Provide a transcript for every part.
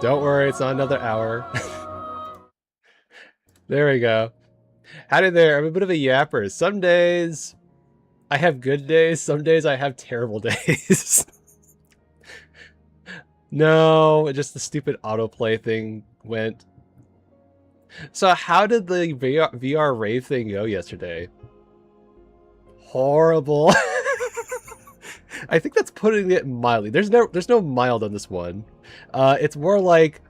Don't worry, it's not another hour. There we go. Howdy there, I'm a bit of a yapper. Some days I have good days, some days I have terrible days. No, just the stupid autoplay thing went. So how did the VR rave thing go yesterday? Horrible. I think that's putting it mildly. There's no mild on this one. It's more like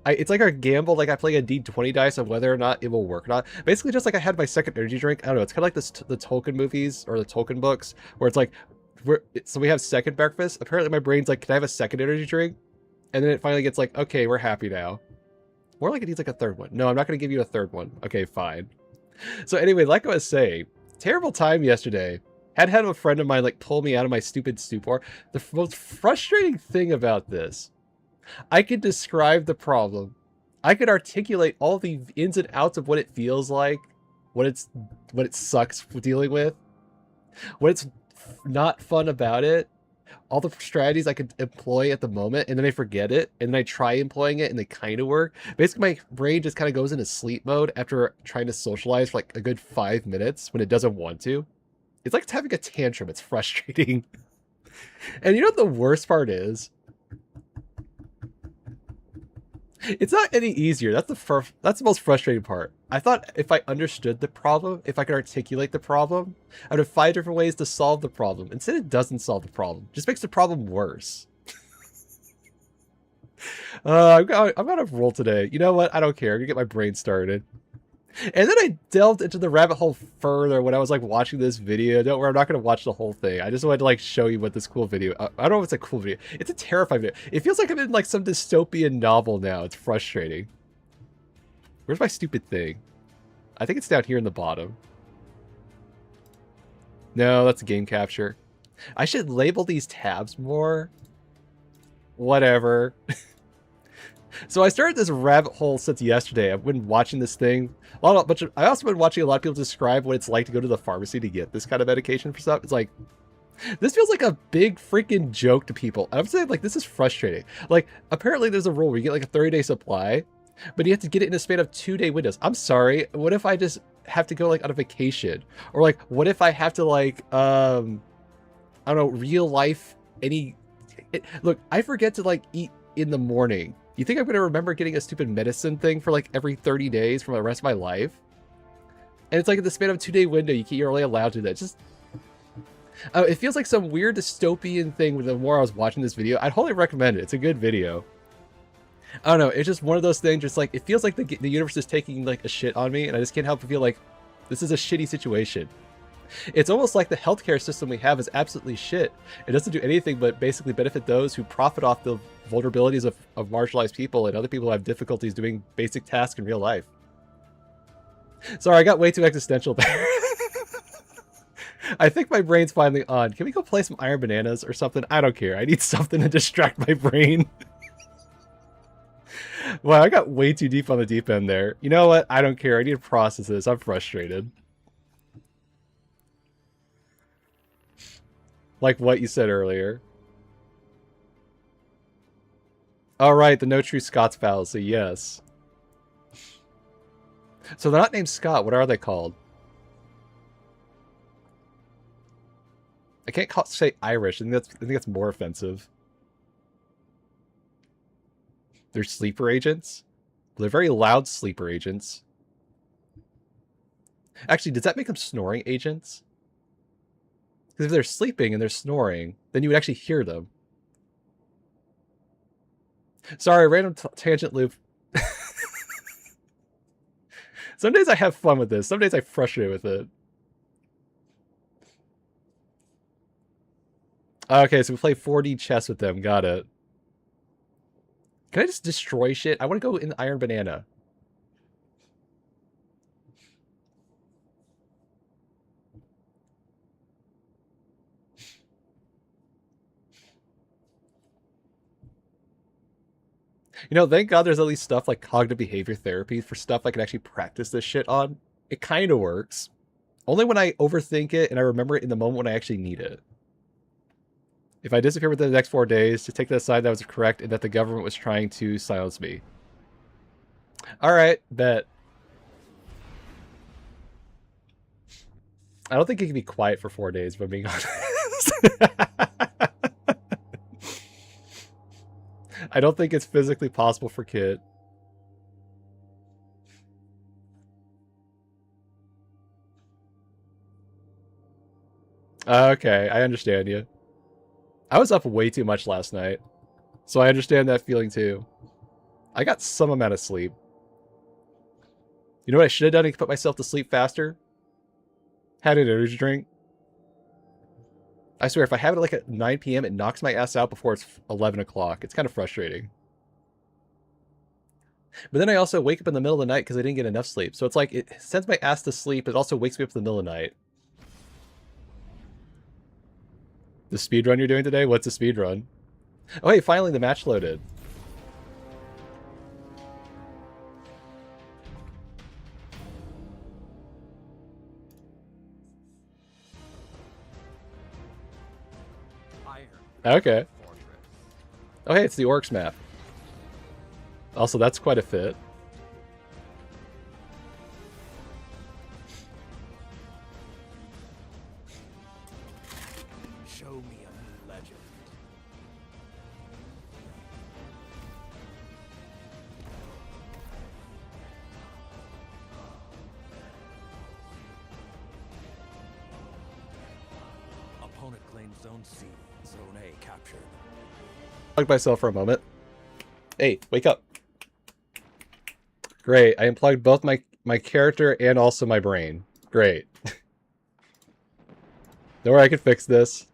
it's like a gamble, like I play a D20 dice of whether or not it will work or not. Basically, just like I had my second energy drink. I don't know. It's kind of like the Tolkien movies or the Tolkien books, where it's like, so we have second breakfast. Apparently, my brain's like, can I have a second energy drink? And then it finally gets like, okay, we're happy now. More like it needs like a third one. No, I'm not going to give you a third one. Okay, fine. So anyway, like I was saying, terrible time yesterday. Had a friend of mine like pull me out of my stupid stupor. The most frustrating thing about this, I could describe the problem. I could articulate all the ins and outs of what it feels like, what it sucks dealing with, what it's not fun about it, all the strategies I could employ at the moment, and then I forget it, and then I try employing it, and they kind of work. Basically, my brain just kind of goes into sleep mode after trying to socialize for like a good 5 minutes when it doesn't want to. It's like it's having a tantrum. It's frustrating. And you know what the worst part is? It's not any easier. That's the most frustrating part. I thought if I understood the problem, if I could articulate the problem, I would have 5 different ways to solve the problem. Instead, it doesn't solve the problem. It just makes the problem worse. I'm gonna roll today. You know what? I don't care. I'm gonna get my brain started. And then I delved into the rabbit hole further when I was like watching this video. Don't worry, I'm not going to watch the whole thing. I just wanted to like show you what this cool video. I don't know if it's a cool video. It's a terrifying video. It feels like I'm in like some dystopian novel now. It's frustrating. Where's my stupid thing? I think it's down here in the bottom. No, that's a game capture. I should label these tabs more. Whatever. So I started this rabbit hole since yesterday. I've been watching this thing. I also been watching a lot of people describe what it's like to go to the pharmacy to get this kind of medication for stuff. It's like, this feels like a big freaking joke to people. And I'm saying like, this is frustrating. Like, apparently there's a rule where you get like a 30-day supply, but you have to get it in a span of 2-day windows. I'm sorry. What if I just have to go like on a vacation? Or like, what if I have to like, I don't know, real life look, I forget to like eat in the morning. You think I'm going to remember getting a stupid medicine thing for like every 30 days for the rest of my life? And it's like in the span of 2-day window, you're only allowed to do that. It's just, it feels like some weird dystopian thing. The more I was watching this video, I'd wholly recommend it. It's a good video. I don't know. It's just one of those things. Just like, it feels like the universe is taking like a shit on me, and I just can't help but feel like this is a shitty situation. It's almost like the healthcare system we have is absolutely shit. It doesn't do anything but basically benefit those who profit off the vulnerabilities of marginalized people and other people who have difficulties doing basic tasks in real life. Sorry, I got way too existential there. I think my brain's finally on. Can we go play some Iron Bananas or something? I don't care. I need something to distract my brain. Wow, I got way too deep on the deep end there. You know what? I don't care. I need to process this. I'm frustrated. Like what you said earlier. All right, the no true Scots fallacy, yes. So they're not named Scott. What are they called? I can't say Irish. I think that's more offensive. They're sleeper agents. They're very loud sleeper agents. Actually, does that make them snoring agents? Because if they're sleeping and they're snoring, then you would actually hear them. Sorry, random tangent loop. Some days I have fun with this. Some days I'm frustrated with it. Okay, so we play 4D chess with them. Got it. Can I just destroy shit? I want to go in the Iron Banana. You know, thank God there's at least stuff like cognitive behavior therapy for stuff I can actually practice this shit on. It kind of works. Only when I overthink it and I remember it in the moment when I actually need it. If I disappear within the next 4 days, to take that side that was correct and that the government was trying to silence me. Alright, bet. I don't think it can be quiet for 4 days, if I'm being honest. I don't think it's physically possible for Kit. Okay, I understand you. I was up way too much last night, so I understand that feeling too. I got some amount of sleep. You know what I should have done to put myself to sleep faster? Had an energy drink. I swear, if I have it like at 9 p.m., it knocks my ass out before it's 11 o'clock. It's kind of frustrating. But then I also wake up in the middle of the night because I didn't get enough sleep. So it's like, it sends my ass to sleep, it also wakes me up in the middle of the night. The speedrun you're doing today? What's a speedrun? Oh hey, finally the match loaded. Okay. Oh hey, it's the Orcs map. Also, that's quite a fit. Show me a new legend. Opponent claims Zone C. Zone A captured. Unplug myself for a moment. Hey, wake up. Great, I unplugged both my character and also my brain. Great. Don't worry, I can fix this.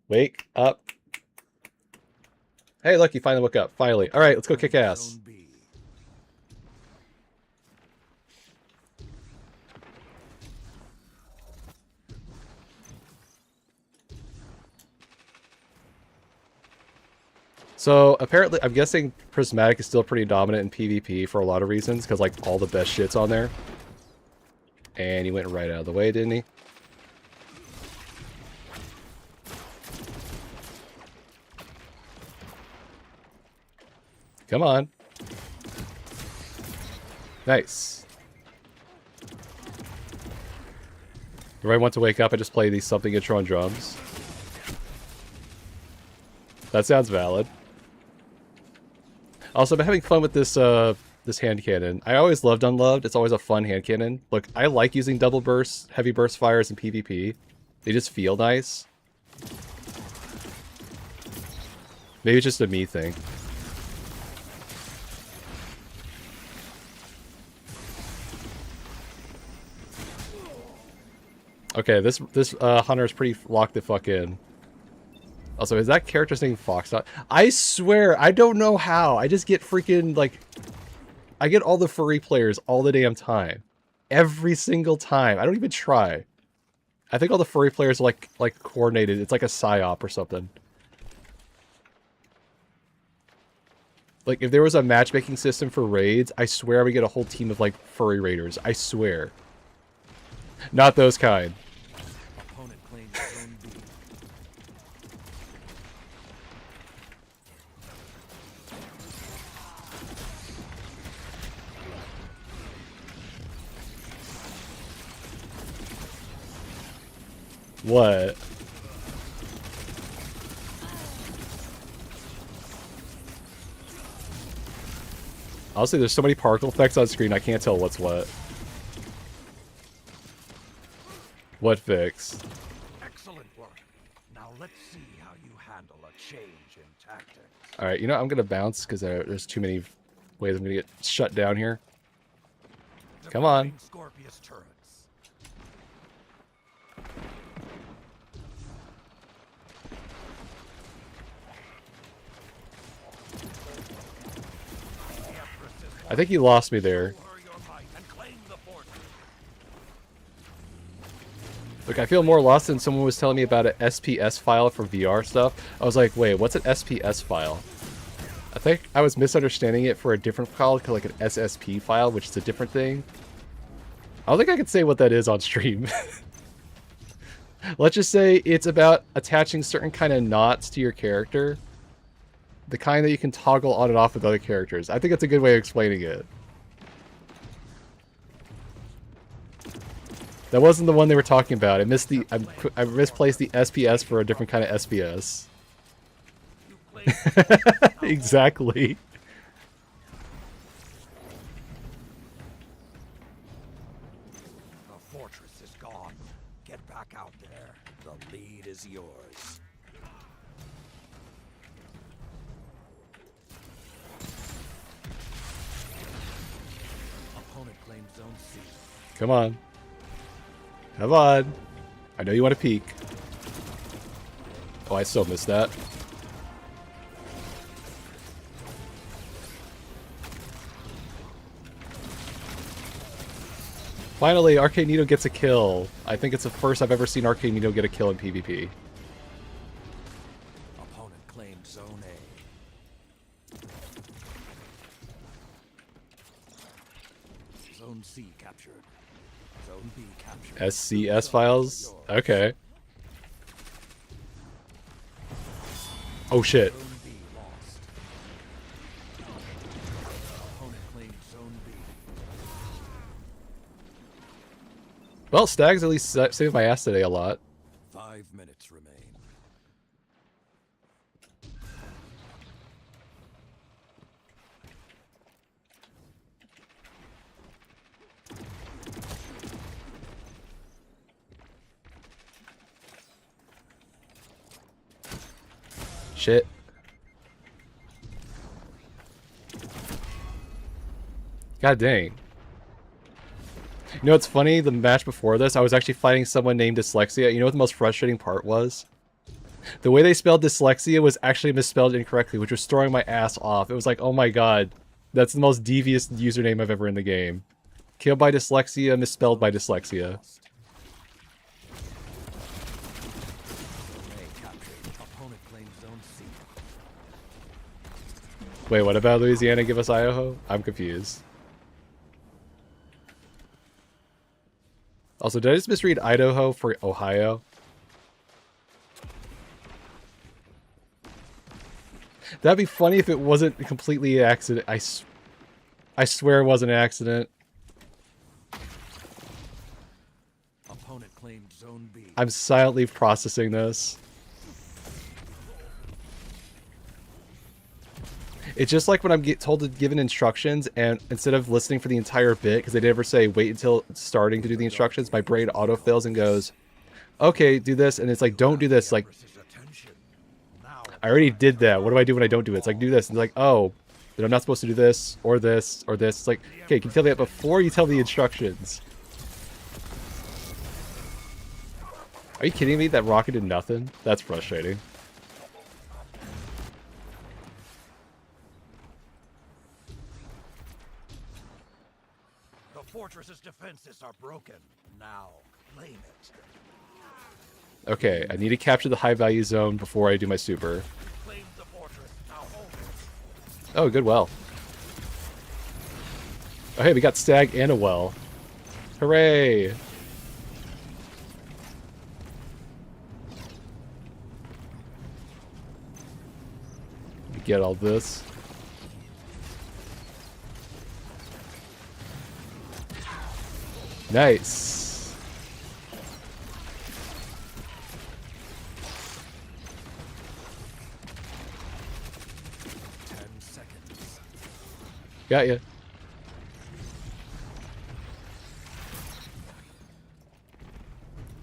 Wake up. Hey, look, you finally woke up. Finally. Alright, let's go kick ass. So, apparently, I'm guessing Prismatic is still pretty dominant in PvP for a lot of reasons, because, like, all the best shit's on there. And he went right out of the way, didn't he? Come on. Nice. Do I want to wake up and just play these something intro on drums? That sounds valid. Also, I've been having fun with this this hand cannon. I always loved Unloved. It's always a fun hand cannon. Look, I like using double burst, heavy burst fires in PvP. They just feel nice. Maybe it's just a me thing. Okay, this hunter is pretty locked the fuck in. Also, is that character's name Fox? I swear, I don't know how. I just get freaking, like... I get all the furry players all the damn time. Every single time. I don't even try. I think all the furry players are, like coordinated. It's like a psyop or something. Like, if there was a matchmaking system for raids, I swear I would get a whole team of, like, furry raiders. I swear. Not those kind. What? Honestly, there's so many particle effects on screen, I can't tell what's what. What fix? Excellent work. Now let's see how you handle a change in tactics. Alright, you know, I'm gonna bounce because there's too many ways I'm gonna get shut down here. Come on. Scorpius turrets. I think you lost me there. Look, I feel more lost than someone was telling me about an SPS file for VR stuff. I was like, wait, what's an SPS file? I think I was misunderstanding it for a different file, like an SSP file, which is a different thing. I don't think I could say what that is on stream. Let's just say it's about attaching certain kind of knots to your character. The kind that you can toggle on and off with other characters. I think that's a good way of explaining it. That wasn't the one they were talking about. I misplaced the SPS for a different kind of SPS. Exactly. The fortress is gone. Get back out there. The lead is yours. Opponent claims zone C. Come on. Come on. I know you want to peek. Oh, I still missed that. Finally, Arcade Nito gets a kill. I think it's the first I've ever seen Arcade Nito get a kill in PvP. Opponent claims zone A. Zone C captured. Zone B captured. SCS files? Okay. Oh shit. Zone B lost. Opponent claims zone B. Well, Stags at least saved my ass today a lot. 5 minutes remain. Shit. God dang. You know what's funny? The match before this, I was actually fighting someone named Dyslexia. You know what the most frustrating part was? The way they spelled dyslexia was actually misspelled incorrectly, which was throwing my ass off. It was like, oh my god, that's the most devious username I've ever in the game. Killed by dyslexia, misspelled by dyslexia. Wait, what about Louisiana give us Idaho? I'm confused. Also, did I just misread Idaho for Ohio? That'd be funny if it wasn't completely an accident. I swear it wasn't an accident. Opponent claimed zone B. I'm silently processing this. It's just like when I'm given instructions, and instead of listening for the entire bit, because they never say wait until starting to do the instructions, my brain autofills and goes, okay, do this, and it's like, don't do this. Like, I already did that. What do I do when I don't do it? It's like, do this. And it's like, oh, then I'm not supposed to do this, or this, or this. It's like, okay, can you tell me that before you tell the instructions? Are you kidding me? That rocket did nothing? That's frustrating. The fortress's defenses are broken. Now, claim it. Okay, I need to capture the high value zone before I do my super. Claim the fortress. Now hold it. Oh, good well. Oh, hey, we got Stag and a well. Hooray! Let me get all this. Nice. Got ya.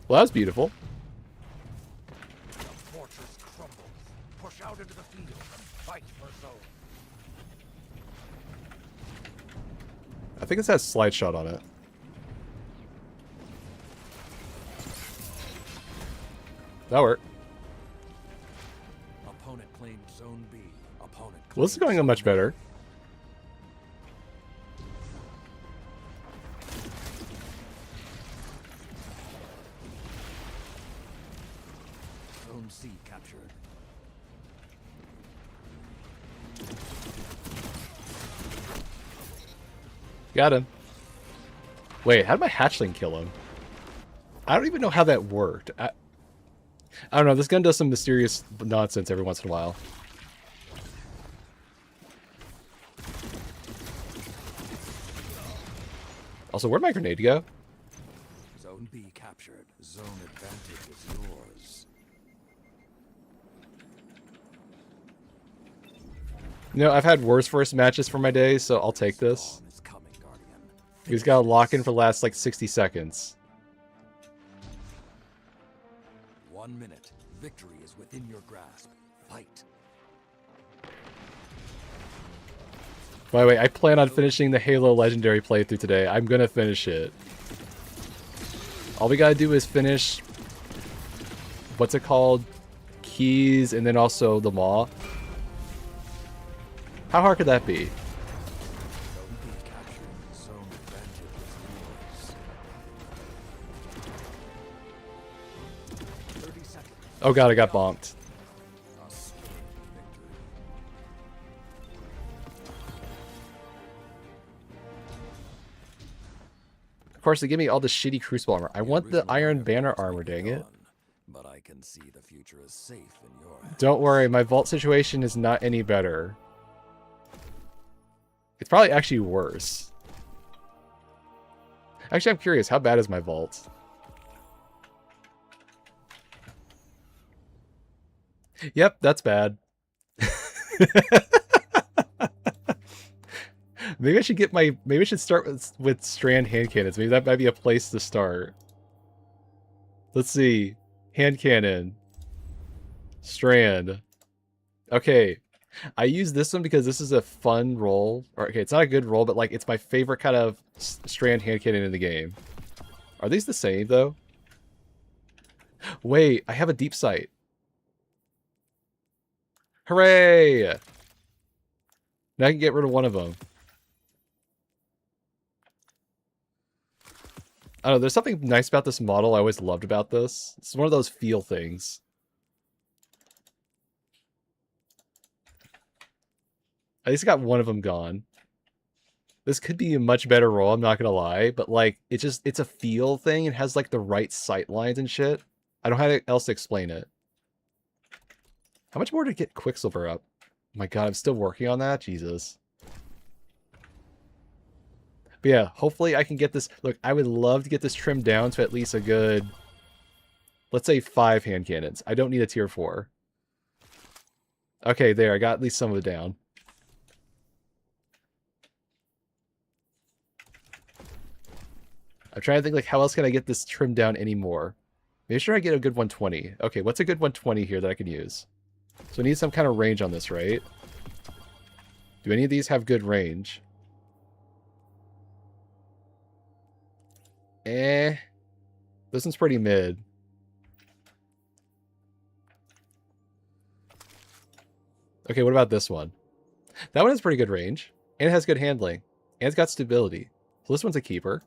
Well, that was beautiful. The fortress crumbles. Push out into the field and fight for zone. I think it has slide shot on it. That worked. Opponent claimed zone B. Opponent Well, this is going on much better. Zone C captured. Got him. Wait, how did my hatchling kill him? I don't even know how that worked. I don't know, this gun does some mysterious nonsense every once in a while. Also, where'd my grenade go? Zone B captured. Zone advantage is yours. You know, I've had worse first matches for my day, so I'll take this. Storm is coming, Guardian. He's got to lock in for the last, like, 60 seconds. 1 minute. Victory is within your grasp. Fight. By the way, I plan on finishing the Halo Legendary playthrough today. I'm gonna finish it. All we gotta do is finish... what's it called? Keys, and then also the Maw. How hard could that be? Zone B captured. Zone advantage is yours. 30 seconds. Oh god, I got bonked. A swift victory. Of course, they give me all the shitty Crucible armor. I want the Iron Banner armor, dang it. But I can see the future is safe in your hands. Don't worry, my vault situation is not any better. It's probably actually worse. Actually, I'm curious, how bad is my vault? Yep, that's bad. Maybe I should get my... maybe I should start with strand hand cannons. Maybe that might be a place to start. Let's see. Hand cannon. Strand. Okay. I use this one because this is a fun roll. Or, okay, it's not a good roll, but like it's my favorite kind of strand hand cannon in the game. Are these the same, though? Wait, I have a deep sight. Hooray! Now I can get rid of one of them. I don't know, there's something nice about this model I always loved about this. It's one of those feel things. At least I got one of them gone. This could be a much better roll, I'm not gonna lie, but like, it's a feel thing. It has like the right sight lines and shit. I don't know how else to explain it. How much more to get Quicksilver up? Oh my god, I'm still working on that? Jesus. But yeah, hopefully I can get this... Look, I would love to get this trimmed down to at least a good... let's say 5 hand cannons. I don't need a tier 4. Okay, there. I got at least some of it down. I'm trying to think, like, how else can I get this trimmed down anymore? Make sure I get a good 120. Okay, what's a good 120 here that I can use? So I need some kind of range on this, right? Do any of these have good range? Eh. This one's pretty mid. Okay, what about this one? That one has pretty good range. And it has good handling. And it's got stability. So this one's a keeper.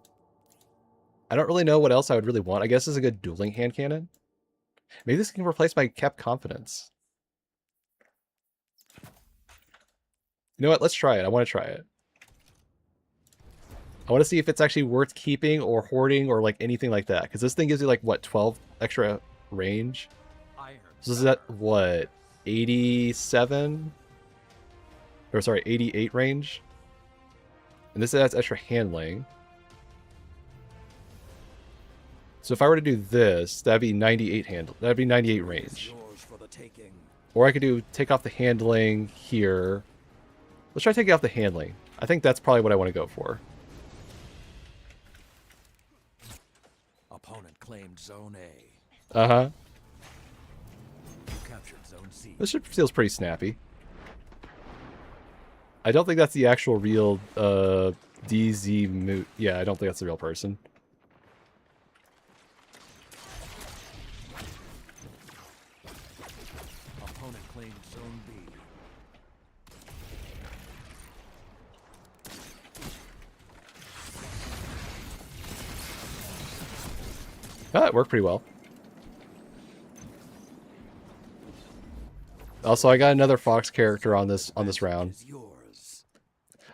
I don't really know what else I would really want. I guess this is a good dueling hand cannon. Maybe this can replace my kept confidence. You know what? Let's try it. I want to try it. I want to see if it's actually worth keeping or hoarding or like anything like that. Because this thing gives you like, what, 12 extra range? So this is at, what, 87? Or sorry, 88 range? And this adds extra handling. So if I were to do this, that'd be 98 that'd be 98 range. Or I could take off the handling here. Let's try taking off the handling. I think that's probably what I want to go for. Opponent claimed Zone A. Uh-huh. You captured Zone C. This shit feels pretty snappy. I don't think that's the actual real DZ Moot. Yeah, I don't think that's the real person. Opponent claimed Zone B. Oh, it worked pretty well. Also, I got another Fox character on this round.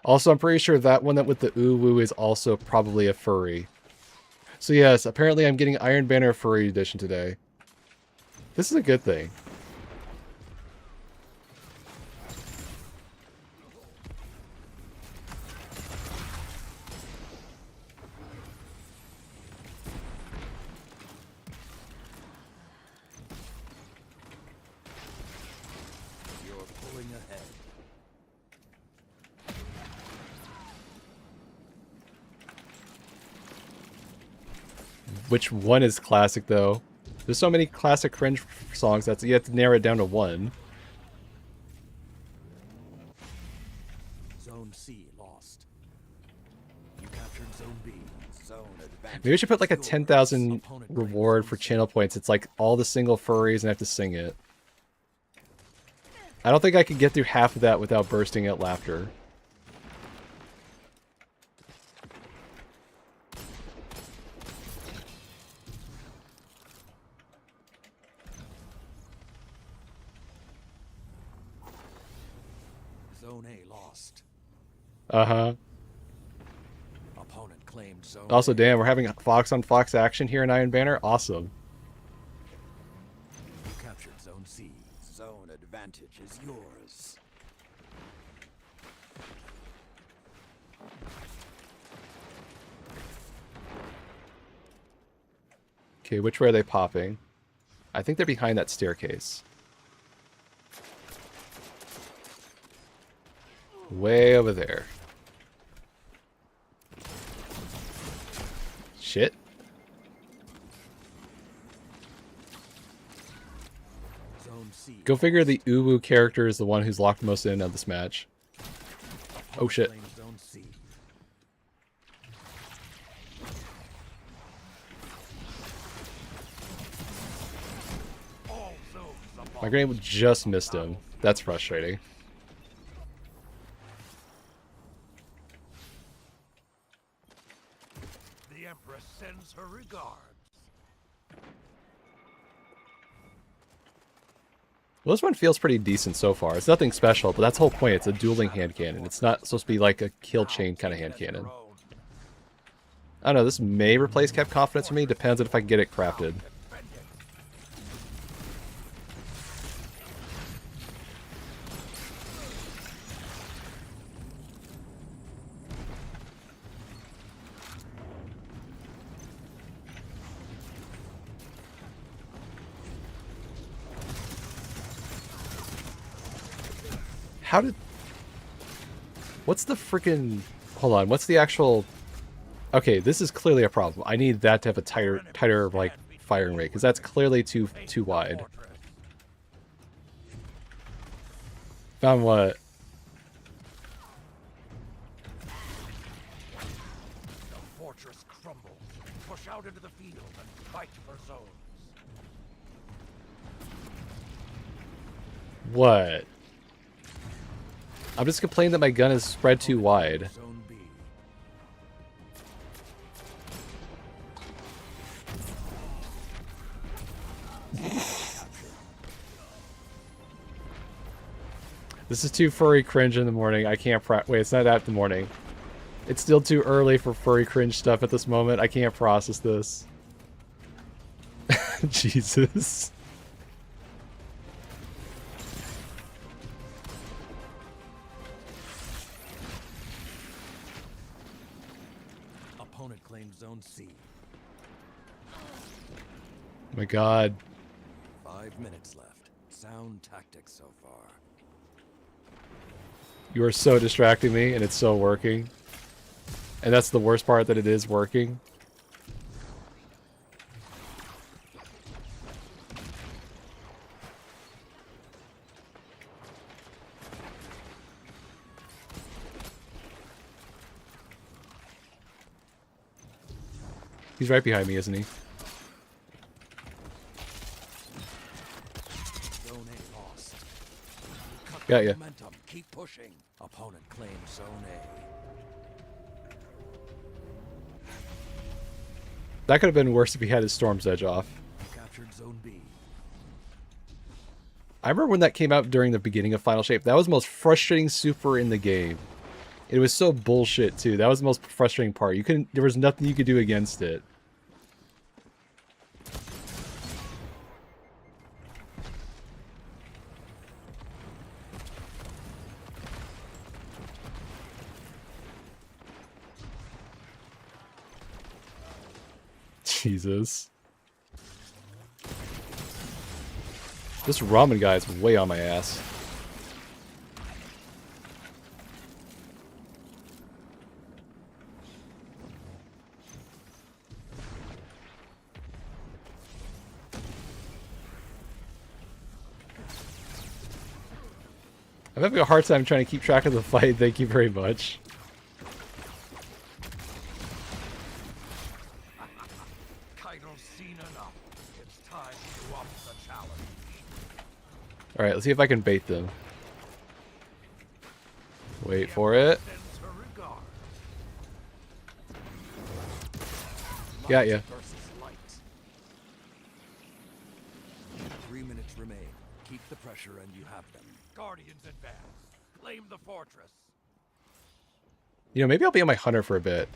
Also, I'm pretty sure that one that with the Uwu is also probably a furry. So yes, apparently I'm getting Iron Banner Furry Edition today. This is a good thing. You're pulling ahead. Which one is classic, though? There's so many classic cringe songs that you have to narrow it down to one. Zone C lost. You captured Zone B. Zone advantage. Maybe we should put like a Yours. 10,000 Opponent reward claims for zone channel points. It's like all the single furries and I have to sing it. I don't think I could get through half of that without bursting at laughter. Zone A lost. Uh-huh. Opponent claimed Zone Also, A. damn, we're having Fox on Fox action here in Iron Banner. Awesome. You captured Zone C. Zone advantage is yours. Okay, which way are they popping? I think they're behind that staircase. Way over there. Shit. Zone C. Go figure the Uwu character is the one who's locked most in on this match. Oh shit. Claimed Zone C. All zones My grenade just missed him. That's frustrating. The Empress sends her regards. Well, this one feels pretty decent so far. It's nothing special, but that's the whole point. It's a dueling hand cannon. It's not supposed to be like a kill chain kind of hand cannon. I don't know, this may replace Kept Confidence for me. Depends on if I can get it crafted. How did... What's the freaking... Hold on, what's the actual... Okay, this is clearly a problem. I need that to have a tighter like, firing rate, because that's clearly too wide. Found what? The fortress crumbles. Push out into the field and fight for zones. What? I'm just complaining that my gun is spread too wide. Zone B. This is too furry cringe in the morning. I can't wait, it's not at the morning. It's still too early for furry cringe stuff at this moment. I can't process this. Jesus. Opponent claims Zone C. My god. 5 minutes left. Sound tactics so far. You are so distracting me, and it's so working. And that's the worst part, that it is working. He's right behind me, isn't he? Zone A lost. Cut Got the ya. momentum. Keep pushing. Opponent claims Zone A. That could have been worse if he had his Storm's Edge off. Captured Zone B. I remember when that came out during the beginning of Final Shape. That was the most frustrating super in the game. It was so bullshit too. That was the most frustrating part. You couldn't. There was nothing you could do against it. Jesus. This ramen guy is way on my ass. I'm having a hard time trying to keep track of the fight, thank you very much. Kaido's seen enough. It's time to up the challenge. Alright, let's see if I can bait them. Wait for it. Sends her regard. Got ya. Light versus light. 3 minutes remain. Keep the pressure and you have them. Guardians advance. Claim the fortress. You know, maybe I'll be on my Hunter for a bit.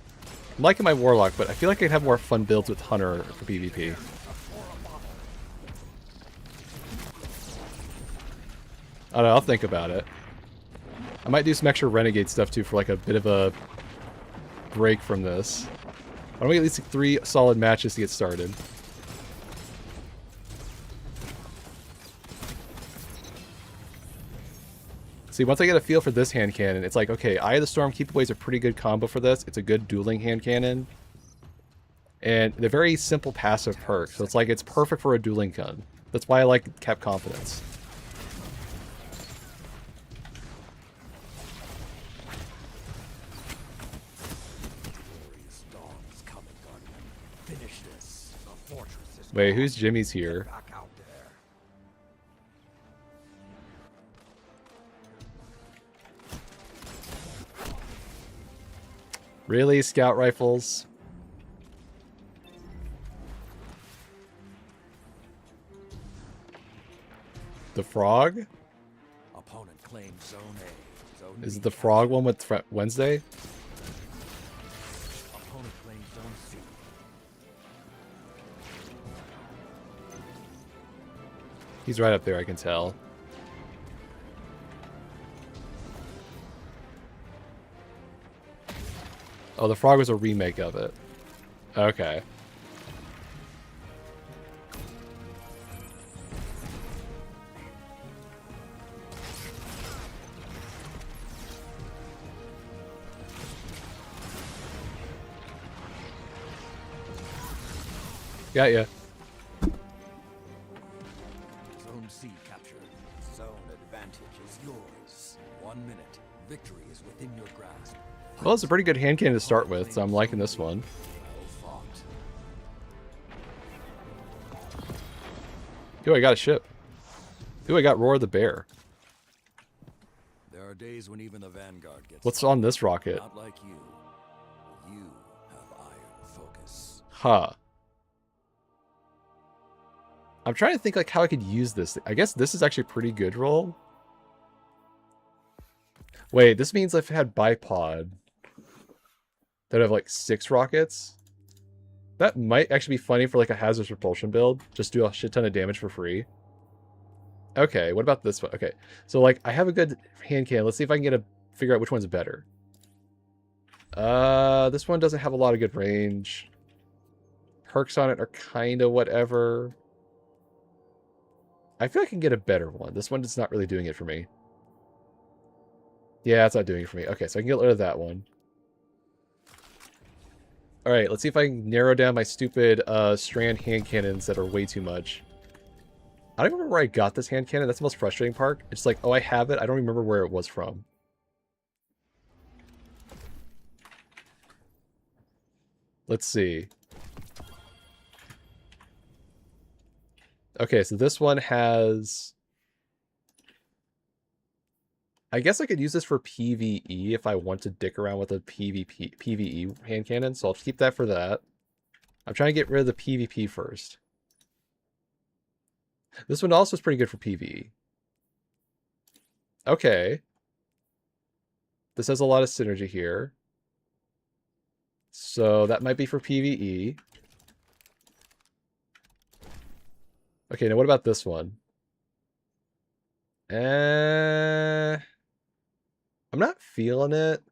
I'm liking my Warlock, but I feel like I'd have more fun builds with Hunter for PvP. I don't know, I'll think about it. I might do some extra Renegade stuff too for like a bit of a break from this. Why don't we at least 3 solid matches to get started? See, once I get a feel for this hand cannon, it's like, okay, Eye of the Storm Keep Away is a pretty good combo for this. It's a good dueling hand cannon. And they're very simple passive perks, so it's like it's perfect for a dueling gun. That's why I like Cap Confidence. Glorious dawn's coming, Guardian. Finish this. The fortress is Wait, gone. who's Jimmy's here? Back out there. Really? Scout rifles? The frog? Opponent claims Zone A. Zone Is B it the frog one with Wednesday? Opponent claims Zone C. He's right up there, I can tell. Oh, the frog was a remake of it. Okay. Got ya. Zone C captured. Zone advantage is yours. 1 minute. Victory is within your grasp. Well, it's a pretty good hand cannon to start with, so I'm liking this one. Well fought. Ooh, I got a ship. Ooh, I got Roar the Bear. There are days when even the Vanguard gets What's on this rocket? not like you. You have iron focus. Huh. I'm trying to think like how I could use this. I guess this is actually a pretty good roll. Wait, this means if I had bipod, that would have like 6 rockets. That might actually be funny for like a hazardous propulsion build. Just do a shit ton of damage for free. Okay, what about this one? Okay, so like I have a good hand cannon. Let's see if I can figure out which one's better. This one doesn't have a lot of good range. Perks on it are kind of whatever. I feel like I can get a better one. This one is not really doing it for me. Yeah, it's not doing it for me. Okay, so I can get rid of that one. Alright, let's see if I can narrow down my stupid strand hand cannons that are way too much. I don't remember where I got this hand cannon. That's the most frustrating part. It's like, oh, I have it. I don't remember where it was from. Let's see. Okay, so this one has... I guess I could use this for PvE if I want to dick around with a PvE hand cannon, so I'll keep that for that. I'm trying to get rid of the PvP first. This one also is pretty good for PvE. Okay. This has a lot of synergy here. So that might be for PvE. Okay, now what about this one? I'm not feeling it.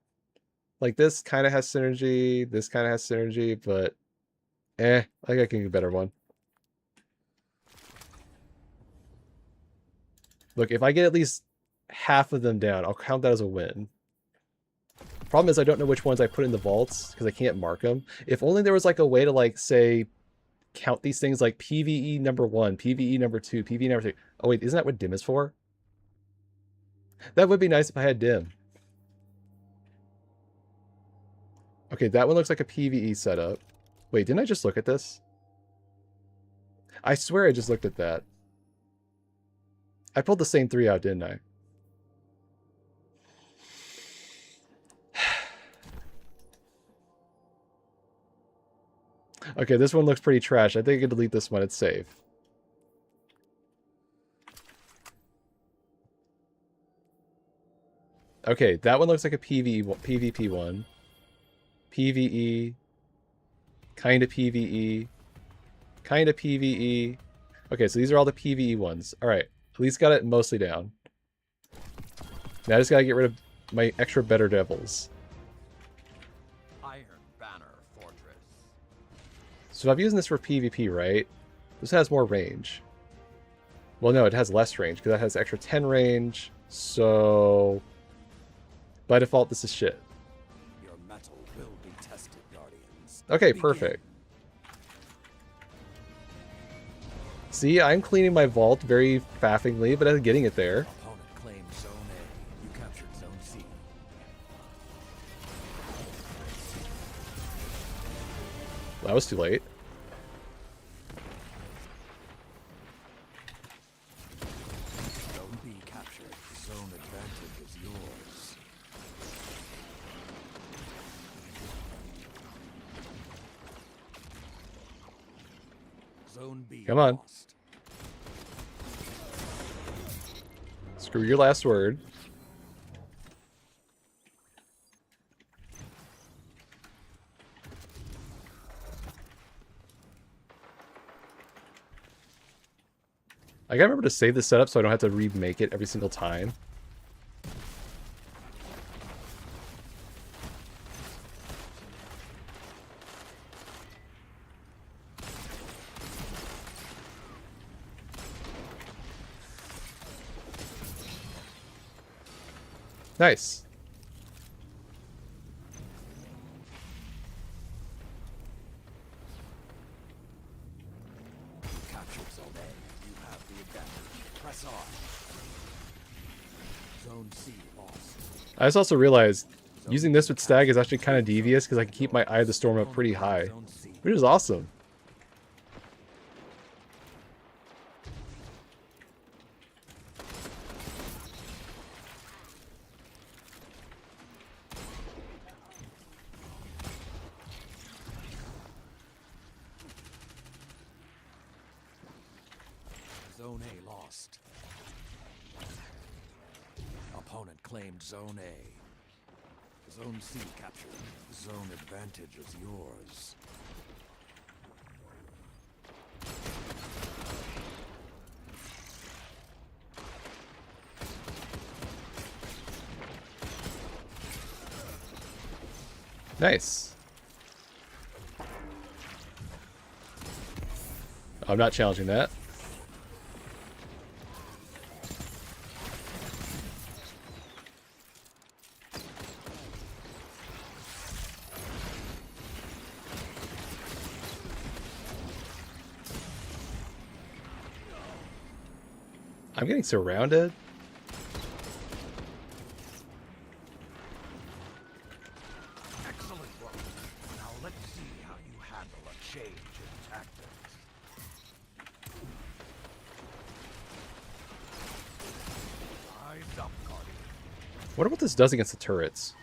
Like, this kind of has synergy, this kind of has synergy, but I think I can get a better one. Look, if I get at least half of them down, I'll count that as a win. Problem is I don't know which ones I put in the vaults because I can't mark them. If only there was like a way to like say count these things like PvE number 1, PvE number 2, PvE number 3. Oh wait, isn't that what dim is for? That would be nice if I had dim. Okay, that one looks like a PvE setup. Wait, didn't I just look at this? I swear I just looked at that. I pulled the same 3 out, didn't I? Okay, this one looks pretty trash. I think I can delete this one. It's safe. Okay, that one looks like a PvP one. PvE. Kind of PvE. Kind of PvE. Okay, so these are all the PvE ones. Alright, at least got it mostly down. Now I just gotta get rid of my extra better devils. So if I'm using this for PvP, right? This has more range. Well, no, it has less range because that has extra 10 range. So by default, this is shit. Your metal will be tested, Guardians. Okay, perfect. See, I'm cleaning my vault very faffingly, but I'm getting it there. Opponent claimed Zone A. You captured Zone C. Well, that was too late. Zone B captured. Zone advantage is yours. Zone B Come on. lost. Screw your last word. I gotta remember to save this setup so I don't have to remake it every single time. Nice. Captured Zone A. You have the advantage. Press on. Zone C lost. I just also realized using this with Stag is actually kind of devious because I can keep my Eye of the Storm up pretty high, Zone C. which is awesome. Zone A lost. Opponent claimed Zone A. Zone C captured. Zone advantage is yours. Nice. I'm not challenging that. I'm getting surrounded. Excellent work. Now let's see how you handle a change in tactics. Eyes up, Guardian. Wonder what this does against the turrets.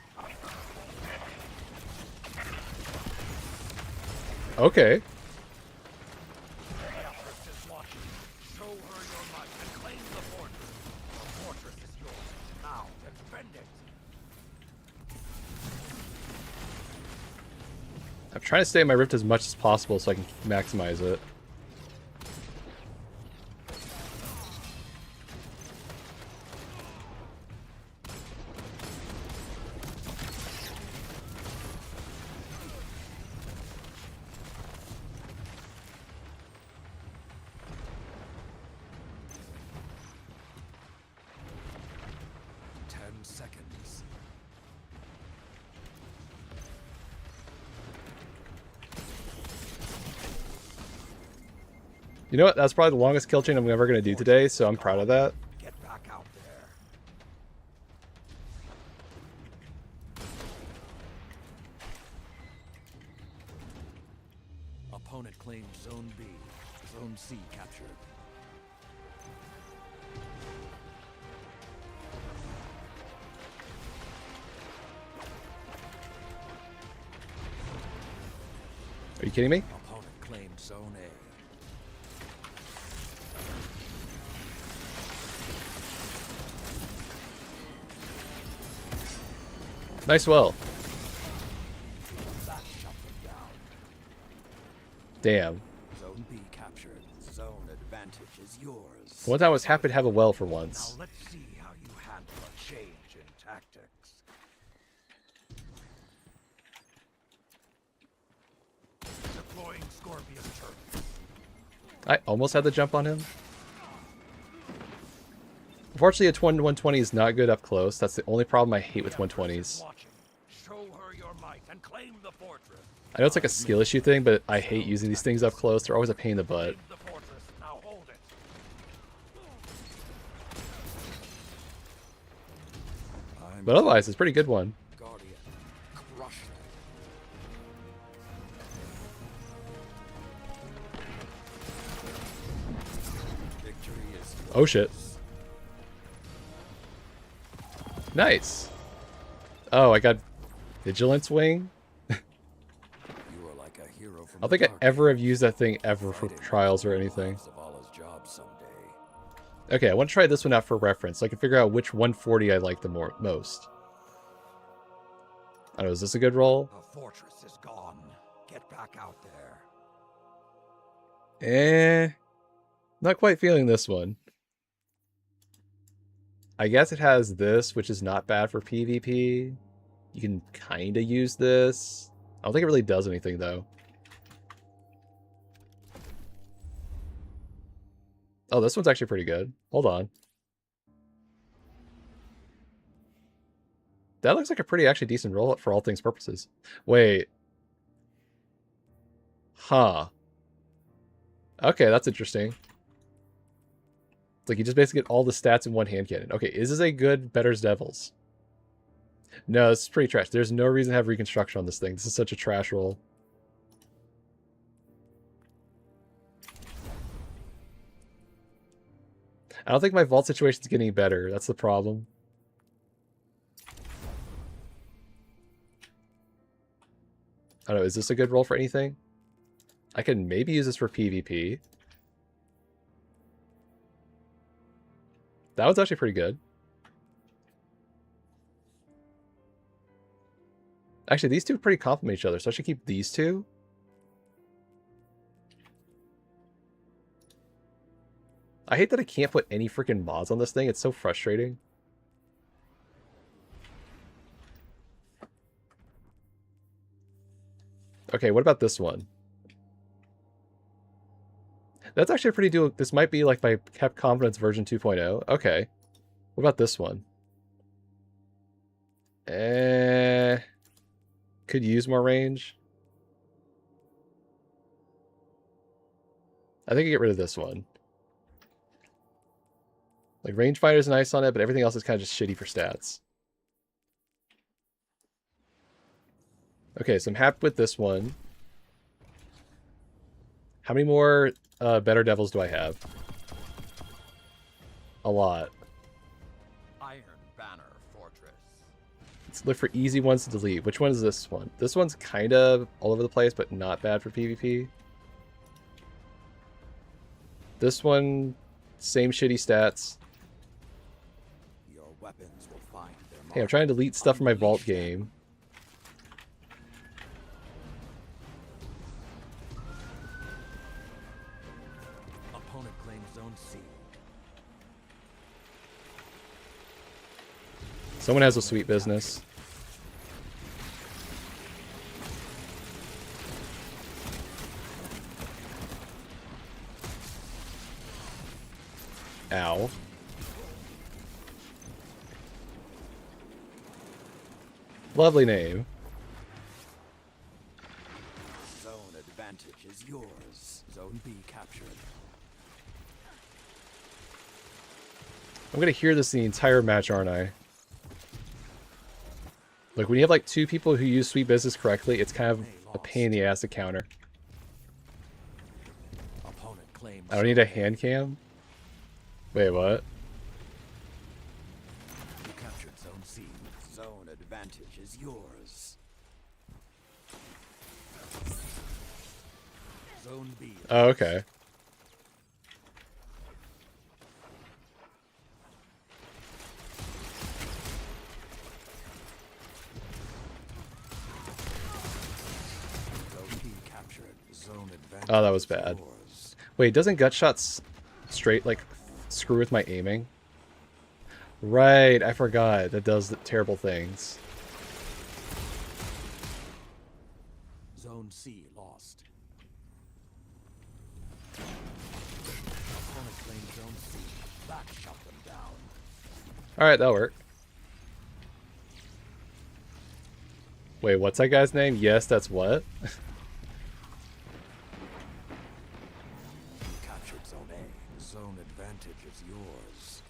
Okay. The Empress is watching. Show her your might and claim the fortress. The fortress is yours. Now defend it. I'm trying to stay in my rift as much as possible so I can maximize it. seconds. You know what? That's probably the longest kill chain I'm ever going to do today, so I'm proud of that. Get back out there. Opponent claims Zone B. Zone C captured. Are you kidding me? Opponent claimed Zone A. Nice well. That shut them down. Damn. Zone B captured. Zone advantage is yours. One time I was happy to have a well for Now once. let's see how you handle a change in tactics. Deploying Scorpion turret. I almost had the jump on him. Unfortunately, a 120 is not good up close. That's the only problem I hate with 120s. Watching. Show her your might and claim the fortress. I know it's like a skill issue thing, but I hate using these things up close. They're always a pain in the butt. Claim the fortress. Now hold it. I'm But otherwise, it's a pretty good one. Guardian. Crush them. Victory is yours. Oh shit. Nice. Oh, I got Vigilance Wing. You are like a hero from I don't the think I dark ever have ages. used that thing ever for Fighting trials or the anything. lives of all his jobs someday. Okay, I want to try this one out for reference so I can figure out which 140 I like the most. I don't know, is this a good roll? The fortress is gone. Get back out there. Not quite feeling this one. I guess it has this, which is not bad for PvP. You can kind of use this. I don't think it really does anything, though. Oh, this one's actually pretty good. Hold on. That looks like a pretty actually decent roll for all things purposes. Wait. Huh. Okay, that's interesting. It's like you just basically get all the stats in one hand cannon. Okay, is this a good Better's Devils? No, this is pretty trash. There's no reason to have reconstruction on this thing. This is such a trash roll. I don't think my vault situation's getting better. That's the problem. I don't know, is this a good roll for anything? I can maybe use this for PvP. That one's actually pretty good. Actually, these two pretty complement each other, so I should keep these two. I hate that I can't put any freaking mods on this thing. It's so frustrating. Okay, what about this one? That's actually pretty doable. This might be like my Kept Confidence version 2.0. Okay. What about this one? Could use more range. I think I get rid of this one. Like, rangefinder's nice on it, but everything else is kind of just shitty for stats. Okay, so I'm happy with this one. How many more Better Devils do I have? A lot. Iron Banner Fortress. Let's look for easy ones to delete. Which one is this one? This one's kind of all over the place, but not bad for PvP. This one, same shitty stats. Your weapons will find their Hey, I'm mark. trying to delete stuff from my vault game. Opponent claims Zone C. Someone has a sweet business. Ow. Lovely name. Zone advantage is yours. Zone B captured. I'm gonna hear this the entire match, aren't I? Like, when you have like two people who use sweet business correctly, it's kind of a pain in the ass to counter. Opponent claims I don't need a hand cam? Wait, what? you captured Zone C. Zone advantage is yours. Zone B. Oh, okay. Zone B captured. Zone advantage. Oh, that was is bad. yours. Wait, doesn't gut shots straight, like, screw with my aiming? Right, I forgot. That does the terrible things. Zone C lost. Opponent claimed Zone C. That shut them down. Alright, that'll work. Wait, what's that guy's name? Yes, that's what? Captured Zone A. Zone advantage is yours.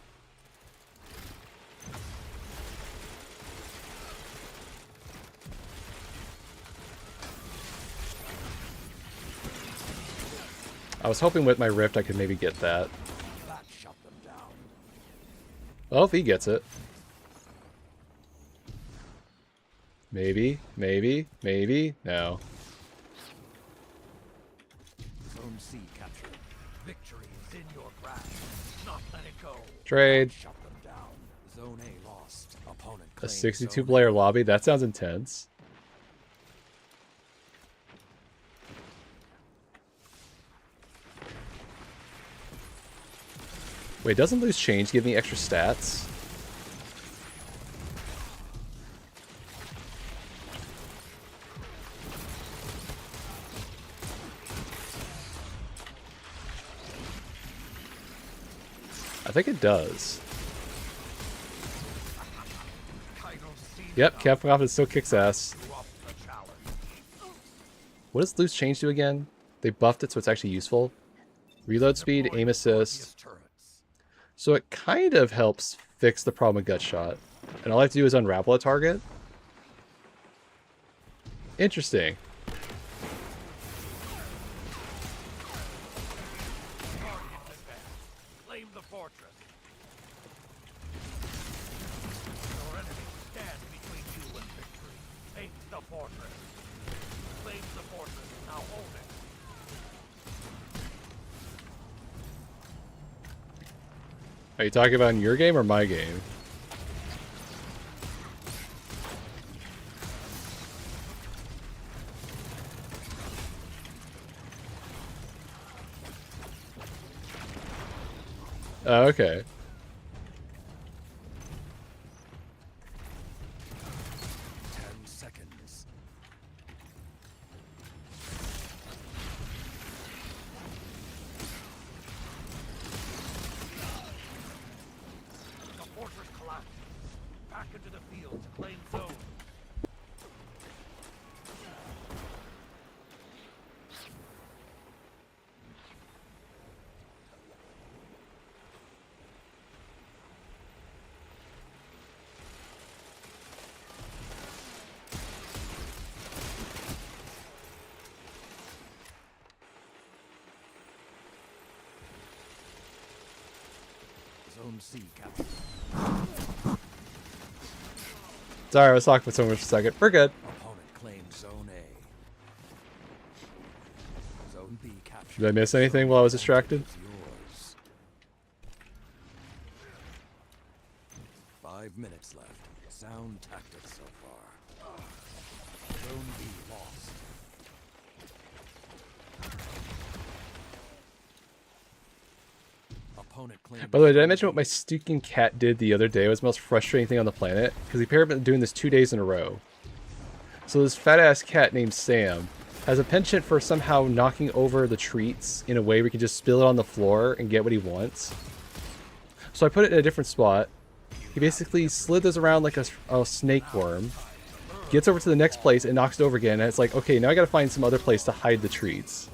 I was hoping with my rift I could maybe get that. That shut them down. Well, if he gets it. Maybe, maybe, maybe. No. Zone C captured. Victory is in your grasp. Not let it go. Trade. Shut them down. Zone A lost. Opponent A claimed 62 Zone player A. lobby? That sounds intense. Wait, doesn't loose change give me extra stats? I think it does. Yep, Capcom still kicks ass. What does loose change do again? They buffed it so it's actually useful. Reload speed, aim assist. So it kind of helps fix the problem with gut shot. And all I have to do is unravel a target. Interesting. Claim the fortress. Your enemy stands between you and victory. Take the fortress. Claim the fortress. Now hold it. Are you talking about in your game or my game? Oh, okay. 10 seconds. The fortress collapses. Back into the field to claim zone. Zone C captured. Sorry, I was talking with someone for a second. We're good. Opponent claimed Zone A. Zone B captured. Did I miss anything while I was distracted? Is yours. 5 minutes left. Sound tactics so far. Zone B lost. Opponent claimed. By the way, did I mention what my stinking cat did the other day? It was the most frustrating thing on the planet. Because he apparently been doing this 2 days in a row. So this fat-ass cat named Sam has a penchant for somehow knocking over the treats in a way where he can just spill it on the floor and get what he wants. So I put it in a different spot. He basically slithers around like a snake worm. gets over to the next place and knocks it over again. And it's like, okay, now I gotta find some other place to hide the treats.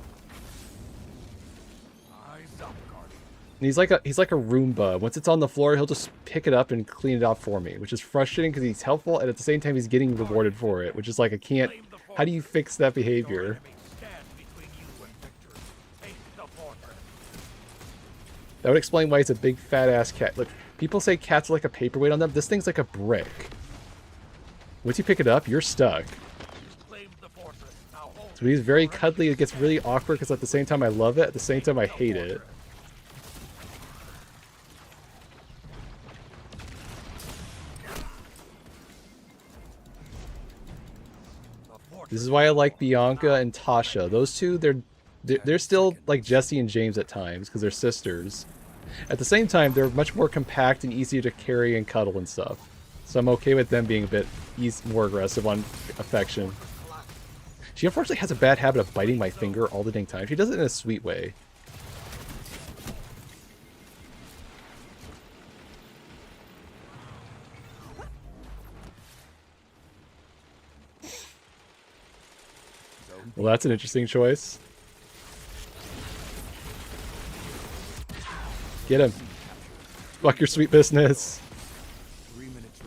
And he's like a Roomba. Once it's on the floor, he'll just pick it up and clean it off for me, which is frustrating because he's helpful and at the same time he's getting rewarded for it, which is like I can't. How do you fix that behavior? That would explain why he's a big fat ass cat. Look, people say cats are like a paperweight on them. This thing's like a brick. Once you pick it up, you're stuck. So he's very cuddly. It gets really awkward because at the same time I love it, at the same time I hate it. This is why I like Bianca and Tasha. Those two, they're still like Jesse and James at times because they're sisters. At the same time, they're much more compact and easier to carry and cuddle and stuff. So I'm okay with them being a bit more aggressive on affection. She unfortunately has a bad habit of biting my finger all the dang time. She does it in a sweet way. Well, that's an interesting choice. Get him. Fuck your sweet business.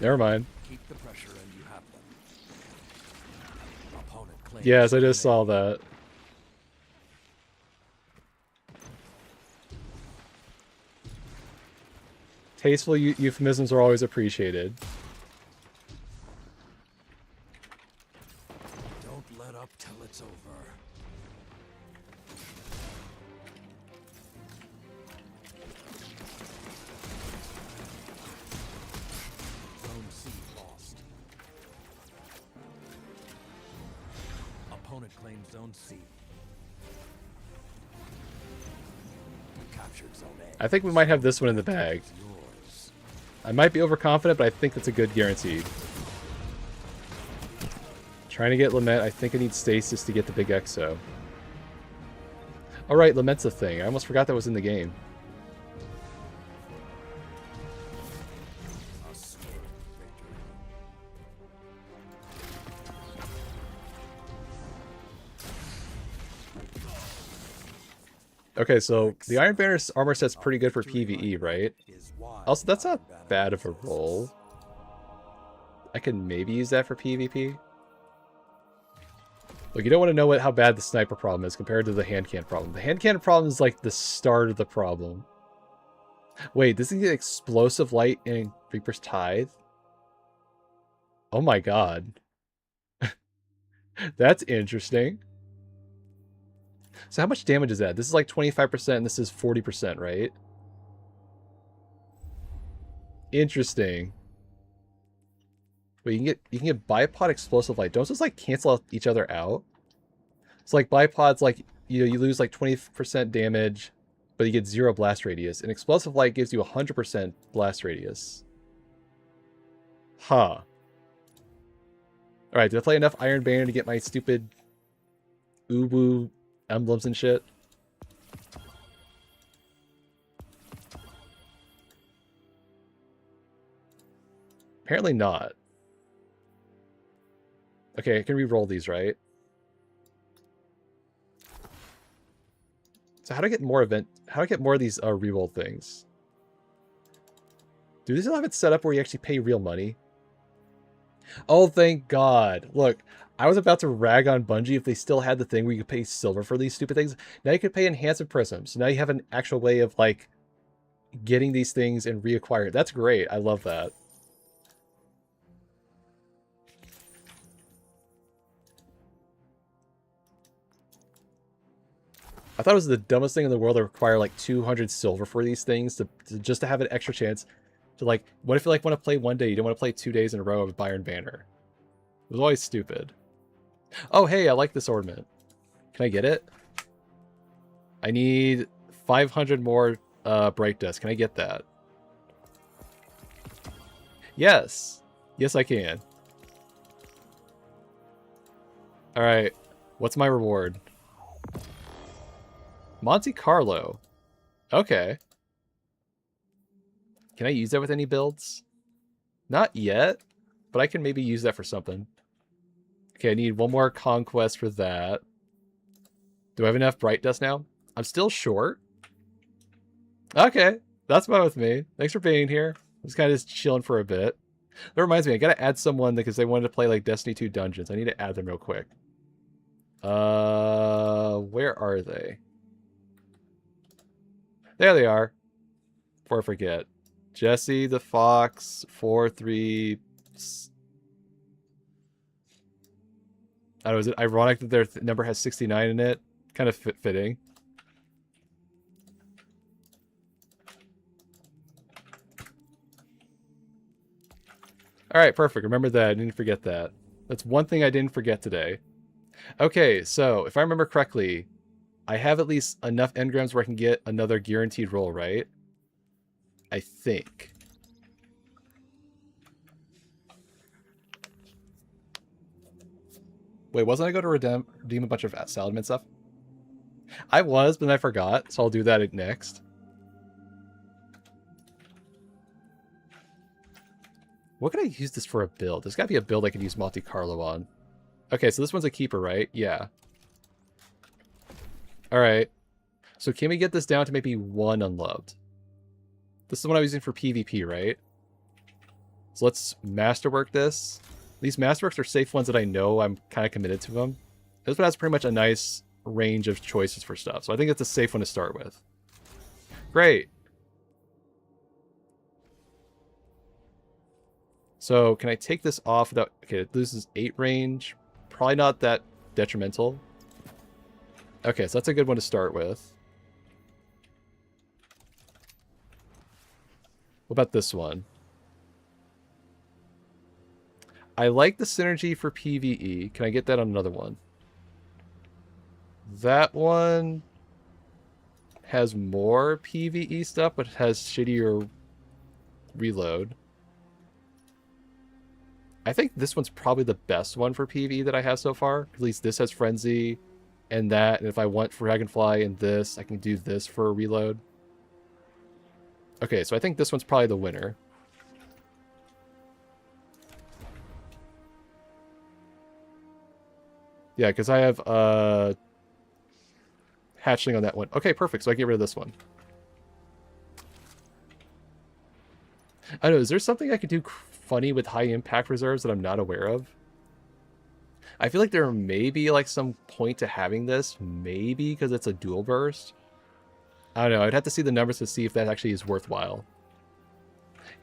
Never mind. Keep the pressure and you have them. Opponent claims Yes, I just saw that. Tasteful euphemisms are always appreciated. Don't let up till it's over. Zone C lost. Opponent claims Zone C. Captured Zone A. I think we might have this one in the bag. Yours. I might be overconfident, but I think that's a good guarantee. Trying to get Lament. I think I need Stasis to get the big Exo. Alright, Lament's a thing. I almost forgot that was in the game. A swift victory. Okay, so the Iron Banner's armor set's pretty good for PvE, right? Is why Also, that's not bad of a roll. I can maybe use that for PvP. Look, you don't want to know how bad the sniper problem is compared to the hand cannon problem. The hand cannon problem is like the start of the problem. Wait, this is explosive light in Reaper's Tithe? Oh my god. That's interesting. So how much damage is that? This is like 25% and this is 40%, right? Interesting. Wait, you can get bipod explosive light. Don't those like cancel each other out? It's like bipod's like you lose like 20% damage, but you get 0 blast radius. And explosive light gives you 100% blast radius. Huh. Alright, did I play enough Iron Banner to get my stupid Ubu emblems and shit? Apparently not. Okay, I can re-roll these, right? So how do I get more of these re-roll things? Do they still have it set up where you actually pay real money? Oh, thank God. Look, I was about to rag on Bungie if they still had the thing where you could pay silver for these stupid things. Now you could pay enhancement prisms. So now you have an actual way of, like, getting these things and reacquire it. That's great. I love that. I thought it was the dumbest thing in the world to require like 200 silver for these things to just to have an extra chance to, like, what if you like want to play one day, you don't want to play 2 days in a row of Iron Banner? It was always stupid. Oh, hey, I like this ornament. Can I get it? I need 500 more bright dust. Can I get that? Yes. Yes, I can. All right. What's my reward? Monte Carlo. Okay. Can I use that with any builds? Not yet, but I can maybe use that for something. Okay, I need one more conquest for that. Do I have enough bright dust now? I'm still short. Okay, that's fine with me. Thanks for being here. I'm just kind of chilling for a bit. That reminds me, I gotta add someone because they wanted to play like Destiny 2 Dungeons. I need to add them real quick. Where are they? There they are. Before I forget. Jesse the Fox 43. I don't know, is it ironic that their number has 69 in it? Kind of fitting. Alright, perfect. Remember that. I didn't forget that. That's one thing I didn't forget today. Okay, so if I remember correctly, I have at least enough engrams where I can get another guaranteed roll, right? I think. Wait, wasn't I going to redeem a bunch of Saladmin stuff? I was, but then I forgot, so I'll do that next. What could I use this for a build? There's got to be a build I could use Monte Carlo on. Okay, so this one's a keeper, right? Yeah. Alright. So can we get this down to maybe 1 unloved? This is what I'm using for PvP, right? So let's masterwork this. These masterworks are safe ones that I know I'm kind of committed to them. This one has pretty much a nice range of choices for stuff. So I think it's a safe one to start with. Great. So can I take this off without... Okay, it loses 8 range. Probably not that detrimental. Okay, so that's a good one to start with. What about this one? I like the synergy for PvE. Can I get that on another one? That one has more PvE stuff, but has shittier reload. I think this one's probably the best one for PvE that I have so far. At least this has Frenzy and that. And if I want Dragonfly and this, I can do this for a reload. Okay, so I think this one's probably the winner. Yeah, because I have hatchling on that one. Okay, perfect. So I get rid of this one. I don't know, is there something I could do funny with high impact reserves that I'm not aware of? I feel like there may be like some point to having this, maybe because it's a dual burst. I don't know, I'd have to see the numbers to see if that actually is worthwhile.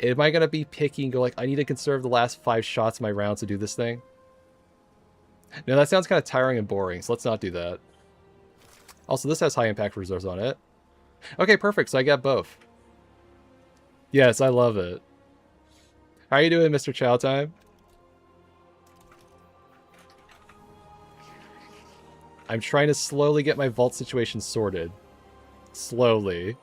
Am I going to be picky and go like, I need to conserve the last 5 shots of my rounds to do this thing? No, that sounds kind of tiring and boring, so let's not do that. Also, this has high impact reserves on it. Okay, perfect, so I got both. Yes, I love it. How are you doing, Mr. Chow Time? I'm trying to slowly get my vault situation sorted. Slowly.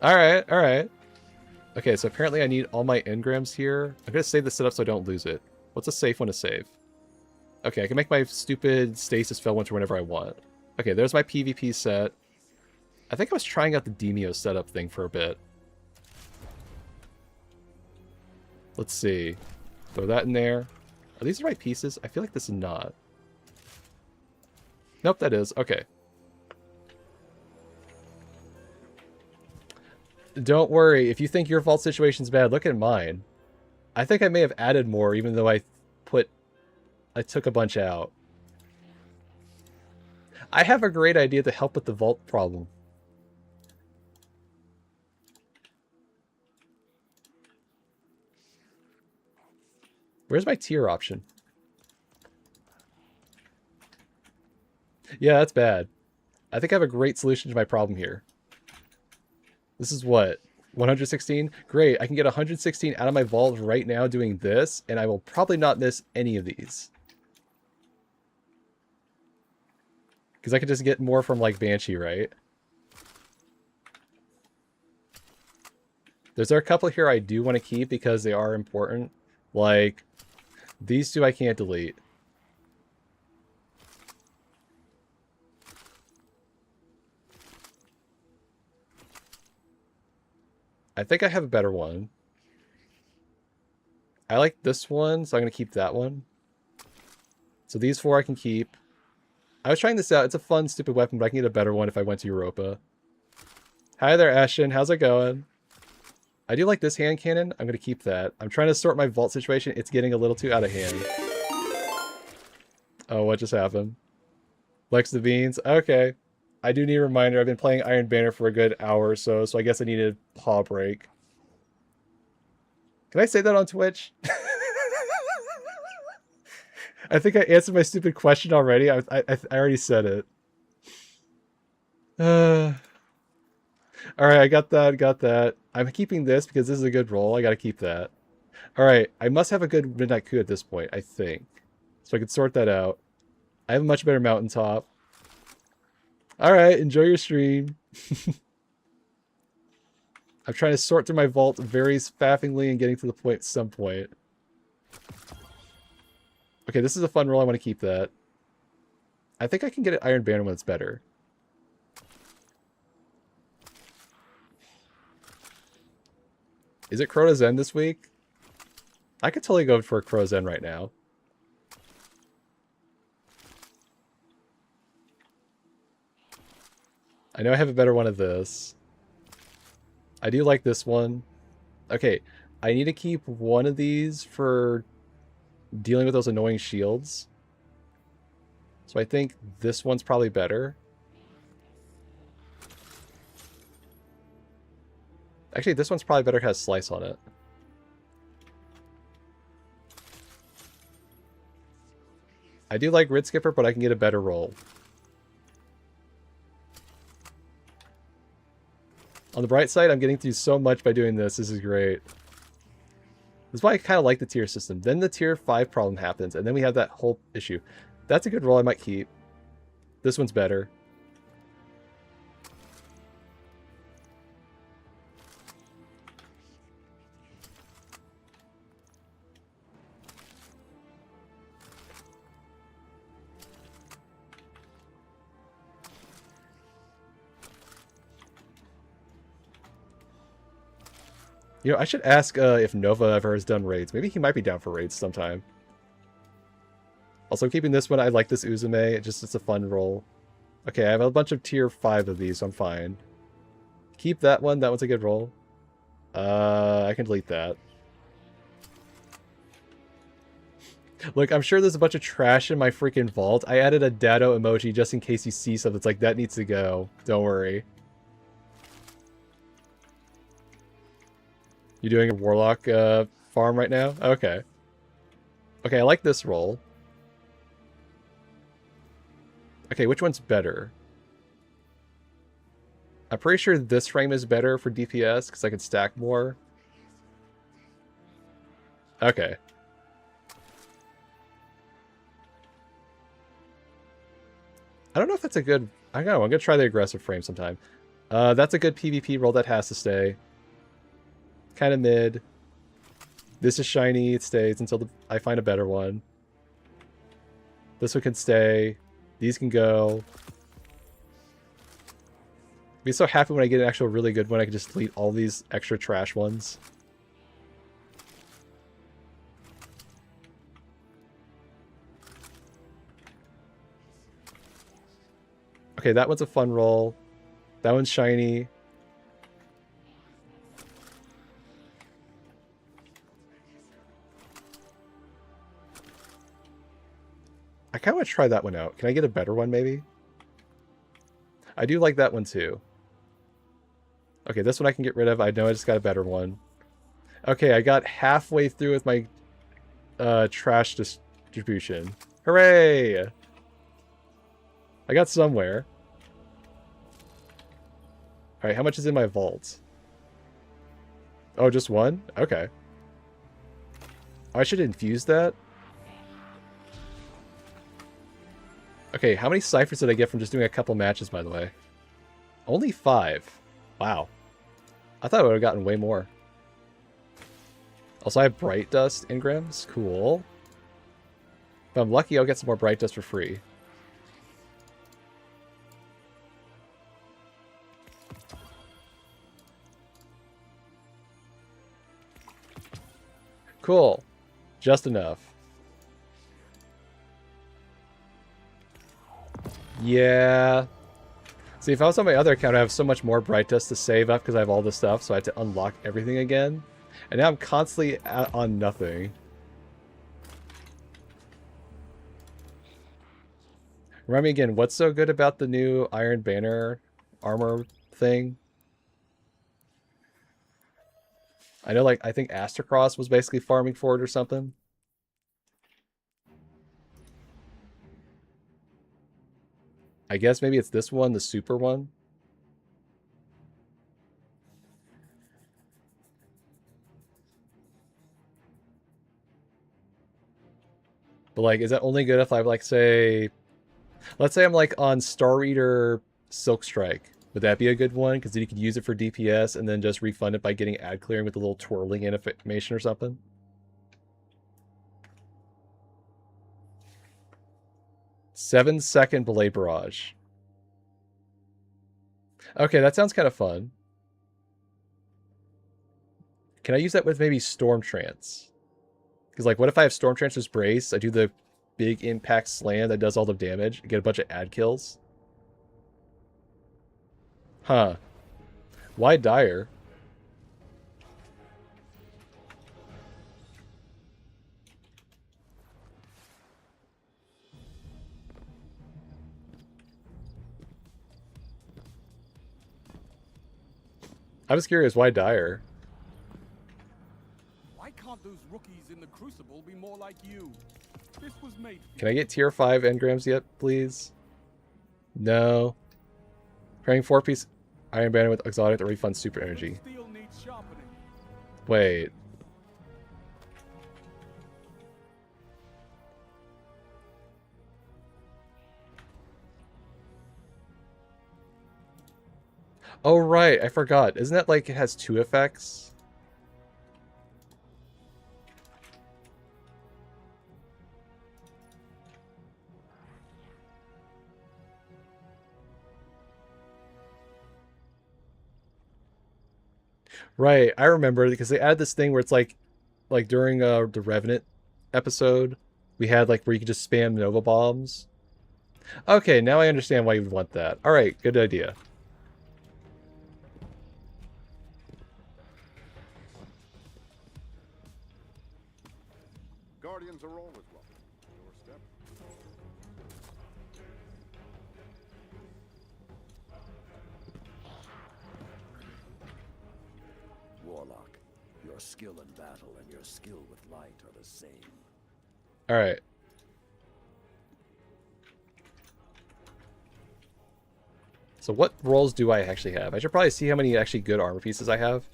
Alright, alright. Okay, so apparently I need all my engrams here. I'm going to save the setup so I don't lose it. What's a safe one to save? Okay, I can make my stupid stasis spell once whenever I want. Okay, there's my PvP set. I think I was trying out the Demio setup thing for a bit. Let's see. Throw that in there. Are these the right pieces? I feel like this is not. Nope, that is. Okay. Don't worry. If you think your vault situation's bad, look at mine. I think I may have added more even though I took a bunch out. I have a great idea to help with the vault problem. Where's my tier option? Yeah, that's bad. I think I have a great solution to my problem here. This is what? 116? Great, I can get 116 out of my vault right now doing this, and I will probably not miss any of these. Because I could just get more from, like, Banshee, right? There's a couple here I do want to keep because they are important. Like, these two I can't delete. I think I have a better one. I like this one, so I'm going to keep that one. So these 4 I can keep. I was trying this out. It's a fun, stupid weapon, but I can get a better one if I went to Europa. Hi there, Ashton. How's it going? I do like this hand cannon. I'm going to keep that. I'm trying to sort my vault situation. It's getting a little too out of hand. Oh, what just happened? Lex the Beans. Okay. I do need a reminder. I've been playing Iron Banner for a good hour or so I guess I need a paw break. Can I say that on Twitch? I think I answered my stupid question already. I already said it. Alright, I got that. I'm keeping this because this is a good roll. I gotta keep that. Alright, I must have a good Midnight Coup at this point, I think. So I can sort that out. I have a much better mountaintop. Alright, enjoy your stream. I'm trying to sort through my vault very spaffingly and getting to the point at some point. Okay, this is a fun roll. I want to keep that. I think I can get an Iron Banner when it's better. Is it Crota's End this week? I could totally go for a Crow's End right now. I know I have a better one of this. I do like this one. Okay, I need to keep one of these for dealing with those annoying shields. So I think this one's probably better. Actually, this one's probably better, has slice on it. I do like Rid Skipper, but I can get a better roll. On the bright side, I'm getting through so much by doing this. This is great. This is why I kind of like the tier system. Then the tier 5 problem happens, and then we have that whole issue. That's a good roll I might keep. This one's better. You know, I should ask if Nova ever has done raids. Maybe he might be down for raids sometime. Also, keeping this one, I like this Uzume. It's a fun roll. Okay, I have a bunch of tier 5 of these, so I'm fine. Keep that one. That one's a good roll. I can delete that. Look, I'm sure there's a bunch of trash in my freaking vault. I added a Dado emoji just in case you see something. It's like, that needs to go. Don't worry. You doing a Warlock farm right now? Okay. Okay, I like this roll. Okay, which one's better? I'm pretty sure this frame is better for DPS because I can stack more. Okay. I don't know if that's a good... I don't know, I'm going to try the aggressive frame sometime. That's a good PvP roll that has to stay. Kind of mid. This is shiny. It stays until I find a better one. This one can stay. These can go. I'd be so happy when I get an actual really good one. I can just delete all these extra trash ones. Okay, that one's a fun roll. That one's shiny. I kind of want to try that one out. Can I get a better one, maybe? I do like that one, too. Okay, this one I can get rid of. I know I just got a better one. Okay, I got halfway through with my trash distribution. Hooray! I got somewhere. Alright, how much is in my vault? Oh, just one? Okay. Oh, I should infuse that. Okay, how many ciphers did I get from just doing a couple matches, by the way? Only 5. Wow. I thought I would have gotten way more. Also, I have Bright Dust engrams. Cool. If I'm lucky, I'll get some more Bright Dust for free. Cool. Just enough. Yeah. See, if I was on my other account, I have so much more bright dust to save up because I have all this stuff, so I had to unlock everything again. And now I'm constantly on nothing. Remind me again, what's so good about the new Iron Banner armor thing? I know, like, I think Astrocross was basically farming for it or something. I guess maybe it's this one, the super one. But, like, is that only good if I, like, say... Let's say I'm, like, on Star Eater Silk Strike. Would that be a good one? Because then you could use it for DPS and then just refund it by getting ad clearing with a little twirling animation or something. Seven-second Blade Barrage. Okay, that sounds kind of fun. Can I use that with maybe Storm Trance? Because, like, what if I have Storm Trance's Brace? I do the big impact slam that does all the damage. I get a bunch of ad kills. Huh. Why Dire? I was curious, why Dire? Why can't those rookies in the Crucible be more like you? This was made. Can I get tier 5 engrams yet, please? No. Carrying 4-piece Iron Banner with Exotic to refund super energy. Steel needs sharpening. Wait. Oh, right. I forgot. Isn't that like it has 2 effects? Right. I remember because they added this thing where it's like during the Revenant episode, we had like where you could just spam Nova Bombs. Okay, now I understand why you would want that. All right, good idea. Guardians are always welcome. Doorstep. Warlock, your skill in battle and your skill with light are the same. All right. So what roles do I actually have? I should probably see how many actually good armor pieces I have.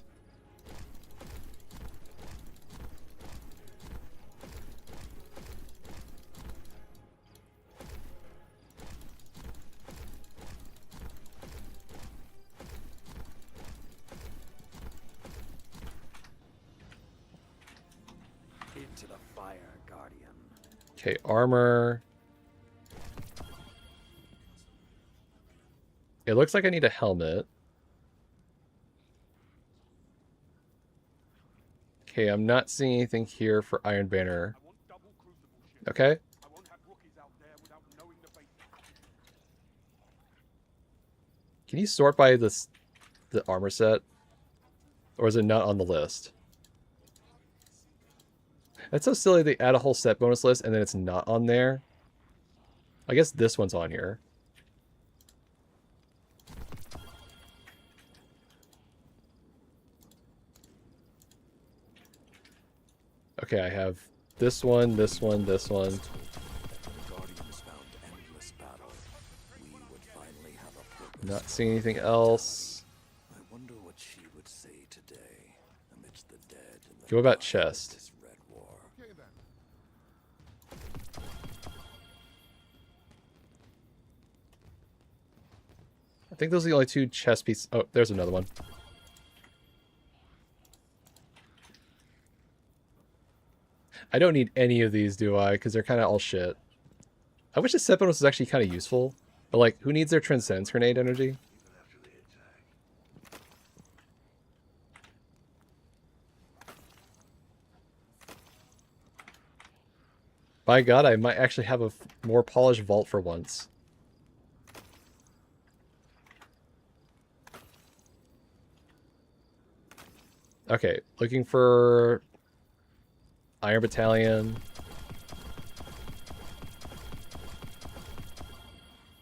Into the fire, Guardian. Okay, armor. It looks like I need a helmet. Okay, I'm not seeing anything here for Iron Banner. I want double Crucible ships. Okay. I won't have rookies out there without knowing the basics. Can you sort by the armor set? Or is it not on the list? That's so silly they add a whole set bonus list and then it's not on there. I guess this one's on here. Okay, I have this one, this one, this one. The Guardians found endless battle. We would finally have a purpose. Not seeing anything else. I wonder what she would say today amidst the dead and the Okay, what about dying of chest? this red war. Okay then. I think those are the only 2 chest pieces. Oh, there's another one. I don't need any of these, do I? Because they're kind of all shit. I wish the set bonus was actually kind of useful. But, like, who needs their Transcendence Grenade energy? By God, I might actually have a more polished vault for once. Okay, looking for Iron Battalion.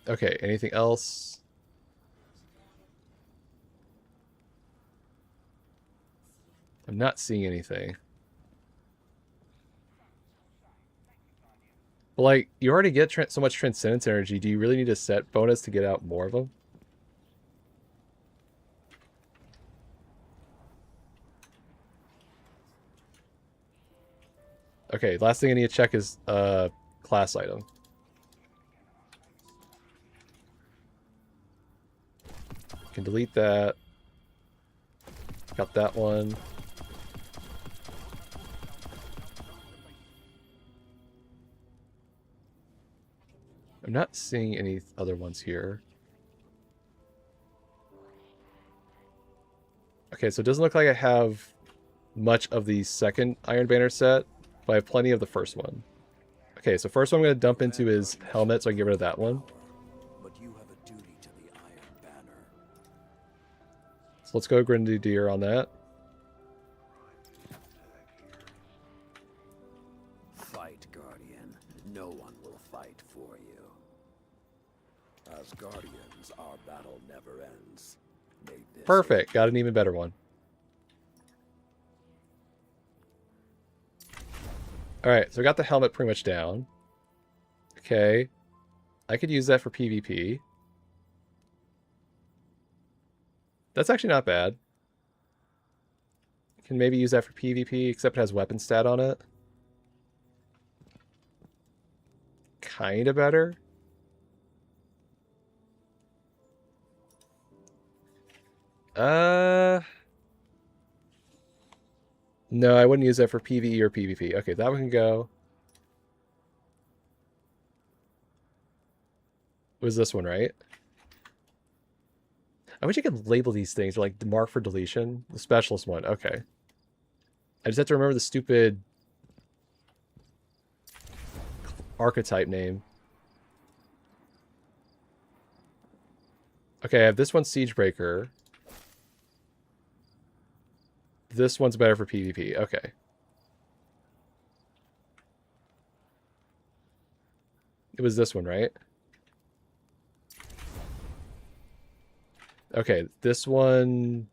Okay, anything else? I'm not seeing anything. But like, you already get so much Transcendence energy. Do you really need a set bonus to get out more of them? Okay, last thing I need to check is class item. Can delete that. Got that one. I'm not seeing any other ones here. Okay, so it doesn't look like I have much of the second Iron Banner set, but I have plenty of the first one. Okay, so first one I'm going to dump into is helmet, so I can get rid of that one. But you have a duty to the Iron Banner. So let's go Grenadier on that. Fight, Guardian. No one will fight for you. As Guardians, our battle never ends. May this Perfect, got an even better one. Alright, so I got the helmet pretty much down. Okay. I could use that for PvP. That's actually not bad. Can maybe use that for PvP, except it has weapon stat on it. Kinda better. No, I wouldn't use that for PvE or PvP. Okay, that one can go. It was this one, right? I wish I could label these things, or like mark for deletion. The specialist one, okay. I just have to remember the stupid archetype name. Okay, I have this one, Siegebreaker. This one's better for PvP. Okay. It was this one, right? Okay, this one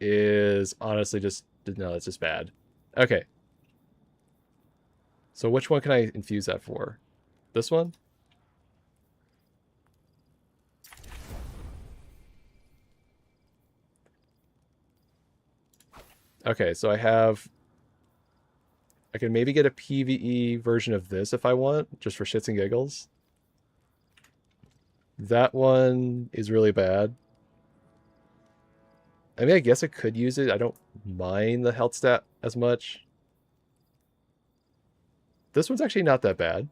is honestly just... No, it's just bad. Okay. So which one can I infuse that for? This one? Okay, so I can maybe get a PvE version of this if I want, just for shits and giggles. That one is really bad. I mean, I guess I could use it. I don't mind the health stat as much. This one's actually not that bad.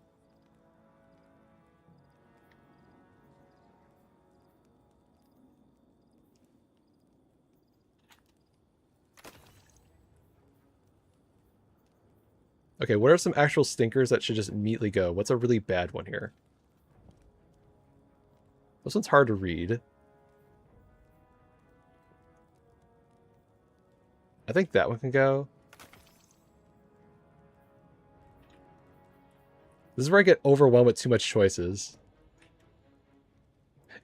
Okay, what are some actual stinkers that should just immediately go? What's a really bad one here? This one's hard to read. I think that one can go. This is where I get overwhelmed with too much choices.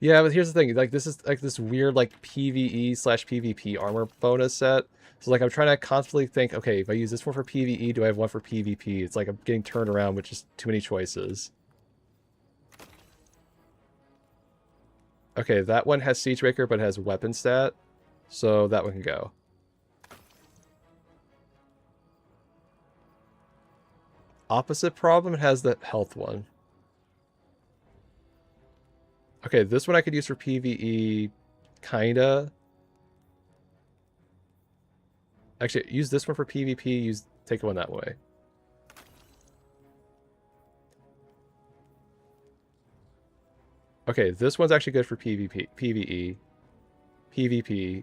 Yeah, but here's the thing. Like, this is like this weird like PvE/PvP armor bonus set. So like I'm trying to constantly think, okay, if I use this one for PvE, do I have one for PvP? It's like I'm getting turned around with just too many choices. Okay, that one has Siegebreaker, but it has weapon stat. So that one can go. Opposite problem, it has the health one. Okay, this one I could use for PvE, kinda. Actually, use this one for PvP, take one that way. Okay, this one's actually good for PvP, PvE, PvP.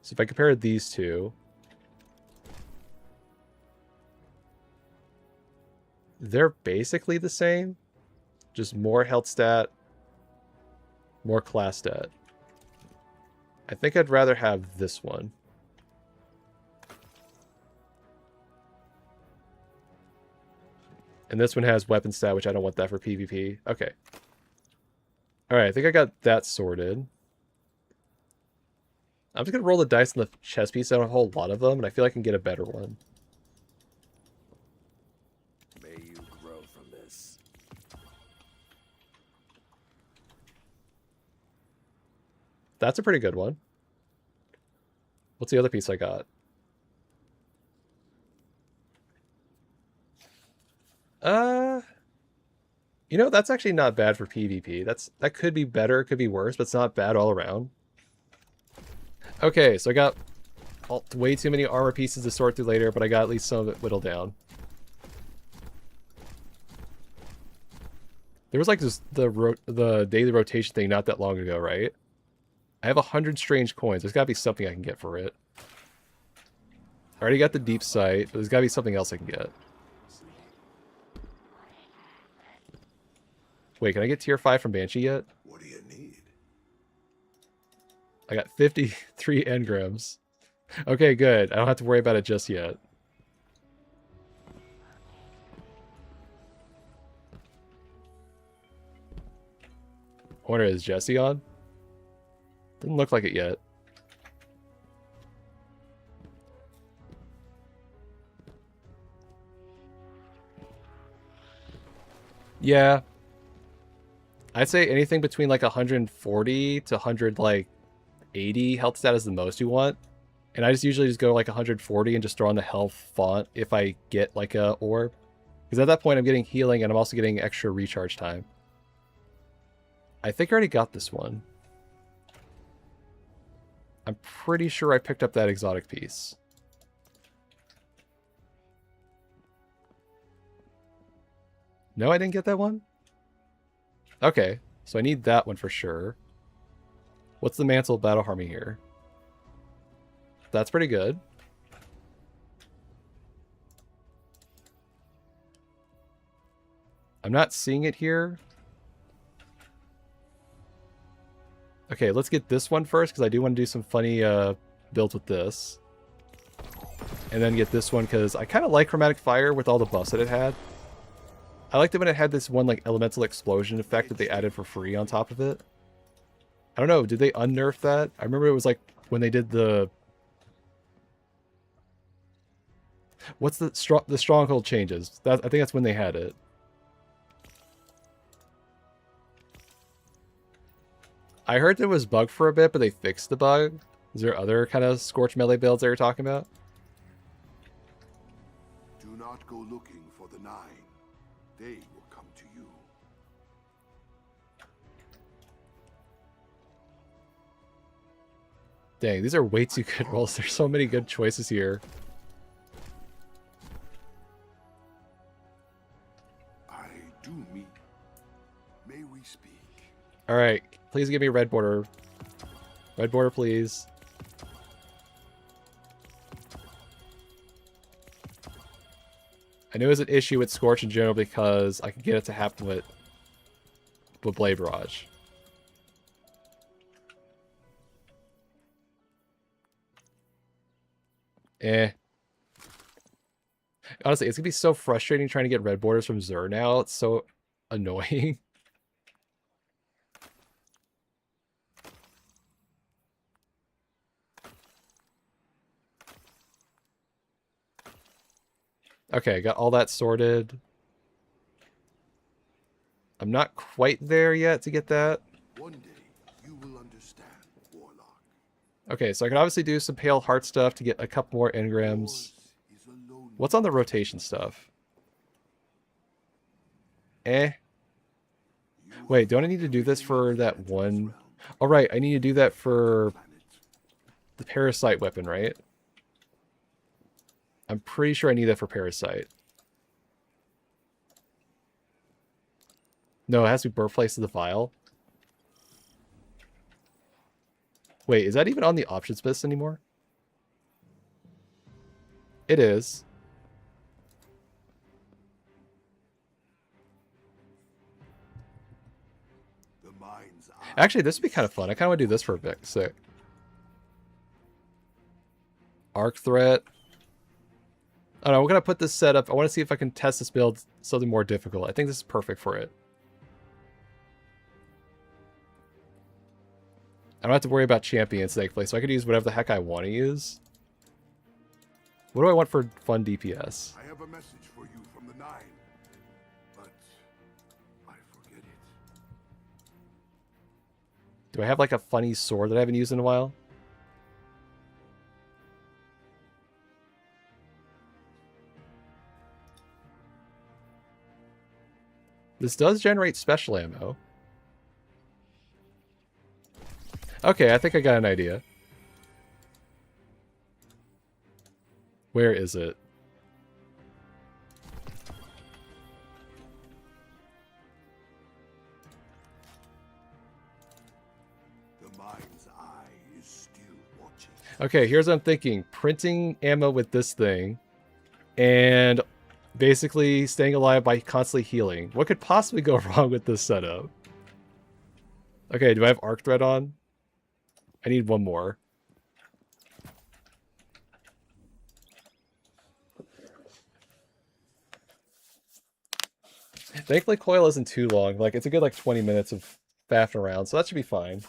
So if I compare these two, They're basically the same. Just more health stat, more class stat. I think I'd rather have this one. And this one has weapon stat, which I don't want that for PvP. Okay. Alright, I think I got that sorted. I'm just going to roll the dice on the chess piece. I don't have a whole lot of them, and I feel like I can get a better one. May you grow from this. That's a pretty good one. What's the other piece I got? You know, that's actually not bad for PvP. That could be better, it could be worse, but it's not bad all around. Okay, so I got way too many armor pieces to sort through later, but I got at least some of it whittled down. There was like this the daily rotation thing not that long ago, right? I have 100 strange coins. There's got to be something I can get for it. I already got the deep sight, but there's got to be something else I can get. Wait, can I get tier 5 from Banshee yet? What do you need? I got 53 engrams. Okay, good. I don't have to worry about it just yet. I wonder, is Jesse on? Doesn't look like it yet. Yeah. I'd say anything between like 140 to 100 like 80 health stat is the most you want. And I just usually just go like 140 and just throw on the health font if I get like a orb. Because at that point I'm getting healing and I'm also getting extra recharge time. I think I already got this one. I'm pretty sure I picked up that exotic piece. No, I didn't get that one? Okay, so I need that one for sure. What's the Mantle of Battle Harmony here? That's pretty good. I'm not seeing it here. Okay, let's get this one first, because I do want to do some funny builds with this. And then get this one, because I kind of like Chromatic Fire with all the buffs that it had. I liked it when it had this one like elemental explosion effect that they added for free on top of it. I don't know, did they unnerf that? I remember it was like when they did the... What's the stronghold changes? I think that's when they had it. I heard there was bug for a bit, but they fixed the bug. Is there other kind of Scorch melee builds they were talking about? Do not go looking for the 9. They will come to you. Dang, these are way too good rolls. There's so many good choices here. I do meet. May we speak? Alright, please give me red border. Red border, please. I knew it was an issue with Scorch in general because I could get it to happen with Blade Barrage. Honestly, it's going to be so frustrating trying to get red borders from Xur now. It's so annoying. Okay, got all that sorted. I'm not quite there yet to get that. One day you will understand, Warlock. Okay, so I can obviously do some Pale Heart stuff to get a couple more engrams. Yours is a lone What's on the rotation stuff? Wait, don't I need to do this for that one? Oh, right, I need to do that for planet. the Parasite weapon, right? I'm pretty sure I need that for Parasite. No, it has to be Birthplace of the Vile. Wait, is that even on the options list anymore? It is. mind's eye. Actually, this would be kind of fun. I kind of want to do this for a bit. Sick. Arc threat. I don't know, we're going to put this setup. I want to see if I can test this build something more difficult. I think this is perfect for it. I don't have to worry about champions, thankfully, so I could use whatever the heck I want to use. What do I want for fun DPS? I have a message for you from the Nine, but I forget it. Do I have like a funny sword that I haven't used in a while? This does generate special ammo. Okay, I think I got an idea. Where is it? The mind's eye is still watching. Okay, here's what I'm thinking. Printing ammo with this thing. And basically staying alive by constantly healing. What could possibly go wrong with this setup? Okay, do I have arc thread on? I need one more. Thankfully, coil isn't too long. Like, it's a good, like, 20 minutes of faffing around, so that should be fine.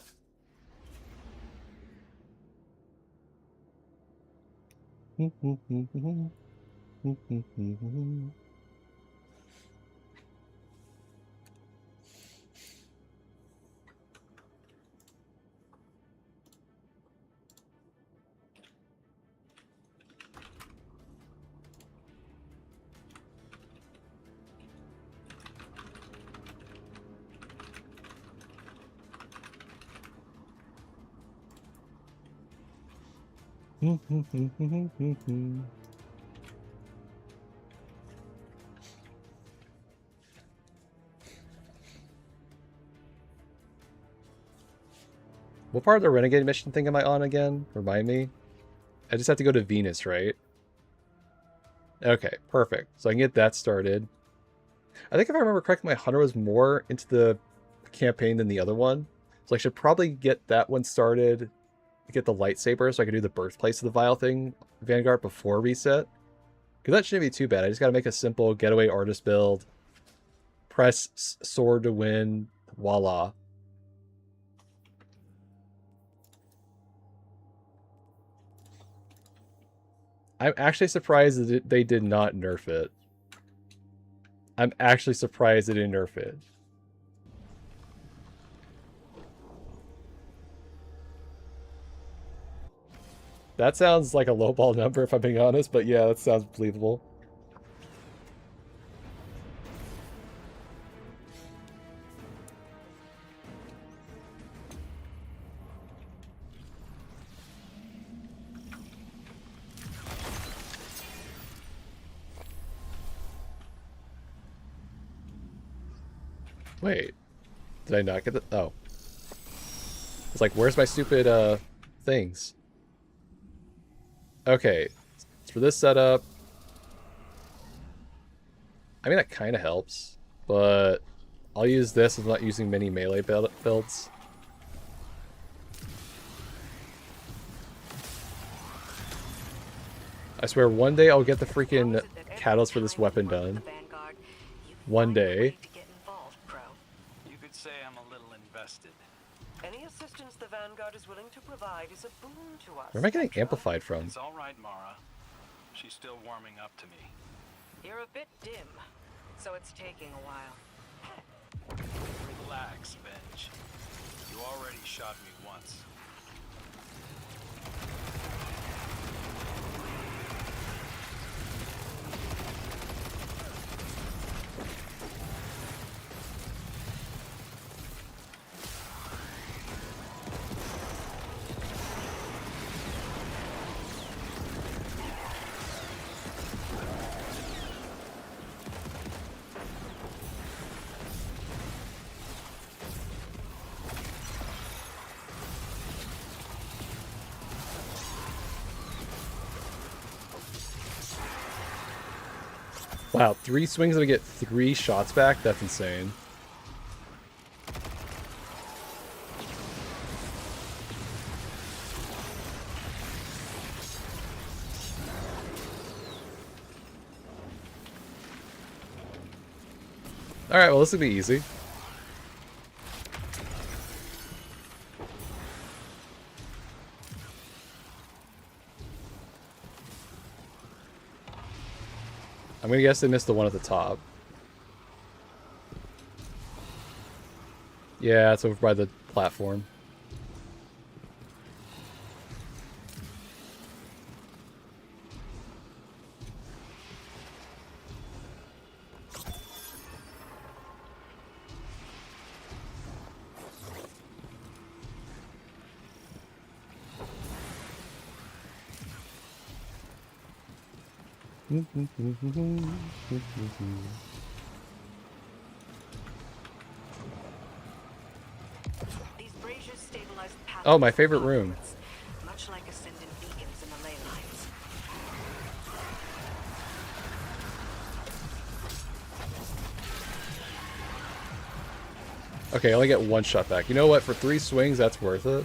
What part of the Renegade mission thing am I on again? Remind me. I just have to go to Venus, right? Okay, perfect. So I can get that started. I think if I remember correctly, my hunter was more into the campaign than the other one. So I should probably get that one started, get the lightsaber so I can do the birthplace of the vial thing, Vanguard, before reset. Because that shouldn't be too bad. I just got to make a simple getaway artist build. Press sword to win. Voila. I'm actually surprised that they did not nerf it. I'm actually surprised they didn't nerf it. That sounds like a lowball number if I'm being honest, but yeah, that sounds believable. Wait, did I not get the... Oh. It's like, where's my stupid, things? Okay, for this setup... I mean, that kind of helps, but I'll use this if I'm not using many melee builds. I swear, one day I'll get the freaking catalyst for this weapon done. One day. You could say I'm a little invested. Any assistance the Vanguard is willing to provide is a boon to us. Where am I getting amplified from? It's all right, Mara. She's still warming up to me. You're a bit dim, so it's taking a while. Relax, Benj. You already shot me once. Wow, 3 swings and I get 3 shots back? That's insane. Alright, well this will be easy. I'm gonna guess they missed the one at the top. Yeah, it's over by the platform. These braziers stabilize the path Oh, my favorite room. much like ascendant beacons in the ley lines. Okay, I only get one shot back. You know what? For 3 swings, that's worth it.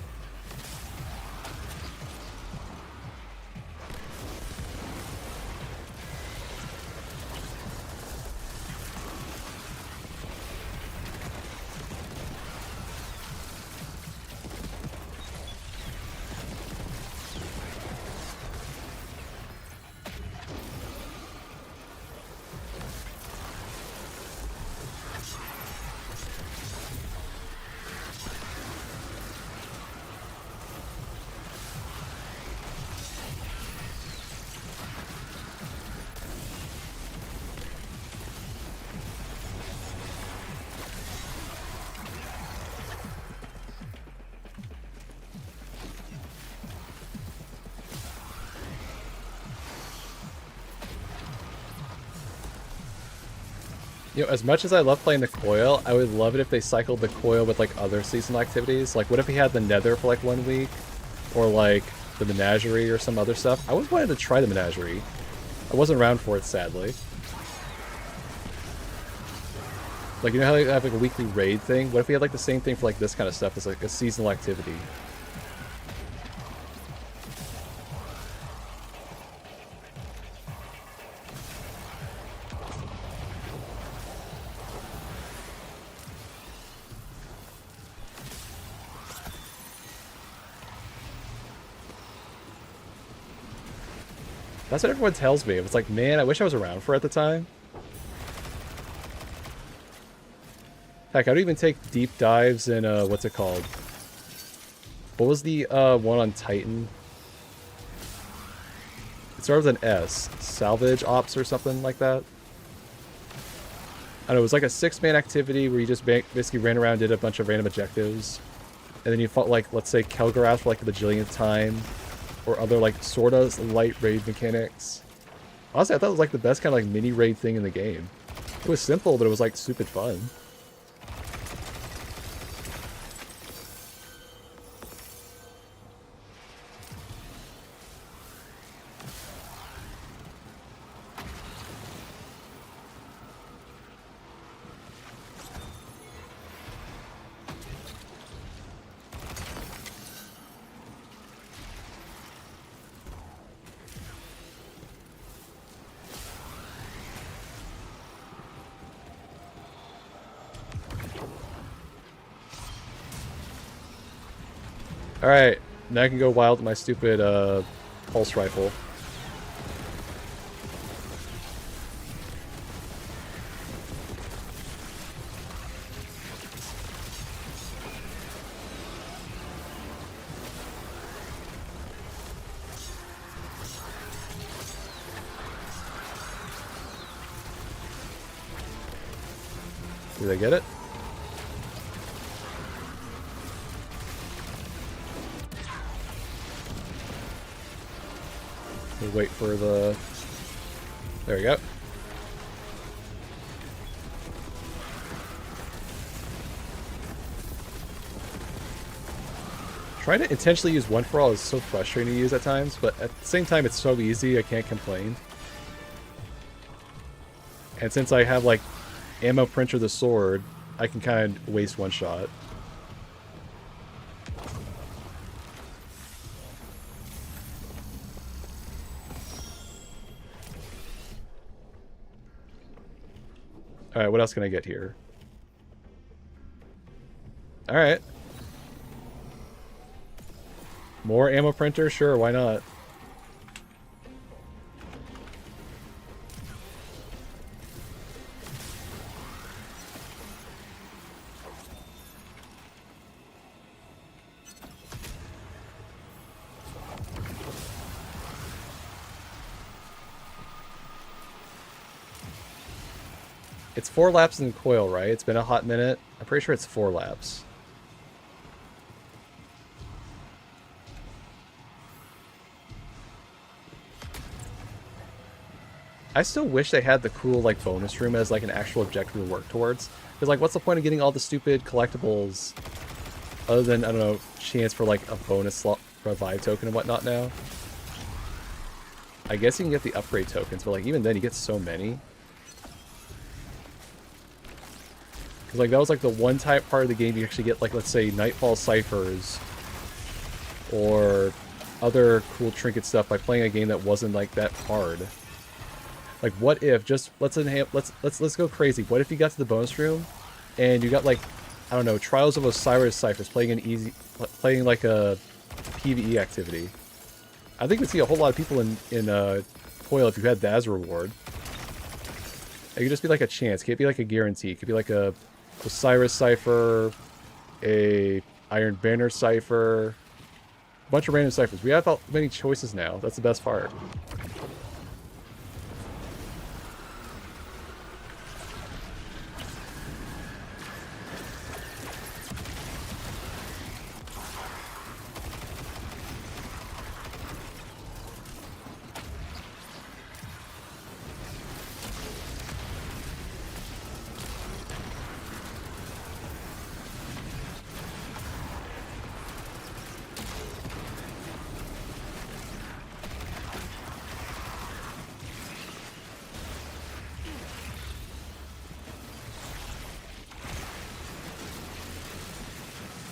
You know, as much as I love playing the coil, I would love it if they cycled the coil with like other seasonal activities. Like, what if he had the Nether for like 1 week, or like the Menagerie or some other stuff? I always wanted to try the Menagerie. I wasn't around for it, sadly. Like, you know how they have like a weekly raid thing? What if we had like the same thing for like this kind of stuff as like a seasonal activity? That's what everyone tells me. It's like, man, I wish I was around for it at the time. Heck, I don't even take deep dives in, what's it called? What was the, one on Titan? It started with an S. Salvage Ops or something like that? I don't know, it was like a 6-man activity where you just basically ran around and did a bunch of random objectives. And then you fought, like, let's say Kel'Garath for, like, the bajillionth time. Or other, like, sort of light raid mechanics. Honestly, I thought it was, like, the best kind of, like, mini raid thing in the game. It was simple, but it was, like, stupid fun. Alright, now I can go wild with my stupid pulse rifle. Did I get it? We'll wait for the... There we go. Trying to intentionally use one for all is so frustrating to use at times, but at the same time it's so easy I can't complain. And since I have like ammo printer the sword, I can kind of waste one shot. Alright, what else can I get here? Alright. More ammo printer? Sure, why not? It's 4 laps in coil, right? It's been a hot minute. I'm pretty sure it's 4 laps. I still wish they had the cool, like, bonus room as, like, an actual objective to work towards. Because, like, what's the point of getting all the stupid collectibles other than, I don't know, chance for, like, a bonus slot revive token and whatnot now? I guess you can get the upgrade tokens, but, like, even then you get so many. Because, like, that was, like, the one type part of the game you actually get, like, let's say, Nightfall Ciphers or other cool trinket stuff by playing a game that wasn't, like, that hard. Like, what if, just, let's go crazy. What if you got to the bonus room and you got, like, I don't know, Trials of Osiris Ciphers playing like a PvE activity? I think we'd see a whole lot of people in Coil if you had that as a reward. It could just be like a chance. It can't be like a guarantee. It could be like a Osiris Cipher, a Iron Banner Cipher, a bunch of random ciphers. We have many choices now. That's the best part.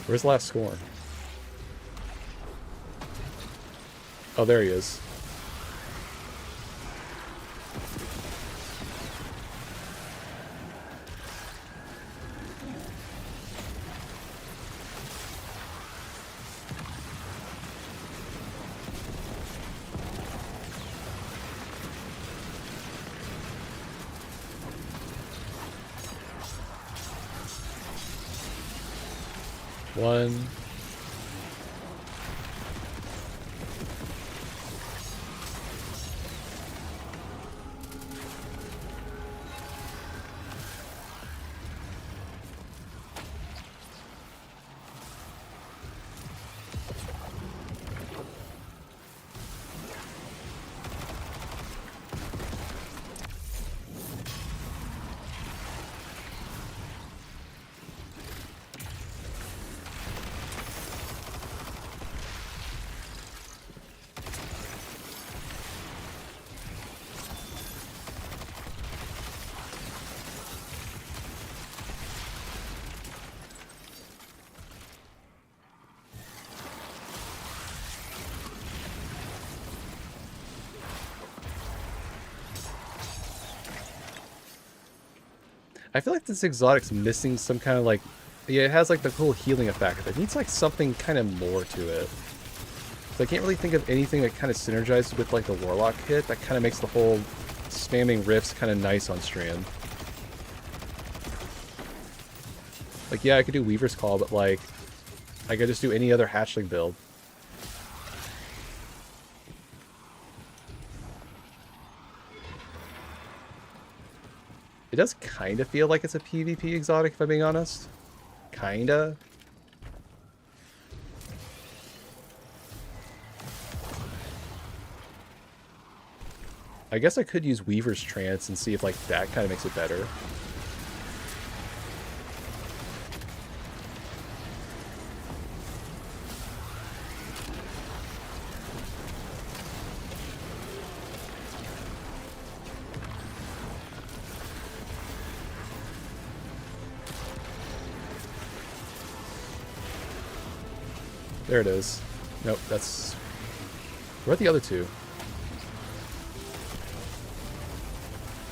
Where's the last scorn? Oh, there he is. One. I feel like this exotic's missing some kind of like, yeah, it has like the cool healing effect, but it needs like something kind of more to it. So I can't really think of anything that kind of synergizes with like the Warlock hit that kind of makes the whole spamming riffs kind of nice on stream. Like, yeah, I could do Weaver's Call, but like, I could just do any other hatchling build. It does kind of feel like it's a PvP exotic, if I'm being honest. Kinda. I guess I could use Weaver's Trance and see if like that kind of makes it better. There it is. Nope, that's... Where are the other two?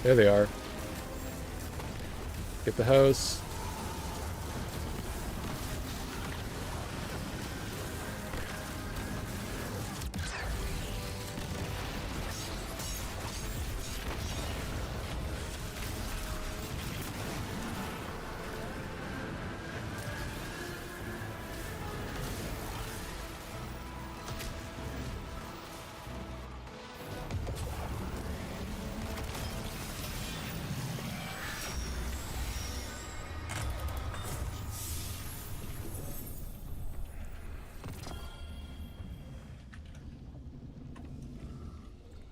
There they are. Get the host.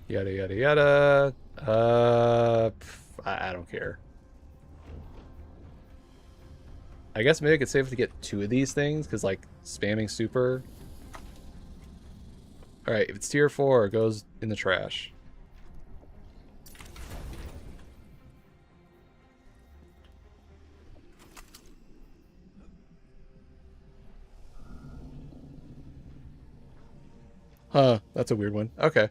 Yada yada yada. I don't care. I guess maybe I could save to get 2 of these things, because like spamming super. Alright, if it's tier 4, it goes in the trash. Huh, that's a weird one. Okay.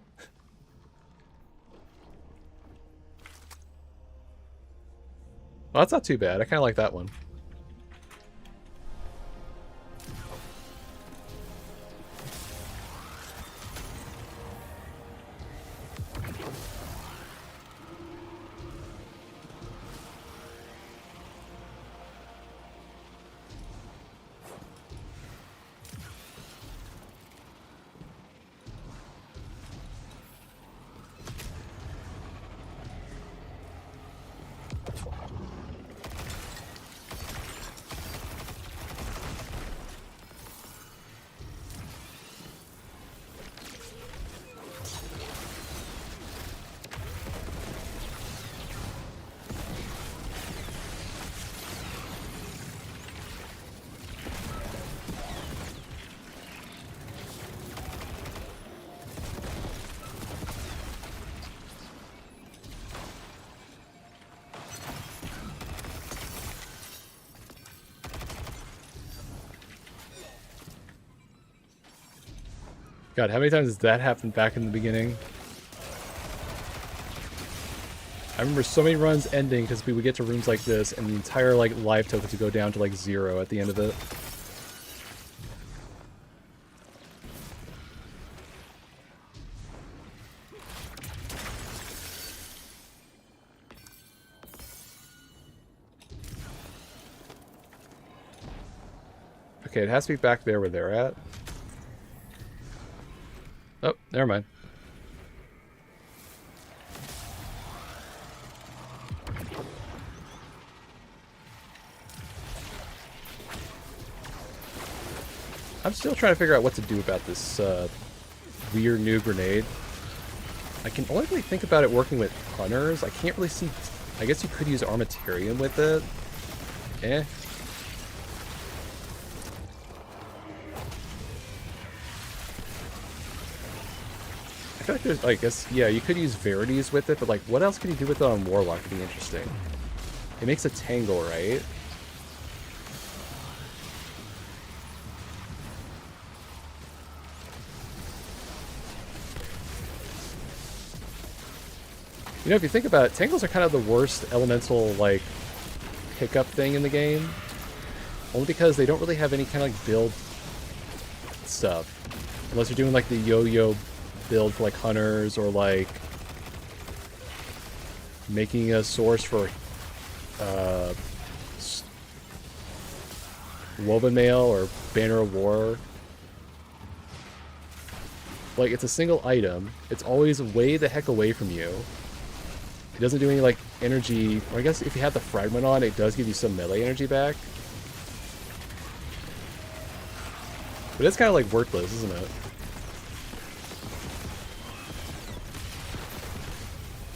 Well, that's not too bad. I kind of like that one. God, how many times has that happened back in the beginning? I remember so many runs ending because we would get to rooms like this and the entire like life total to go down to like 0 at the end of it. Okay, it has to be back there where they're at. Oh, never mind. I'm still trying to figure out what to do about this weird new grenade. I can only really think about it working with hunters. I can't really see... I guess you could use Armitarium with it. Eh. I feel like there's... I guess, yeah, you could use Verities with it, but like, what else can you do with it on Warlock? Would be interesting. It makes a tangle, right? You know, if you think about it, tangles are kind of the worst elemental, like, pickup thing in the game. Only because they don't really have any kind of, like, build stuff. Unless you're doing, like, the yo-yo build for, like, hunters, or, like, making a source for, Woven Mail or Banner of War. Like, it's a single item. It's always way the heck away from you. It doesn't do any, like, energy... Or I guess if you have the fragment on, it does give you some melee energy back. But it's kind of, like, worthless, isn't it?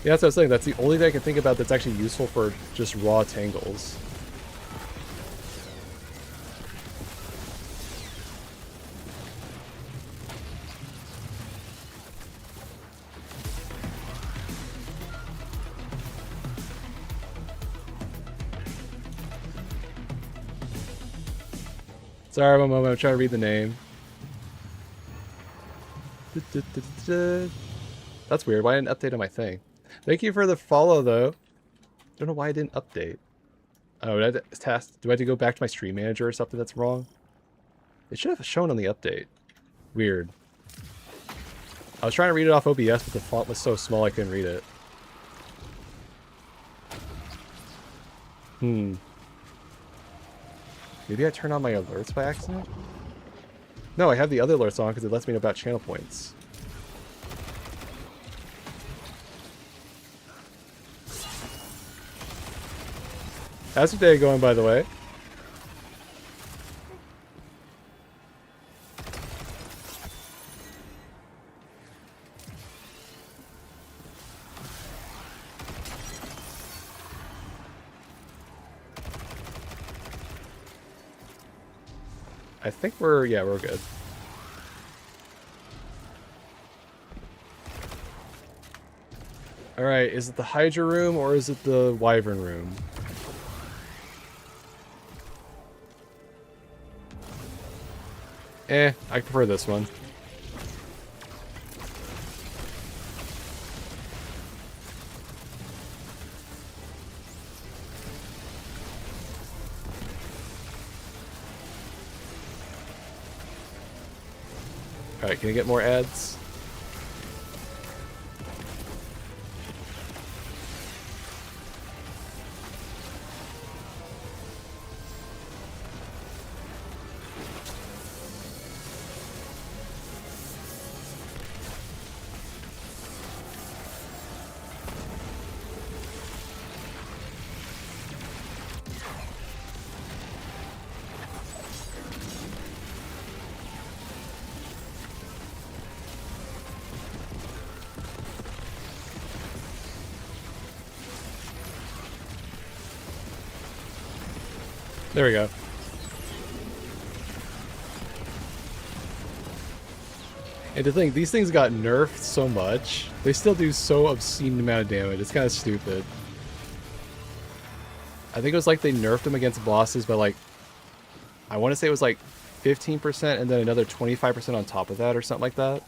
Yeah, that's what I was saying. That's the only thing I can think about that's actually useful for just raw tangles. Sorry, one moment. I'm trying to read the name. That's weird. Why didn't I update on my thing? Thank you for the follow, though. Don't know why I didn't update. Oh, do I have to go back to my stream manager or something that's wrong? It should have shown on the update. Weird. I was trying to read it off OBS, but the font was so small I couldn't read it. Maybe I turned on my alerts by accident? No, I have the other alerts on because it lets me know about channel points. How's your day going, by the way? I think we're good. Alright, is it the Hydra room or is it the Wyvern room? I prefer this one. Alright, can I get more ads? There we go. And to think, these things got nerfed so much, they still do so obscene amount of damage. It's kind of stupid. I think it was like they nerfed them against bosses by like, I want to say it was like 15% and then another 25% on top of that or something like that.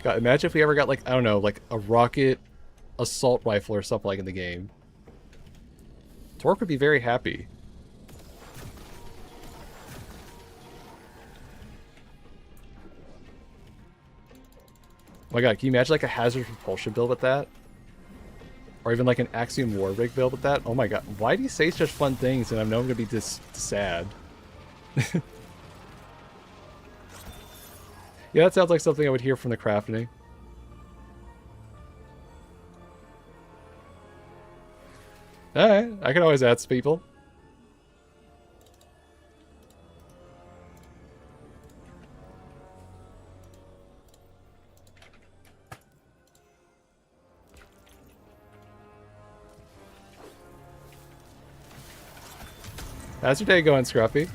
God, imagine if we ever got like, I don't know, like a rocket assault rifle or something like in the game. Torque would be very happy. Oh my god, can you imagine like a hazard propulsion build with that? Or even like an Axiom War Rig build with that? Oh my god, why do you say such fun things and I know I'm gonna be this sad? Yeah, that sounds like something I would hear from the crafting. Alright, I can always ask people. How's your day going, Scruffy?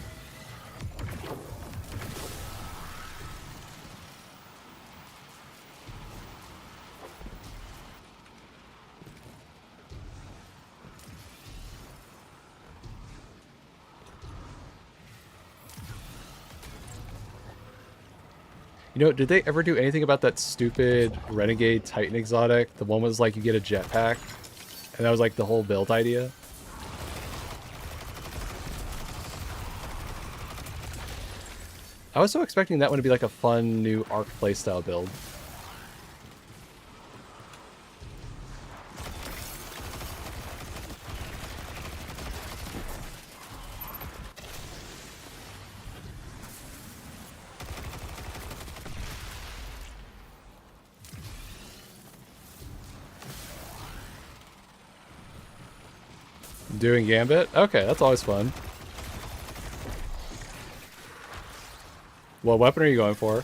You know, did they ever do anything about that stupid Renegade Titan exotic? The one was like you get a jetpack, and that was like the whole build idea. I was so expecting that one to be like a fun new Arc playstyle build. Doing Gambit? Okay, that's always fun. What weapon are you going for?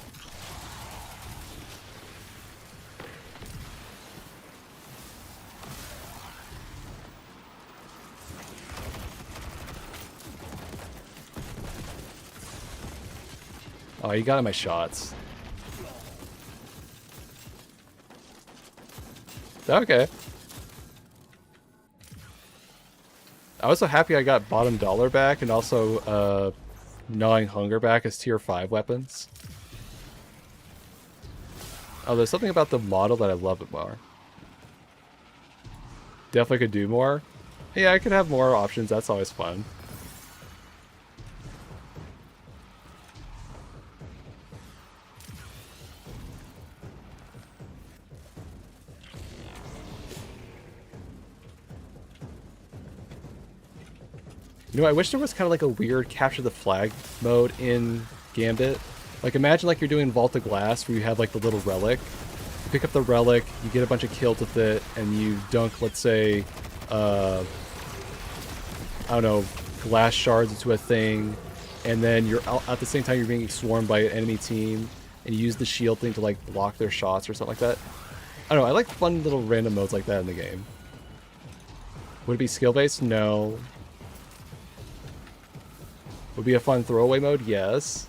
Oh, you got in my shots. Okay. I was so happy I got bottom dollar back and also gnawing hunger back as tier 5 weapons. Oh, there's something about the model that I love it more. Definitely could do more. Yeah, I could have more options. That's always fun. You know, I wish there was kind of like a weird capture the flag mode in Gambit. Like, imagine like you're doing Vault of Glass where you have like the little relic. You pick up the relic, you get a bunch of kills with it, and you dunk, let's say, I don't know, glass shards into a thing, and then you're at the same time you're being swarmed by an enemy team, and you use the shield thing to like block their shots or something like that. I don't know, I like fun little random modes like that in the game. Would it be skill-based? No. Would be a fun throwaway mode? Yes.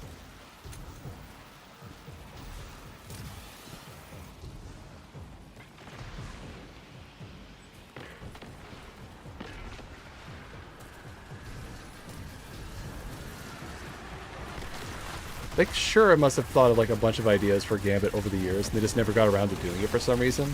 Like, sure, I must have thought of like a bunch of ideas for Gambit over the years, and they just never got around to doing it for some reason.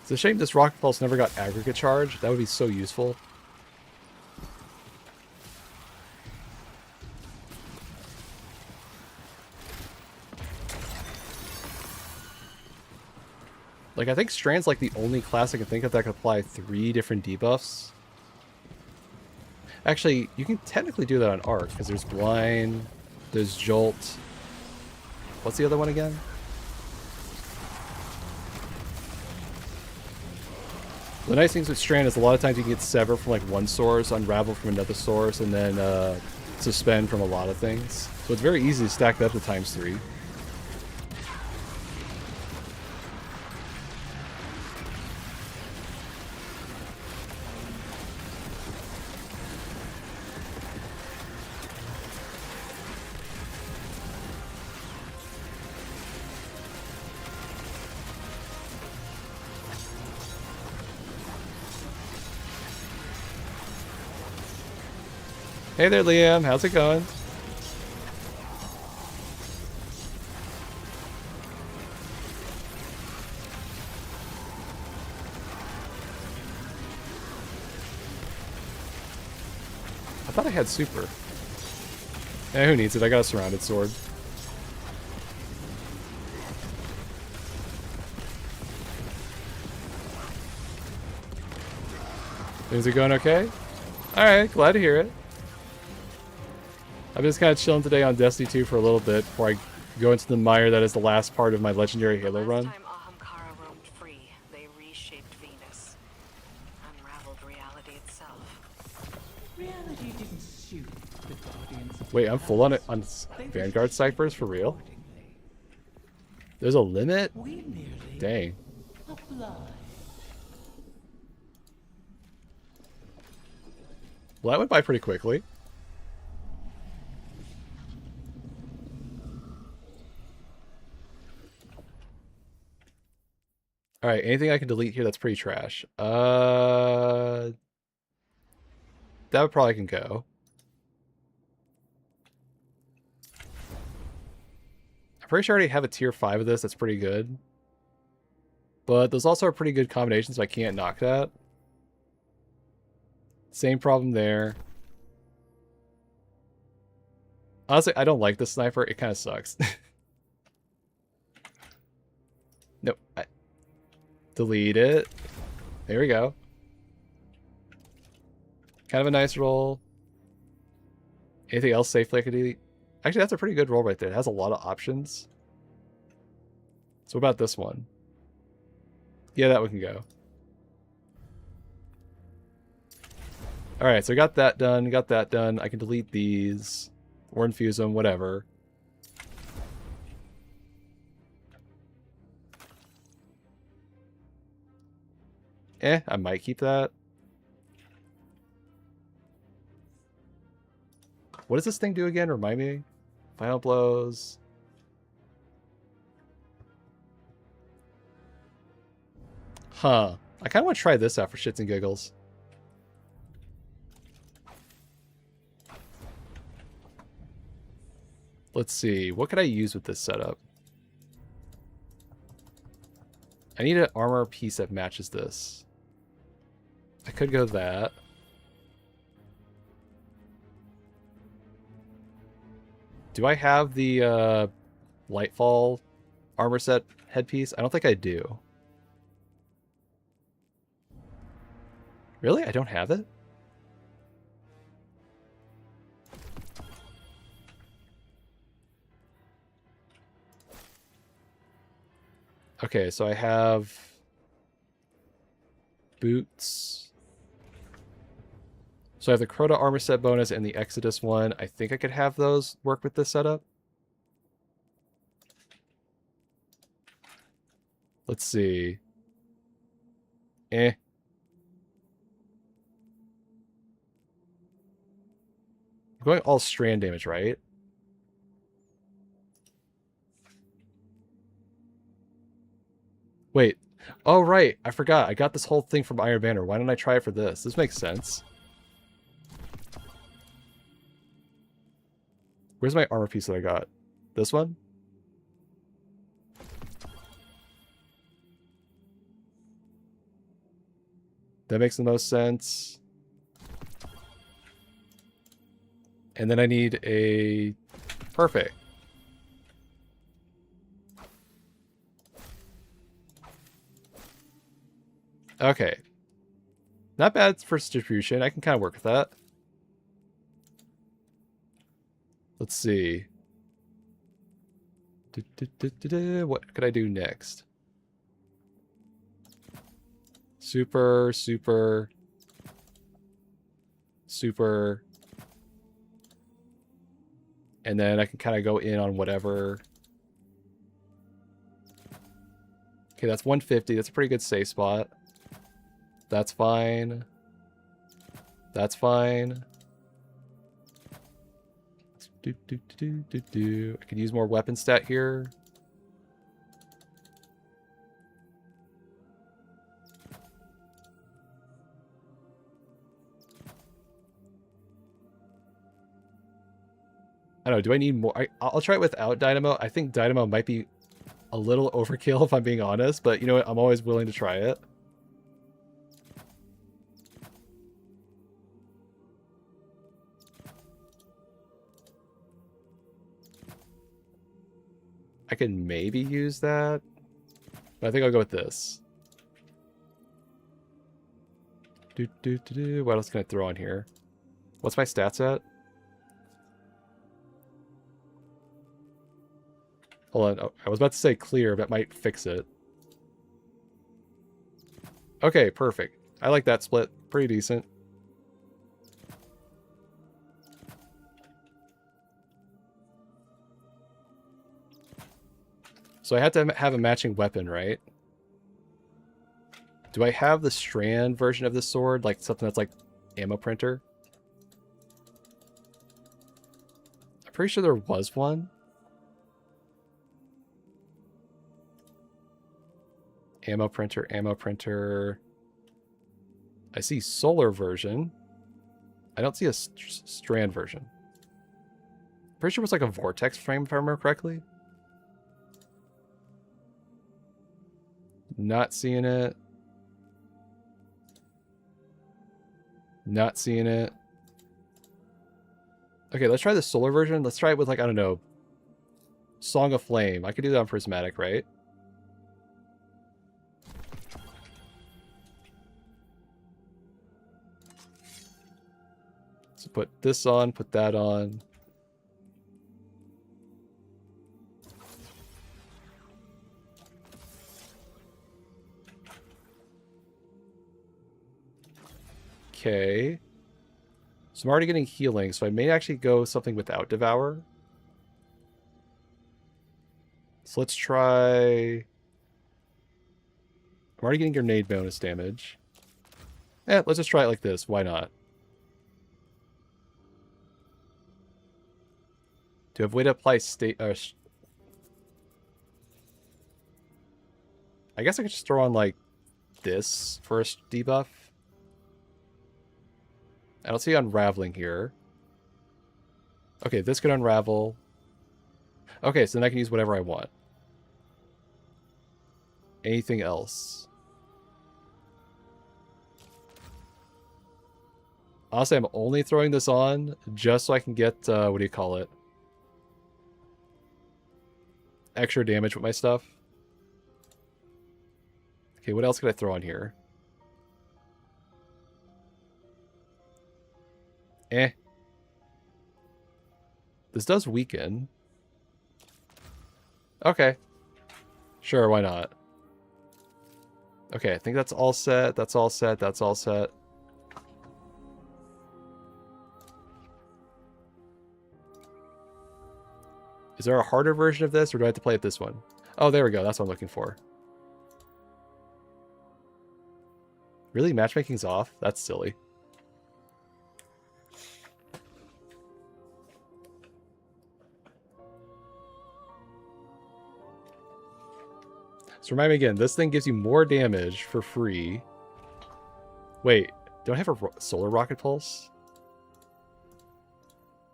It's a shame this Rocket Pulse never got aggregate charge. That would be so useful. Like, I think Strand's like the only class I can think of that can apply 3 different debuffs. Actually, you can technically do that on Arc, because there's Blind, there's Jolt. What's the other one again? The nice things with Strand is a lot of times you can get Sever from like one source, Unravel from another source, and then Suspend from a lot of things. So it's very easy to stack that up to ×3. Hey there, Liam. How's it going? I thought I had super. Yeah, who needs it? I got a surrounded sword. Things are going okay? Alright, glad to hear it. I'm just kind of chilling today on Destiny 2 for a little bit before I go into the mire that is the last part of my legendary Halo run. Last time Ahamkara roamed free, they reshaped Venus. Unraveled reality itself. Reality didn't suit the Guardians. Wait, I'm full on it on Vanguard ciphers for real? There's a limit? We merely Dang. apply. Well, that went by pretty quickly. Alright, anything I can delete here that's pretty trash? That would probably can go. pretty sure I already have a tier 5 of this that's pretty good. But those also are pretty good combinations, so I can't knock that. Same problem there. Honestly, I don't like this sniper. It kind of sucks. Nope. Delete it. There we go. Kind of a nice roll. Anything else safely I could delete? Actually, that's a pretty good roll right there. It has a lot of options. So what about this one? Yeah, that one can go. Alright, so I got that done, got that done. I can delete these. Or infuse them, whatever. I might keep that. What does this thing do again? Remind me. Final blows. Huh. I kind of want to try this out for shits and giggles. Let's see. What could I use with this setup? I need an armor piece that matches this. I could go that. Do I have the Lightfall armor set headpiece? I don't think I do. Really? I don't have it? Okay, so I have boots. So I have the Crota armor set bonus and the Exodus one. I think I could have those work with this setup. Let's see. I'm going all strand damage, right? Wait. Oh, right. I forgot. I got this whole thing from Iron Banner. Why don't I try it for this? This makes sense. Where's my armor piece that I got? This one? That makes the most sense. And then I need a... Perfect. Okay. Not bad for distribution. I can kind of work with that. Let's see. What could I do next? Super, super, super. And then I can kind of go in on whatever. Okay, that's 150. That's a pretty good safe spot. That's fine. That's fine. I could use more weapon stat here. I don't know, do I need more? I'll try it without Dynamo. I think Dynamo might be a little overkill if I'm being honest, but you know what? I'm always willing to try it. I can maybe use that, but I think I'll go with this. What else can I throw on here? What's my stats at? Hold on. Oh, I was about to say clear, but might fix it. Okay, perfect. I like that split. Pretty decent. So I have to have a matching weapon, right? Do I have the strand version of this sword? Like something that's like ammo printer? I'm pretty sure there was one. Ammo printer, ammo printer. I see solar version. I don't see a strand version. Pretty sure it was like a vortex frame, if I remember correctly. Not seeing it. Not seeing it. Okay, let's try the solar version. Let's try it with, like, I don't know, Song of Flame. I could do that on Prismatic, right? So put this on, put that on. Okay. So I'm already getting healing, so I may actually go something without Devour. So let's try... I'm already getting grenade bonus damage. Let's just try it like this. Why not? Do I have a way to apply state... I guess I could just throw on, like, this first debuff. I don't see unraveling here. Okay, this could unravel. Okay, so then I can use whatever I want. Anything else? Honestly, I'm only throwing this on just so I can get, what do you call it? Extra damage with my stuff. Okay, what else can I throw on here? This does weaken. Okay. Sure, why not? Okay, I think that's all set. That's all set. That's all set. Is there a harder version of this, or do I have to play it this one? Oh, there we go. That's what I'm looking for. Really? Matchmaking's off? That's silly. So remind me again, this thing gives you more damage for free. Wait, do I have a solar rocket pulse?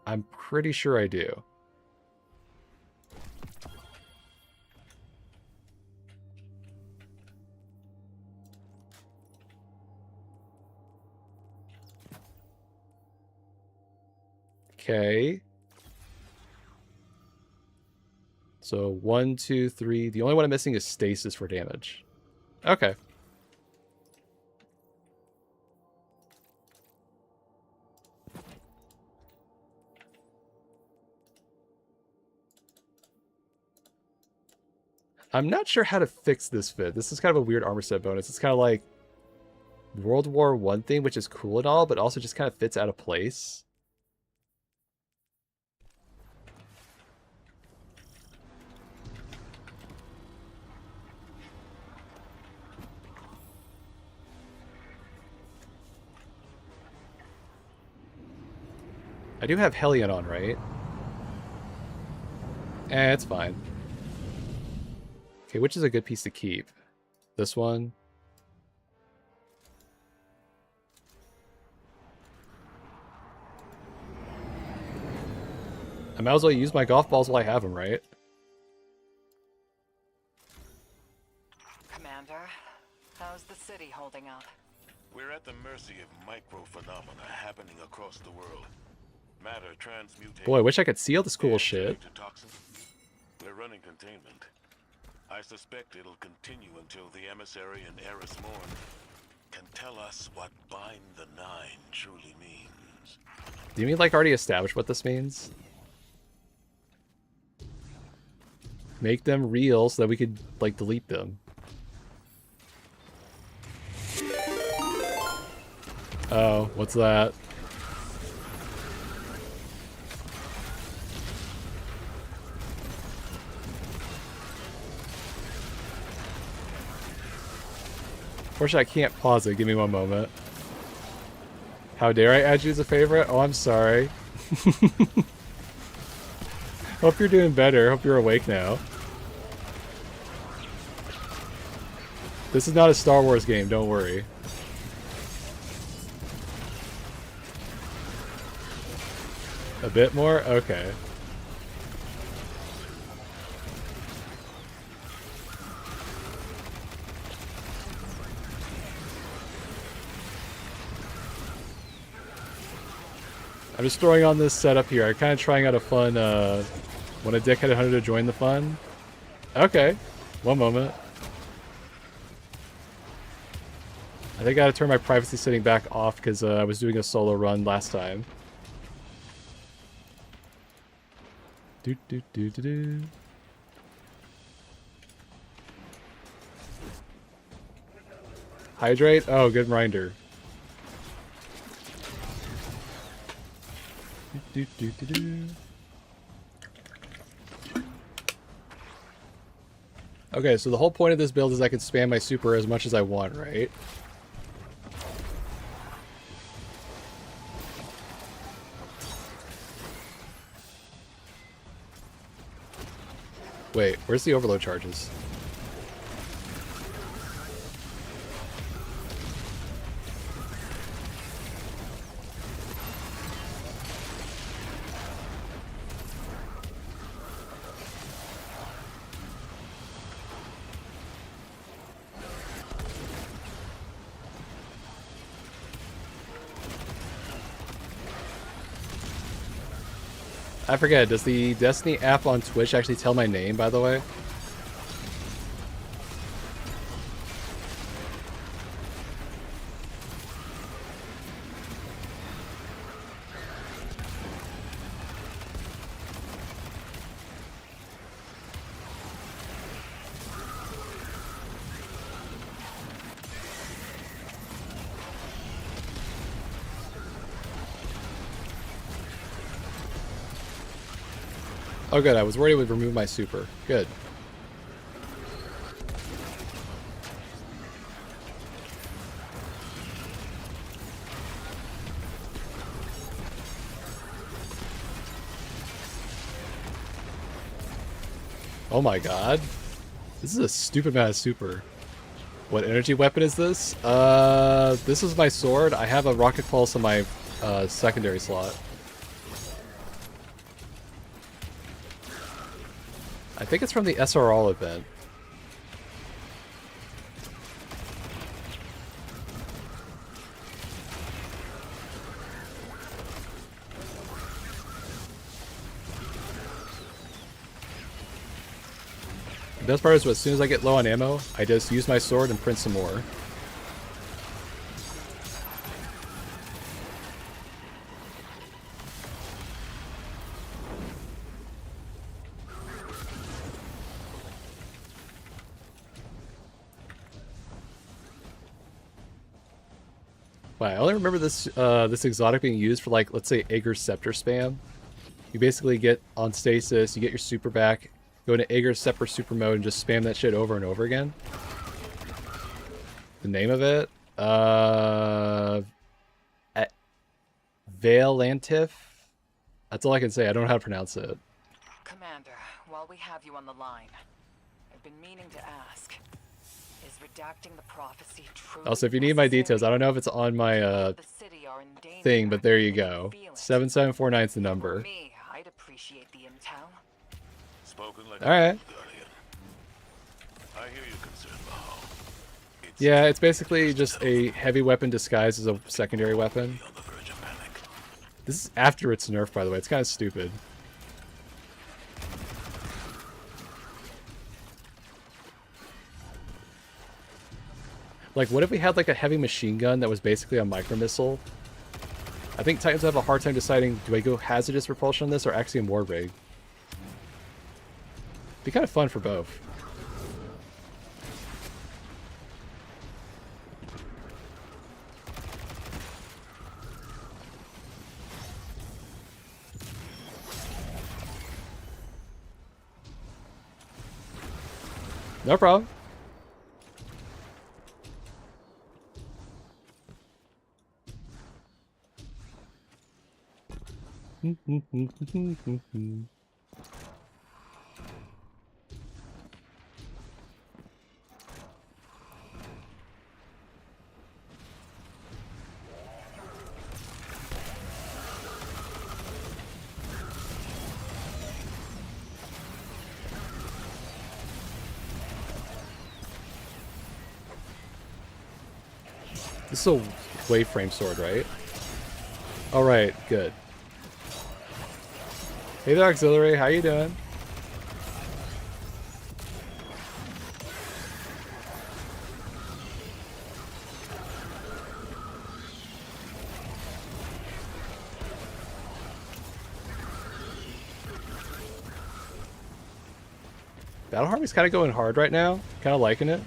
I'm pretty sure I do. Okay. So 1, 2, 3. The only one I'm missing is stasis for damage. Okay. I'm not sure how to fix this fit. This is kind of a weird armor set bonus. It's kind of like World War I thing, which is cool and all, but also just kind of fits out of place. I do have Hellion on, right? It's fine. Okay, which is a good piece to keep? This one? I might as well use my golf balls while I have them, right? Commander, how's the city holding up? We're at the mercy of microphenomena happening across the world. Matter transmutating. Boy, I wish I could see all this cool shit. We're running containment. I suspect it'll continue until the emissary and Eris Morn can tell us what bind the Nine truly means. Do you mean like already established what this means? Make them real so that we could like delete them. Oh, what's that? Unfortunately, I can't pause it. Give me one moment. How dare I add you as a favorite? Oh, I'm sorry. Hope you're doing better. Hope you're awake now. This is not a Star Wars game, don't worry. A bit more? Okay. I'm just throwing on this setup here. I'm kind of trying out a fun, when a dickhead hunter to join the fun. Okay. One moment. I think I gotta turn my privacy setting back off because I was doing a solo run last time. Do do do do do. Hydrate? Oh, good reminder. Do do do do do. Okay, so the whole point of this build is I can spam my super as much as I want, right? Wait, where's the overload charges? I forget, does the Destiny app on Twitch actually tell my name, by the way? Oh good, I was worried it would remove my super. Good. Oh my god. This is a stupid amount of super. What energy weapon is this? This is my sword. I have a rocket pulse on my secondary slot. I think it's from the SRL event. The best part is as soon as I get low on ammo, I just use my sword and print some more. Wow, I only remember this this exotic being used for, like, let's say Ager's Scepter spam. You basically get on stasis, you get your super back, go into Ager's Scepter super mode and just spam that shit over and over again. The name of it? Valantif? That's all I can say. I don't know how to pronounce it. Commander, while we have you on the line, I've been meaning to ask. Is redacting the prophecy true? Also, if you need my details, I don't know if it's on my thing, but there you go. 7749 is the number. Me, I'd appreciate the intel. Spoken like All right. I hear you, concerned Mahal. Yeah, it's basically just a heavy weapon disguised as a secondary weapon. On the verge of panic. This is after it's nerfed, by the way. It's kind of stupid. Like, what if we had, like, a heavy machine gun that was basically a micro-missile? I think Titans have a hard time deciding, do I go hazardous propulsion on this or Axiom Warbrig? Be kind of fun for both. No problem. This is a wave frame sword, right? Alright, good. Hey there, Auxiliary. How you doing? Battle Harvey's kind of going hard right now. Kind of liking it.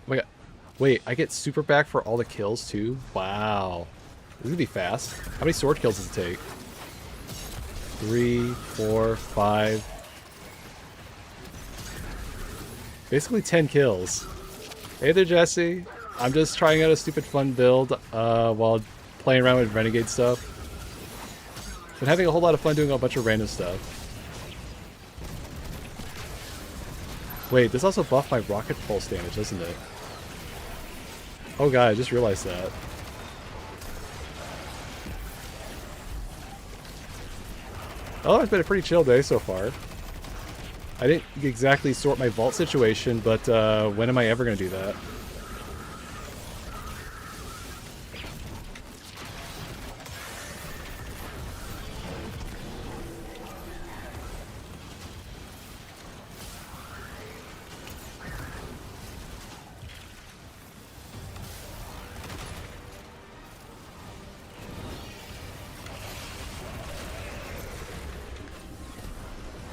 Oh my god. Wait, I get super back for all the kills too? Wow. This is gonna be fast. How many sword kills does it take? 3, 4, 5. Basically 10 kills. Hey there, Jesse. I'm just trying out a stupid fun build while playing around with Renegade stuff. Been having a whole lot of fun doing a bunch of random stuff. Wait, this also buffed my rocket pulse damage, doesn't it? Oh god, I just realized that. Oh, it's been a pretty chill day so far. I didn't exactly sort my vault situation, but when am I ever going to do that?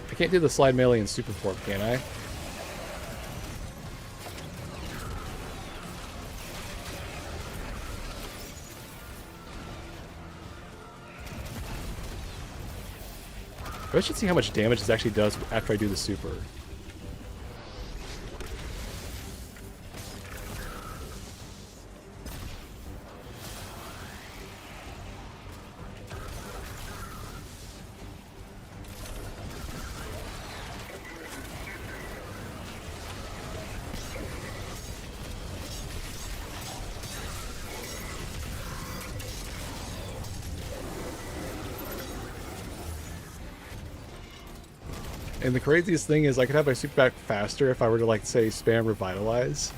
I can't do the slide melee in super form, can I? I should see how much damage this actually does after I do the super. And the craziest thing is I could have my super back faster if I were to, like, say, spam Revitalize.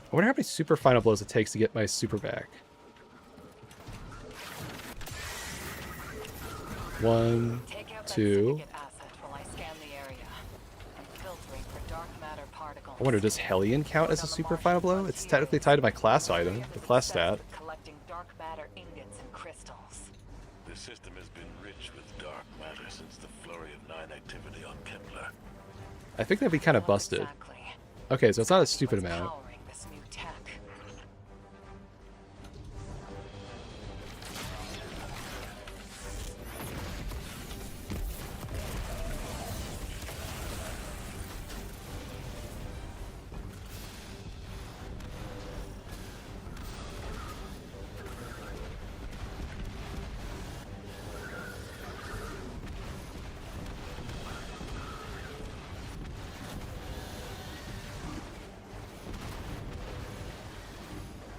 I wonder how many super final blows it takes to get my super back. 1, 2. I wonder, does Hellion count as a super final blow? It's technically tied to my class item, the class stat. Collecting dark matter ingots and crystals. The system has been rich with dark matter since the Flurry of 9 activity on Kepler. I think that'd be kind of busted. Okay, so it's not a stupid amount.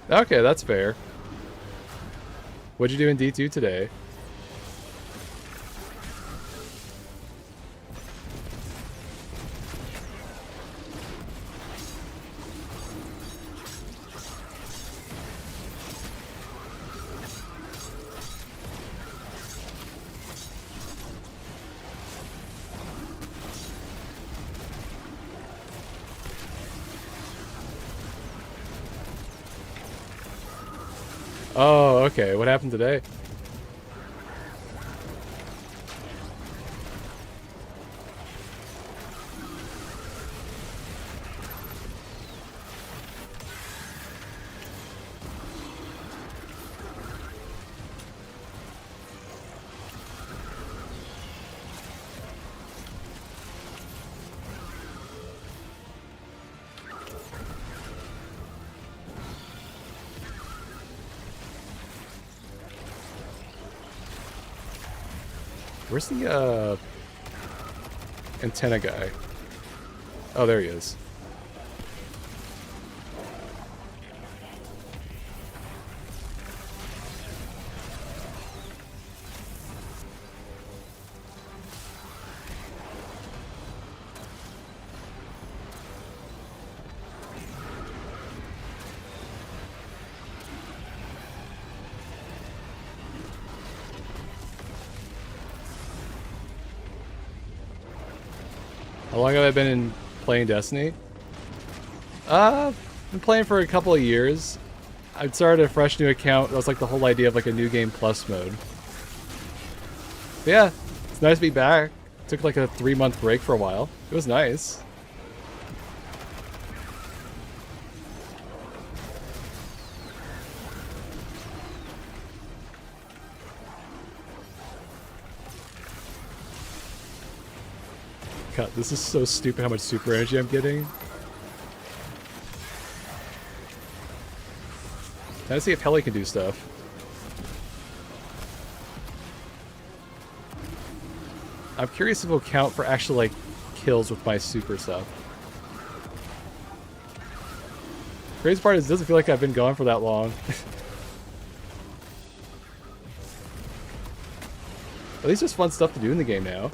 Okay, that's fair. What'd you do in D2 today? Oh, okay. What happened today? Where's the antenna guy? Oh, there he is. How long have I been playing Destiny? I've been playing for a couple of years. I started a fresh new account. That was like the whole idea of like a new game plus mode. But yeah, it's nice to be back. Took like a 3-month break for a while. It was nice. God, this is so stupid how much super energy I'm getting. Can I see if Heli can do stuff? I'm curious if it'll count for actual like kills with my super stuff. Crazy part is it doesn't feel like I've been gone for that long. At least there's fun stuff to do in the game now.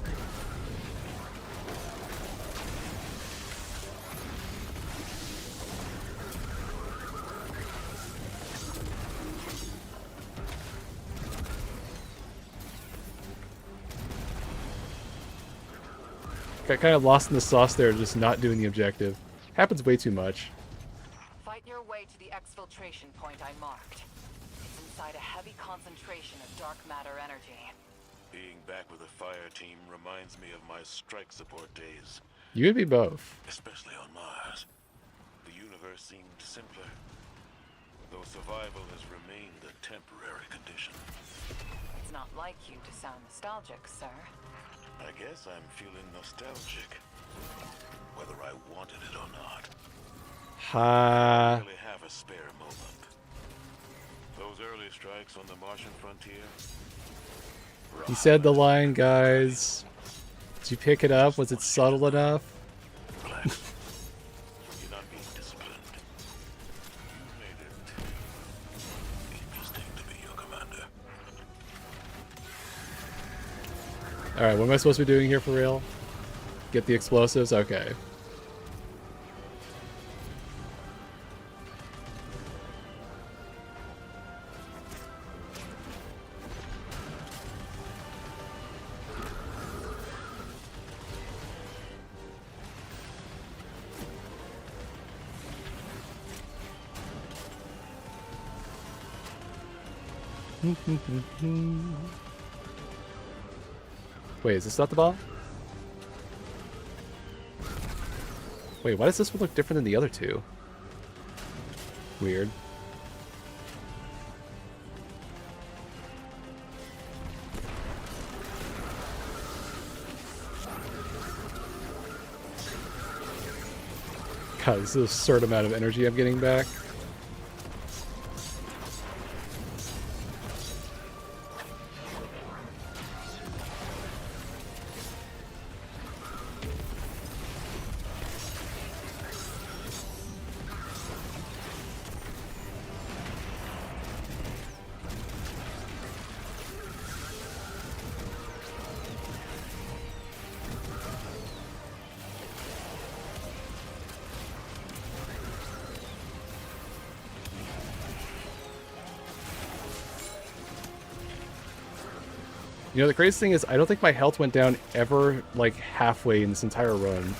Got kind of lost in the sauce there, just not doing the objective. Happens way too much. Fight your way to the exfiltration point I marked. It's inside a heavy concentration of dark matter energy. Being back with a fire team reminds me of my strike support days, You would be both. especially on Mars. The universe seemed simpler, though survival has remained a temporary condition. It's not like you to sound nostalgic, sir. I guess I'm feeling nostalgic, whether I wanted it or not. I really have a spare moment. Those early strikes on the Martian frontier. He said the line, guys. Did you pick it up? Was it subtle enough? Glad you're not being disciplined. You made it interesting to be your commander. Alright, what am I supposed to be doing here for real? Get the explosives? Okay. Wait, is this not the ball? Wait, why does this one look different than the other two? Weird. God, this is a absurd amount of energy I'm getting back. You know, the craziest thing is I don't think my health went down ever, like, halfway in this entire run.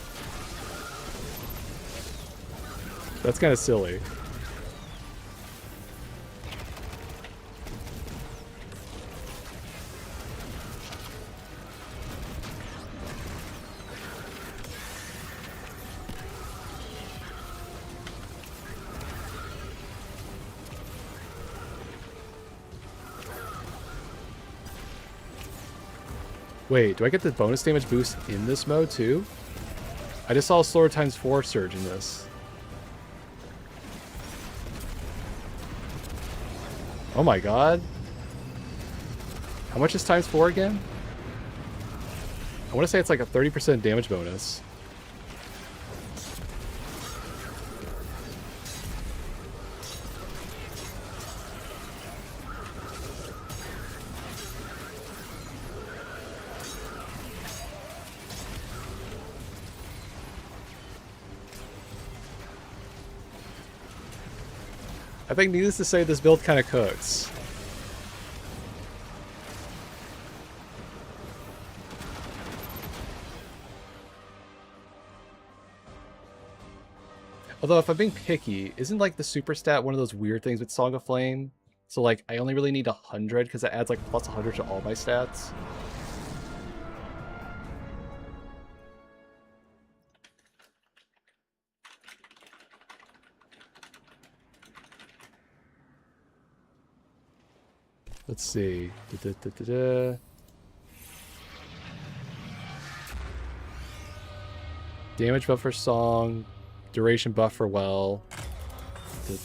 That's kind of silly. Wait, do I get the bonus damage boost in this mode too? I just saw a slower ×4 surge in this. Oh my god. How much is ×4 again? I want to say it's like a 30% damage bonus. I think needless to say, this build kind of cooks. Although, if I'm being picky, isn't like the super stat one of those weird things with Song of Flame? So like, I only really need 100 because that adds like plus 100 to all my stats. Let's see. Damage buff for Song. Duration buff for Well. The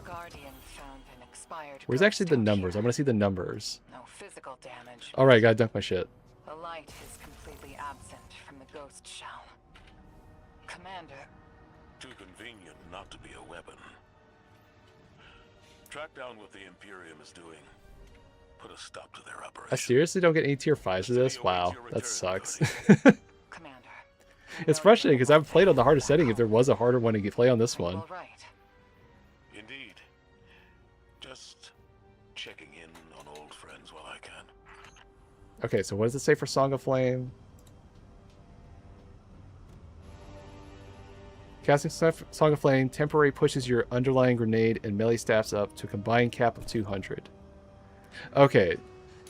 Guardian found an expired. Where's actually the numbers? I want to see the numbers. No physical damage. Alright, gotta dunk my shit. The light is completely absent from the ghost shell. Commander. Too convenient not to be a weapon. Track down what the Imperium is doing. Put a stop to their operation. I seriously don't get any tier 5s for this? Wow, that sucks. Commander. It's frustrating because I've played on the hardest setting if there was a harder one to play on this one. All right. Indeed. Just checking in on old friends while I can. Okay, so what does it say for Song of Flame? Casting Song of Flame temporarily pushes your underlying grenade and melee staffs up to a combined cap of 200. Okay,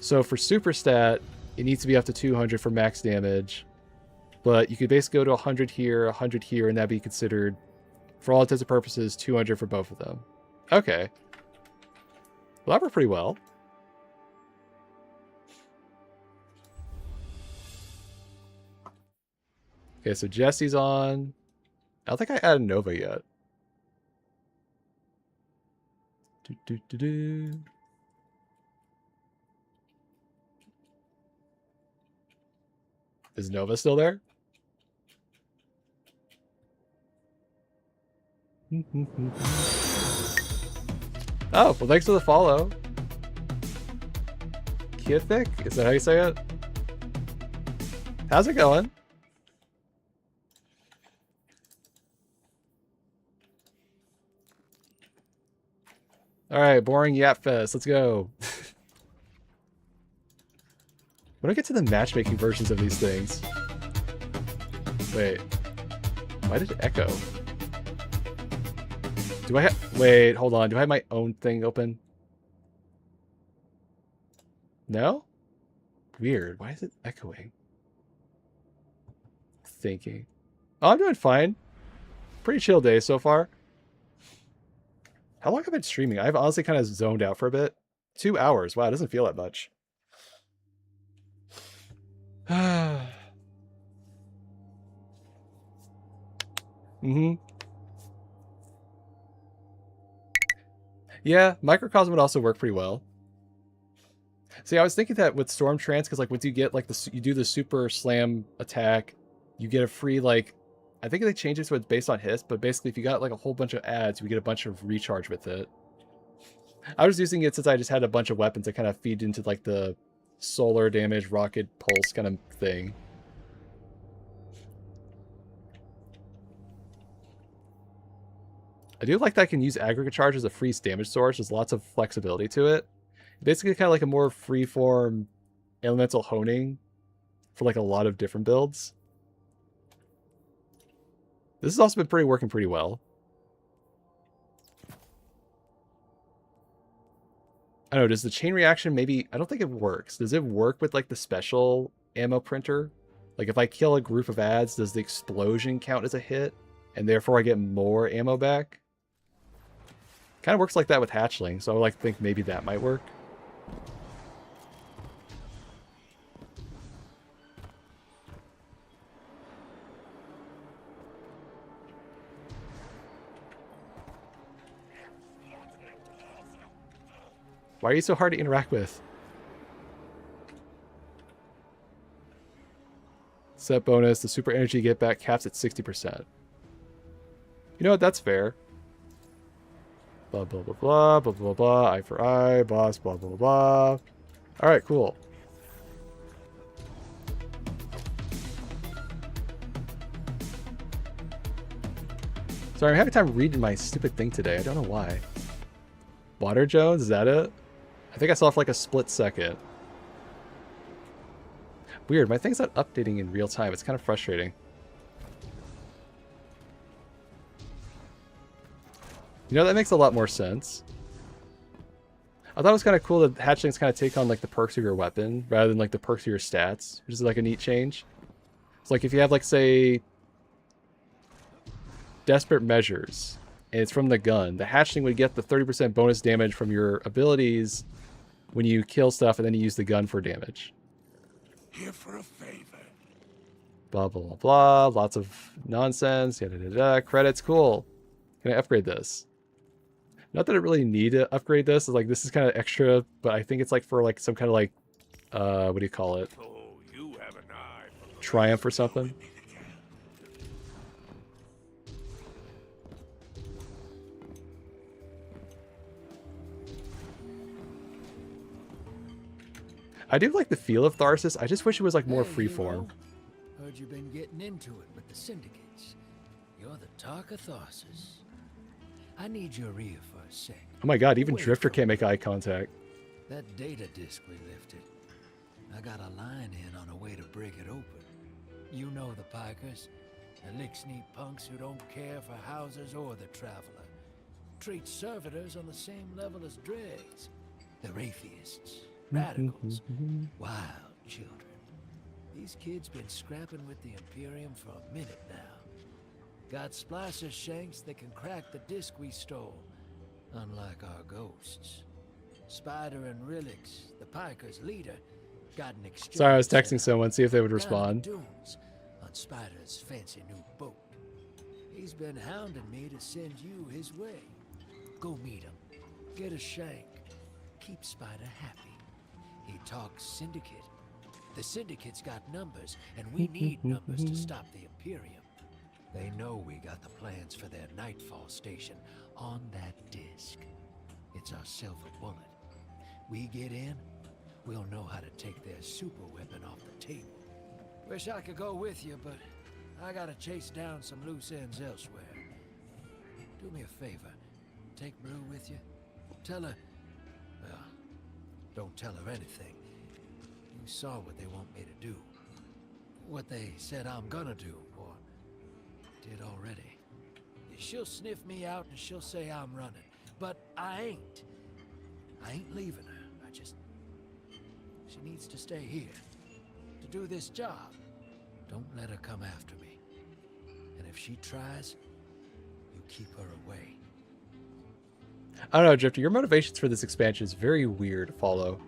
so for super stat, it needs to be up to 200 for max damage. But you could basically go to 100 here, 100 here, and that'd be considered, for all intents and purposes, 200 for both of them. Okay. Well, that worked pretty well. Okay, so Jesse's on. I don't think I added Nova yet. Is Nova still there? Oh, well, thanks for the follow. Kithik? Is that how you say it? How's it going? Alright, boring Yap Fest. Let's go. When do I get to the matchmaking versions of these things? Wait. Why did it echo? Do I have... Wait, hold on. Do I have my own thing open? No? Weird. Why is it echoing? Thinking. Oh, I'm doing fine. Pretty chill day so far. How long have I been streaming? I've honestly kind of zoned out for a bit. 2 hours. Wow, it doesn't feel that much. Yeah, Microcosm would also work pretty well. See, I was thinking that with Storm Trance, because like once you get like you do the super slam attack, you get a free like, I think they changed it so it's based on hits, but basically if you got like a whole bunch of adds, you get a bunch of recharge with it. I was using it since I just had a bunch of weapons that kind of feed into like the solar damage, rocket pulse kind of thing. I do like that I can use aggregate charge as a freeze damage source. There's lots of flexibility to it. Basically kind of like a more freeform elemental honing for like a lot of different builds. This has also been working pretty well. I don't know, does the chain reaction maybe... I don't think it works. Does it work with like the special ammo printer? Like if I kill a group of adds, does the explosion count as a hit? And therefore I get more ammo back? Kind of works like that with hatchling, so I like think maybe that might work. Why are you so hard to interact with? Set bonus. The super energy you get back caps at 60%. You know what? That's fair. Blah, blah, blah, blah, blah, blah, blah. Eye for eye. Boss, blah, blah, blah. All right, cool. Sorry, I'm having time reading my stupid thing today. I don't know why. Water Jones, is that it? I think I saw it for like a split second. Weird, my thing's not updating in real time. It's kind of frustrating. You know, that makes a lot more sense. I thought it was kind of cool that hatchlings kind of take on like the perks of your weapon rather than like the perks of your stats, which is like a neat change. It's like if you have like, say, Desperate Measures, and it's from the gun, the hatchling would get the 30% bonus damage from your abilities when you kill stuff, and then you use the gun for damage. Here for a favor. Blah, blah, blah, blah. Lots of nonsense. Yada, yada, yada. Credits. Cool. Can I upgrade this? Not that I really need to upgrade this. It's like, this is kind of extra, but I think it's like for like some kind of like, what do you call it? Oh, you have an eye for Triumph or something. I do like the feel of Tharsis. I just wish it was like more freeform. Heard you've been getting into it with the syndicates. You're the talk of Tharsis. I need your ear for a sec. Oh my god, even Wait Drifter for can't me. make eye contact. That data disk we lifted. I got a line in on a way to break it open. You know the pikers. The lick-sneak punks who don't care for houses or the traveler. Treat servitors on the same level as dregs. They're atheists. Radicals, wild children. These kids been scrapping with the Imperium for a minute now. Got splicer shanks that can crack the disc we stole, unlike our ghosts. Spider and Rilix, the Pikers' leader, got an exchange. Sorry, I was texting someone, see if they would down in the respond. dunes on Spider's fancy new boat. He's been hounding me to send you his way. Go meet him, get a shank, keep Spider happy. He talks syndicate. The syndicate's got numbers, and we need numbers to stop the Imperium. They know we got the plans for their Nightfall station on that disc. It's our silver bullet. We get in, we'll know how to take their super weapon off the table. Wish I could go with you, but I gotta chase down some loose ends elsewhere. Do me a favor. Take Blue with you. Tell her... Well, don't tell her anything. You saw what they want me to do. What they said I'm gonna do, or did already. She'll sniff me out and she'll say I'm running. But I ain't. I ain't leaving her. She needs to stay here. To do this job. Don't let her come after me. And if she tries, you keep her away. I don't know, Drifter, your motivations for this expansion is very weird to follow.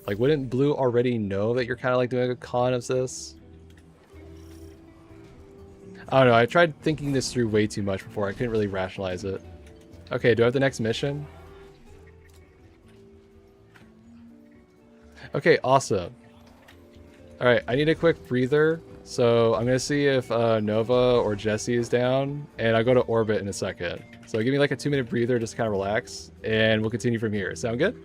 Like, wouldn't Blue already know that you're kind of like doing a con of this? I don't know, I tried thinking this through way too much before. I couldn't really rationalize it. Okay, do I have the next mission? Okay, awesome. Alright, I need a quick breather. So I'm going to see if Nova or Jesse is down, and I'll go to orbit in a second. So give me like a 2-minute breather, just kind of relax, and we'll continue from here. Sound good?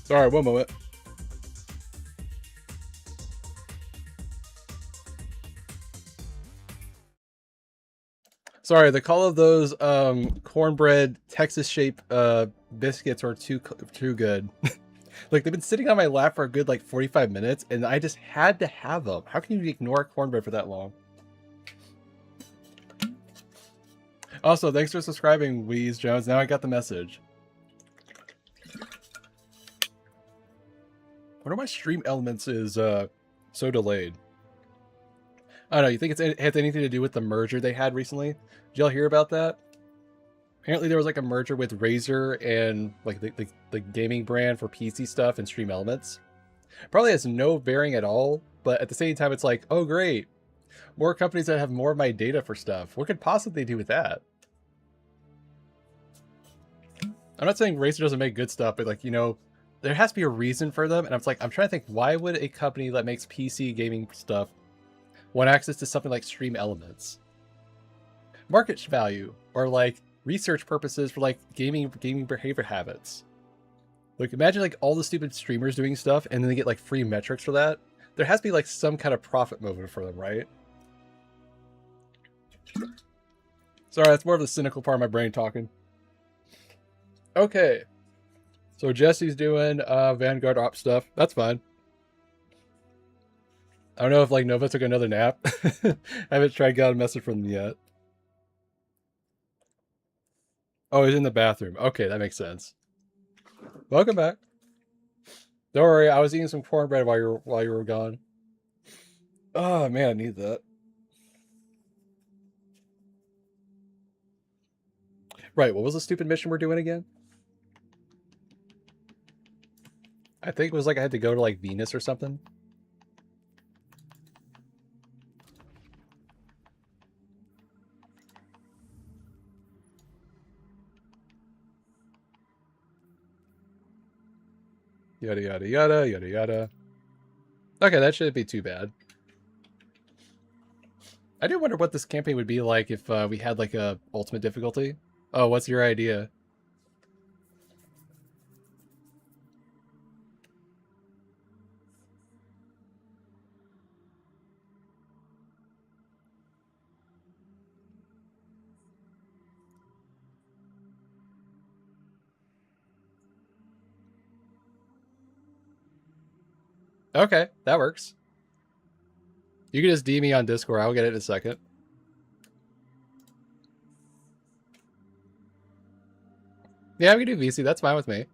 Sorry, one moment. Sorry, the call of those cornbread Texas shaped biscuits are too good. Like, they've been sitting on my lap for a good like 45 minutes, and I just had to have them. How can you ignore cornbread for that long? Also, thanks for subscribing, Weeze Jones. Now I got the message. I wonder why Stream Elements is so delayed. I don't know. You think it has anything to do with the merger they had recently? Did y'all hear about that? Apparently there was like a merger with Razer and like the gaming brand for PC stuff and Stream Elements. Probably has no bearing at all, but at the same time it's like, oh great, more companies that have more of my data for stuff. What could possibly do with that? I'm not saying Razer doesn't make good stuff, but like, you know, there has to be a reason for them. And I'm like, I'm trying to think, why would a company that makes PC gaming stuff want access to something like Stream Elements? Market value, or like research purposes for like gaming behavior habits. Like, imagine like all the stupid streamers doing stuff and then they get like free metrics for that. There has to be like some kind of profit motive for them, right? Sorry, that's more of the cynical part of my brain talking. Okay. So Jesse's doing Vanguard op stuff. That's fine. I don't know if like Nova took another nap. I haven't tried got a message from them yet. Oh, he's in the bathroom. Okay, that makes sense. Welcome back. Don't worry, I was eating some cornbread while you were gone. Oh man, I need that. Right, what was the stupid mission we're doing again? I think it was like I had to go to like Venus or something. Yada yada yada yada yada. Okay, that shouldn't be too bad. I do wonder what this campaign would be like if we had like a ultimate difficulty. Oh, what's your idea? Okay, that works. You can just DM me on Discord. I'll get it in a second. Yeah, we can do VC. That's fine with me.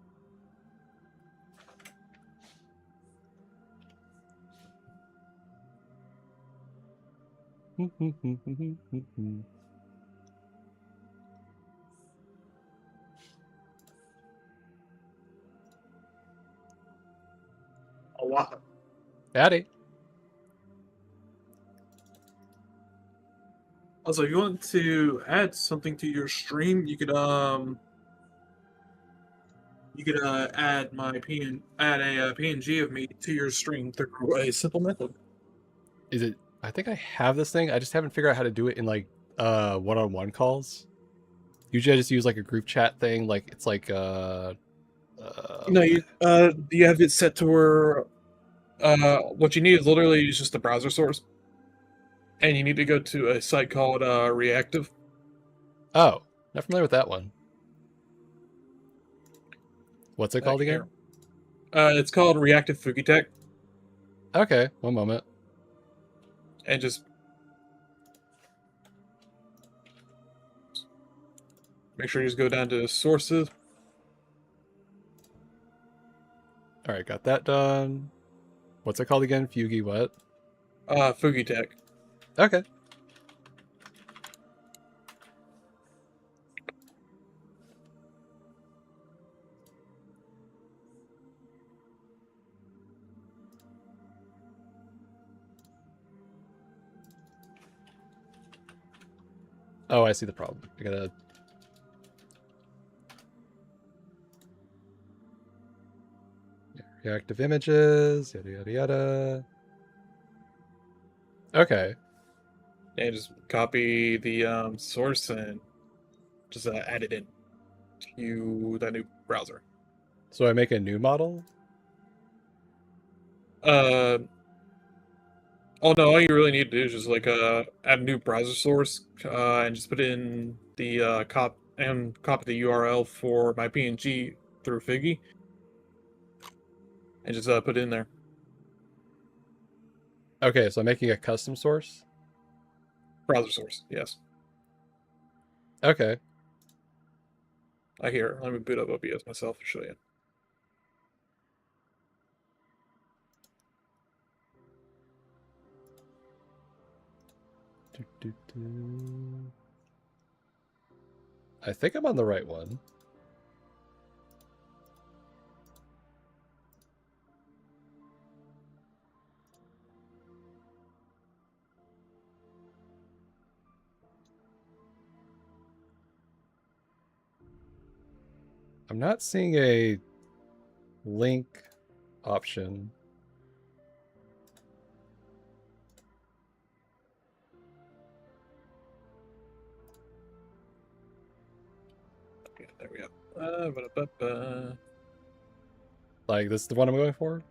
A lot. Howdy. Also, if you want to add something to your stream, you could add my PNG of me to your stream through a simple method. Is it? I think I have this thing. I just haven't figured out how to do it in like one-on-one calls. Usually I just use like a group chat thing. Like it's like no, you have it set to where what you need is literally just a browser source, and you need to go to a site called Reactive. Oh, not familiar with that one. What's it called again? It's called Reactive Fugitech. Okay, one moment. And just make sure you just go down to sources. All right, got that done. What's it called again? Fugi what? Fugitech. Okay. Oh, I see the problem. I gotta... Reactive images, yada yada yada. Okay. And just copy the source and just add it in to that new browser. So I make a new model? Oh no, all you really need to do is just like add a new browser source and just put in the copy the URL for my PNG through Figgy and just put it in there. Okay, so I'm making a custom source. Browser source, yes. Okay. Here, let me boot up OBS myself to show you. I think I'm on the right one. I'm not seeing a link option. Okay, there we go. Like, this is the one I'm going for?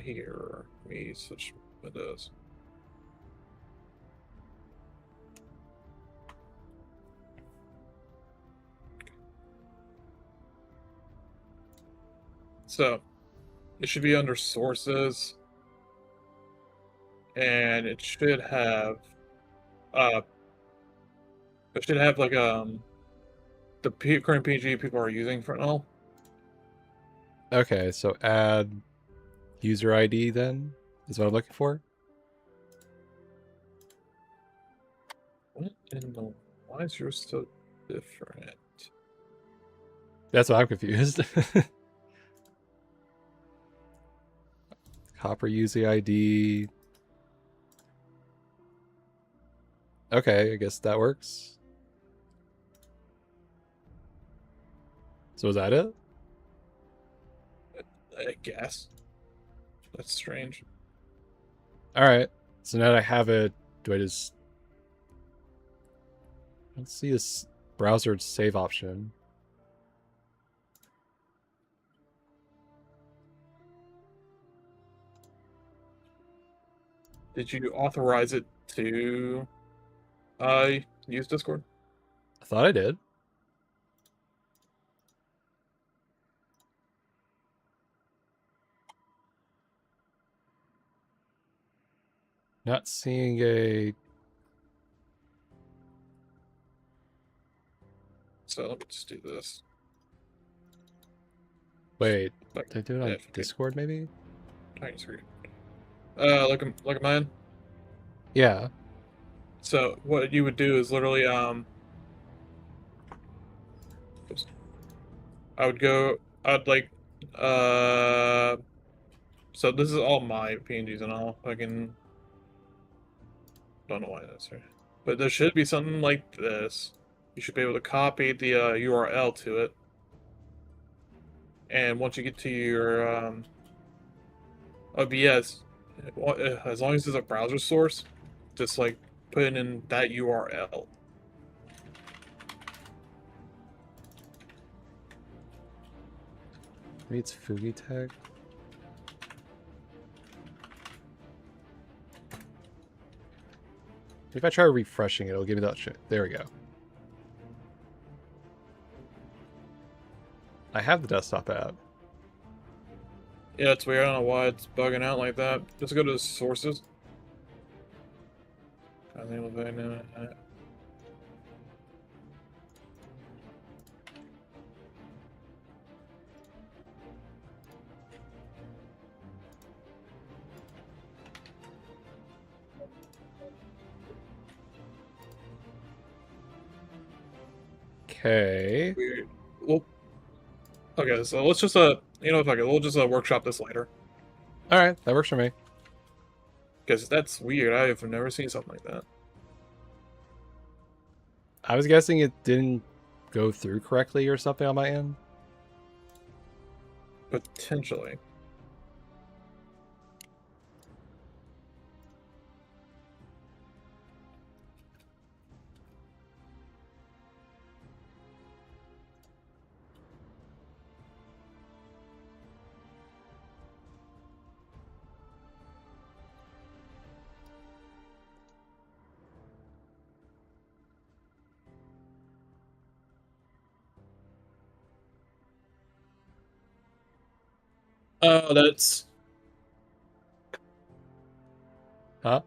Here. Let me switch windows. So, it should be under sources. And it should have like the current PNG people are using for now. Okay, so add user ID then is what I'm looking for. What in the... Why is yours so different? That's why I'm confused. Copper user ID. Okay, I guess that works. So is that it? I guess. That's strange. Alright. So now that I have it, do I just... Let's see this browser save option. Did you authorize it to use Discord? I thought I did. Not seeing a... So let me just do this. Wait, Like, did I do it on yeah, Discord maybe? tiny screen. Look at mine. Yeah. So what you would do is literally oops. I'd like so this is all my PNGs and all. I can don't know why that's right. But there should be something like this. You should be able to copy the URL to it. And once you get to your OBS, as long as it's a browser source, just like put in that URL. Maybe it's Fugi tag. If I try refreshing it, it'll give me that shit. There we go. I have the desktop app. Yeah, it's weird. I don't know why it's bugging out like that. Just go to sources. Okay. Weird. Well, okay, so let's just you know, fuck it, we'll just workshop this later. All right, that works for me. Because that's weird. I have never seen something like that. I was guessing it didn't go through correctly or something on my end. Potentially. Oh, that's Huh?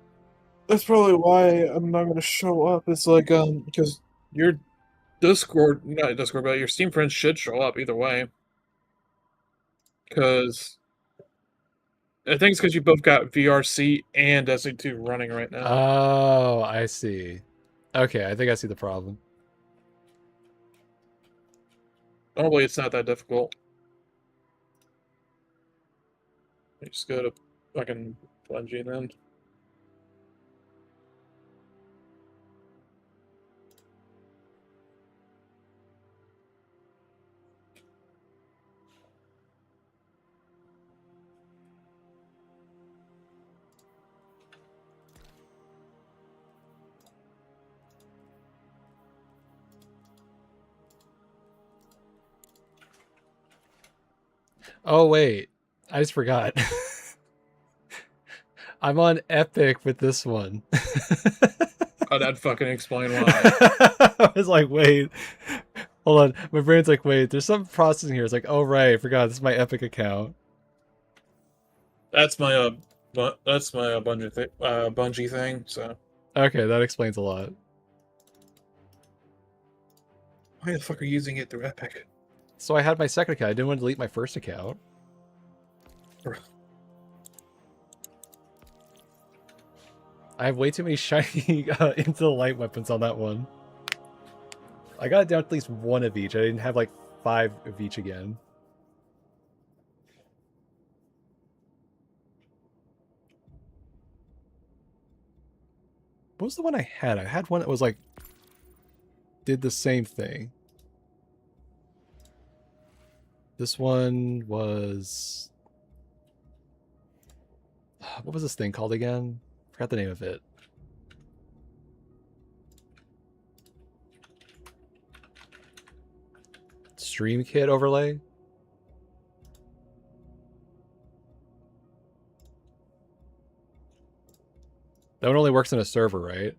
that's probably why I'm not gonna show up. It's like because your Discord, not Discord, but your Steam friends should show up either way. Because I think it's because you both got VRC and Destiny 2 running right now. Oh, I see. Okay, I think I see the problem. Normally, it's not that difficult. You just go to fucking Bungie then. Oh wait, I just forgot. I'm on Epic with this one. Oh, that'd fucking explain why. I was like, wait, hold on. My brain's like, wait, there's some processing here. It's like, oh right, I forgot. This is my Epic account. That's my Bungie thing. So Okay, that explains a lot. why the fuck are you using it through Epic? So I had my second account. I didn't want to delete my first account. I have way too many shiny into the light weapons on that one. I got it down to at least one of each. I didn't have like 5 of each again. What was the one I had? I had one that was like did the same thing. This one was... What was this thing called again? Forgot the name of it. Stream kit overlay? That one only works in a server, right?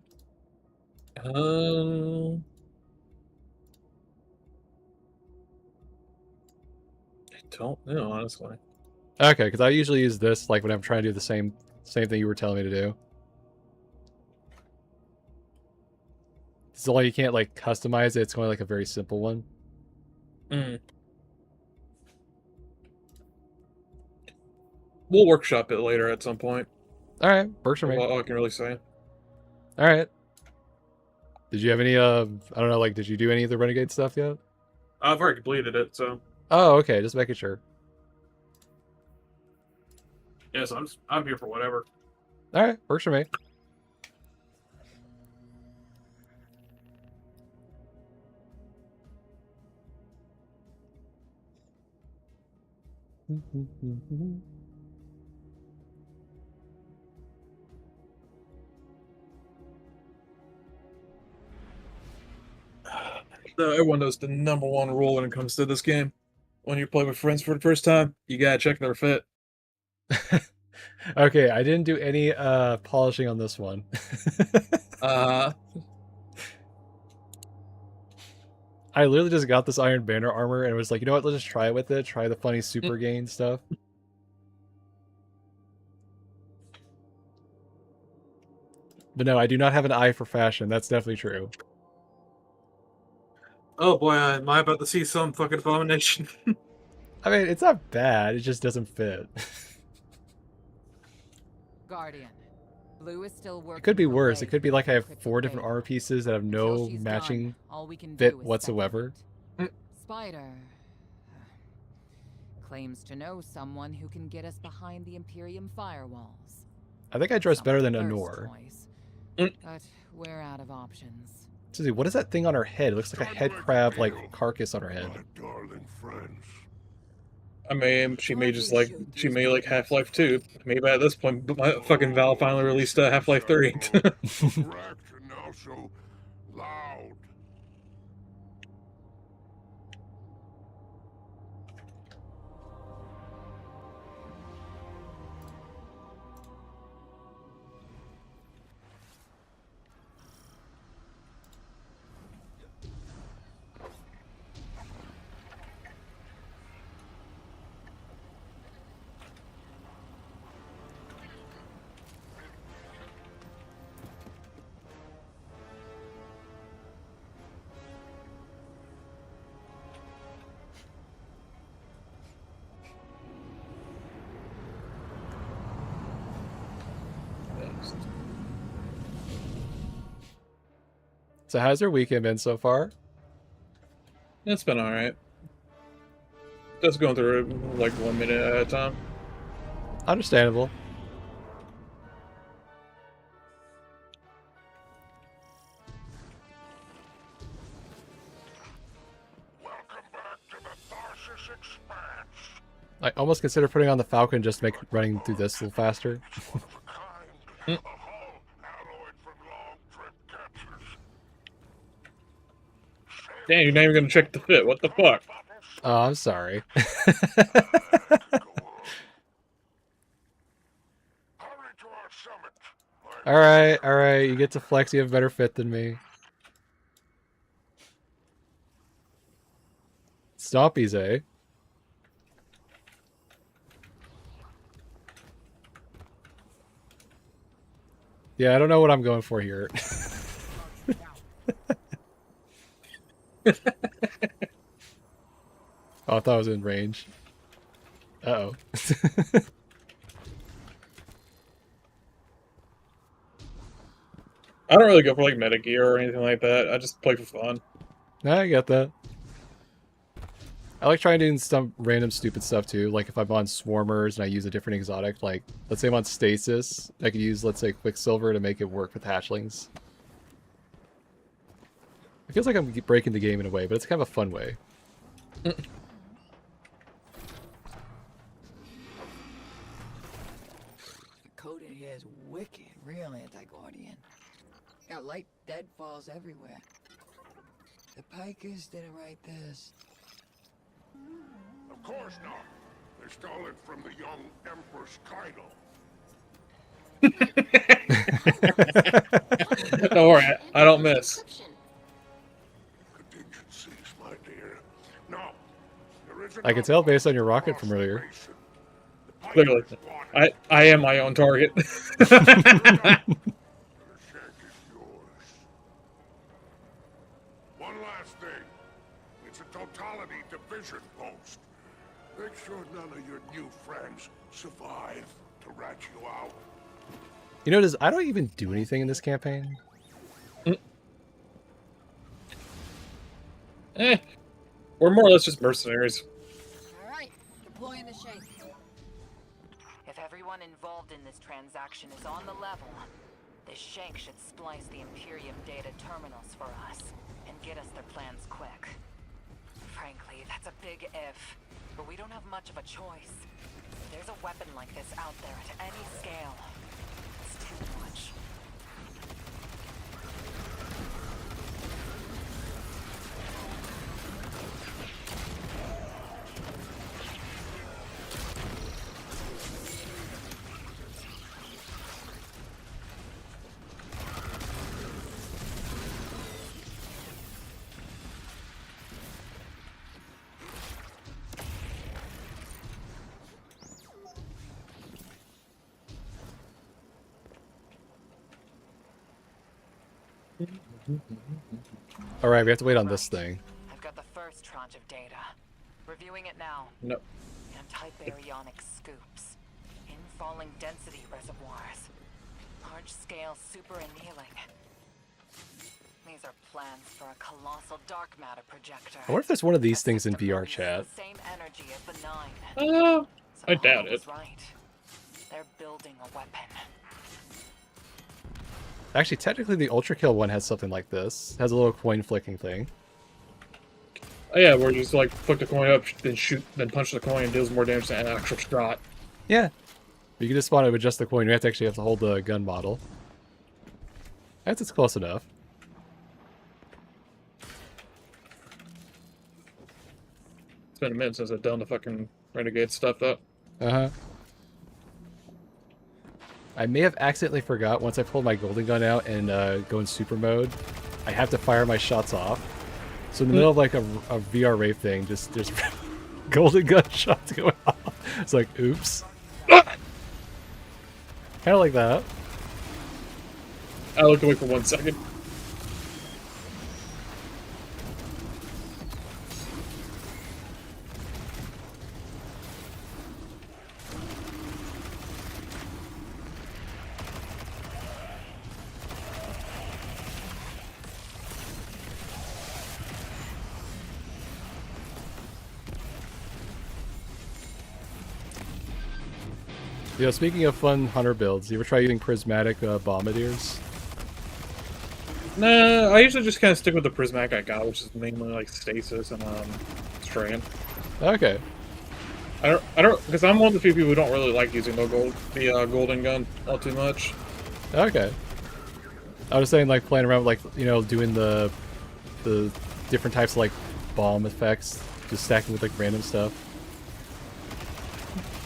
I don't know, honestly. Okay, because I usually use this like when I'm trying to do the same thing you were telling me to do. So like you can't like customize it. It's only like a very simple one. We'll workshop it later at some point. All right, works for me. All I can really say. All right. Did you have any? I don't know. Like, did you do any of the Renegade stuff yet? I've already completed it, so. Oh, okay. Just making sure. Yes, I'm here for whatever. All right, works for me. Everyone knows the #1 rule when it comes to this game. When you play with friends for the first time, you gotta check their fit. Okay, I didn't do any polishing on this one. I literally just got this Iron Banner armor and was like, you know what, let's just try it with it. Try the funny super gain stuff. But no, I do not have an eye for fashion. That's definitely true. Oh boy, am I about to see some fucking abomination. I mean, it's not bad. It just doesn't fit. Guardian. Blue is still working. It could be her worse. way It could be like I have through the 4 different armor pieces that have Until no she's matching done, all we can fit do is whatsoever. Spider claims to know someone who can get us behind the Imperium firewalls. I think I dress better than Someone Anor. first choice, but we're out of options. Susie, what is that thing on her head? It looks like a head crab, like carcass on her head. Darling friends. I mean, she may like Half-Life 2. Maybe at this point, fucking Valve finally released Half-Life 3. Reaction now so loud. So how's your weekend been so far? It's been alright. Just going through it like 1 minute at a time. Understandable. I almost consider putting on the Falcon just to make running through this a little faster. Damn, you're not even gonna check the fit. What the fuck? Oh, I'm sorry. Alright, alright, you get to flex, you have a better fit than me. Stompies, eh? Yeah, I don't know what I'm going for here. Oh, I thought I was in range. Uh-oh. I don't really go for like meta gear or anything like that. I just play for fun. I get that. I like trying doing some random stupid stuff too. Like if I'm on Swarmers and I use a different exotic, like let's say I'm on Stasis, I could use, let's say, Quicksilver to make it work with hatchlings. It feels like I'm breaking the game in a way, but it's kind of a fun way. The code in here is wicked, real anti-guardian. Got light deadfalls everywhere. The Pikers didn't write this. Of course not. They stole it from the young Empress Kaido. Don't worry, I don't miss. Contingencies, my dear. No, there isn't. I can tell based on your rocket from earlier. Clearly. I am my own target. One last thing. It's a totality division post. Make sure none of your new friends survive to rat you out. You notice I don't even do anything in this campaign. We're more or less just mercenaries. Alright, deploying the shank. If everyone involved in this transaction is on the level, this shank should splice the Imperium data terminals for us and get us their plans quick. Frankly, that's a big if, but we don't have much of a choice. There's a weapon like this out there at any scale. It's too much. Alright, we have to wait on this thing. I've got the first tranche of data. Reviewing it now. No. Anti-baryonic scoops. Infalling density reservoirs. Large-scale super-annealing. These are plans for a colossal dark matter projector. I wonder if there's one of these things in VR chat. Same energy as the Nine. I doubt it. Right. They're building a weapon. Actually, technically the Ultra Kill one has something like this. It has a little coin flicking thing. Oh yeah, where you just like flick the coin up, then shoot, then punch the coin, and deals more damage than an actual shot. Yeah. You can just spawn it with just the coin. You have to hold the gun model. That's close enough. It's been a minute since I've done the fucking Renegade stuff up. Uh-huh. I may have accidentally forgot once I pulled my golden gun out and go in super mode, I have to fire my shots off. So in the middle of like a VR rape thing, just there's golden gun shots going off. It's like, oops. Kind of like that. I looked away for 1 second. Yeah, speaking of fun hunter builds, you ever try using prismatic bombardiers? Nah, I usually just kind of stick with the prismatic I got, which is mainly like stasis and strain. Okay. I don't, because I'm one of the few people who don't really like using the golden gun all too much. Okay. I was saying, like, playing around with, like, you know, doing the different types of, like, bomb effects, just stacking with, like, random stuff.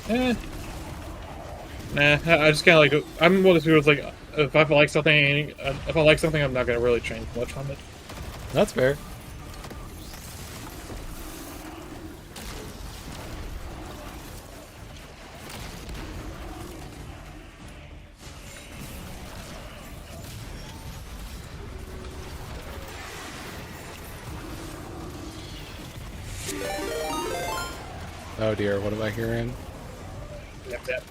Eh. Nah, I just kind of like, I'm one of those people who's like, if I like something, I'm not gonna really change much from it. That's fair. Oh dear, what am I hearing? Yep.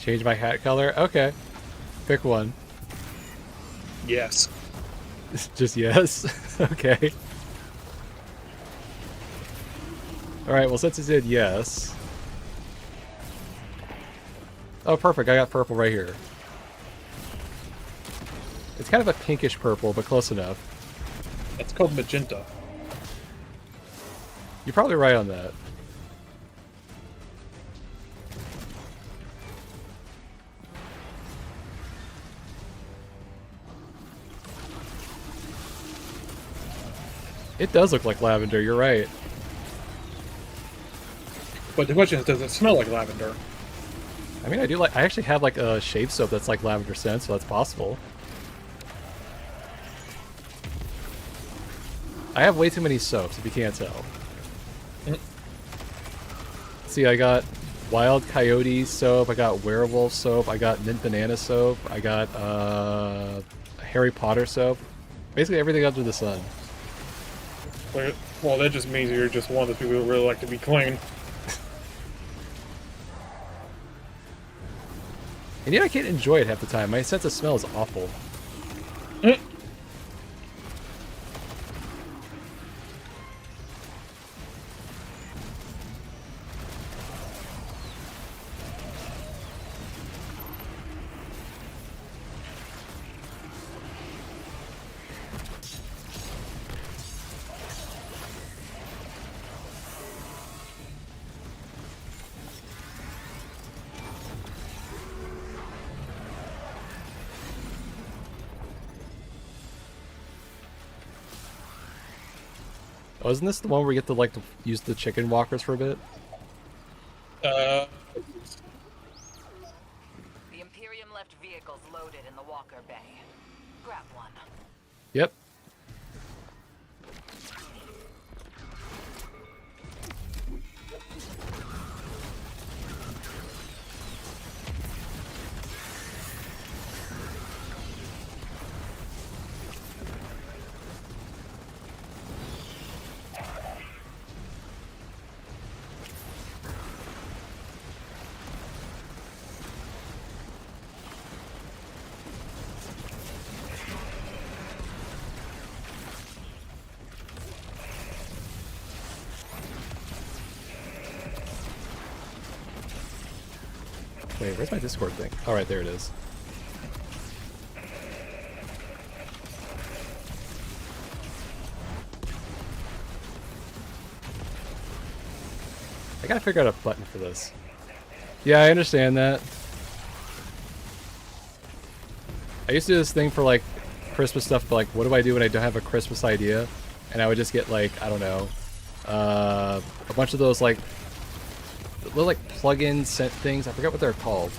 Change my hat color? Okay. Pick one. Yes. Just yes? Okay. Alright, well since it did yes... Oh perfect, I got purple right here. It's kind of a pinkish purple, but close enough. It's called magenta. You're probably right on that. It does look like lavender, you're right. But the question is, does it smell like lavender? I mean, I actually have like a shave soap that's like lavender scent, so that's possible. I have way too many soaps, if you can't tell. See, I got Wild Coyote soap, I got Werewolf soap, I got Mint Banana soap, I got Harry Potter soap. Basically everything under the sun. Well, that just means you're just one of the people who really like to be clean. And yet I can't enjoy it half the time. My sense of smell is awful. Oh, isn't this the one where we get to like to use the chicken walkers for a bit? The Imperium left vehicles loaded in the walker bay. Grab one. Yep. Wait, where's my Discord thing? Alright, there it is. I gotta figure out a button for this. Yeah, I understand that. I used to do this thing for like Christmas stuff, but like what do I do when I don't have a Christmas idea? And I would just get like, I don't know, a bunch of those like little like plug-in scent things. I forget what they're called.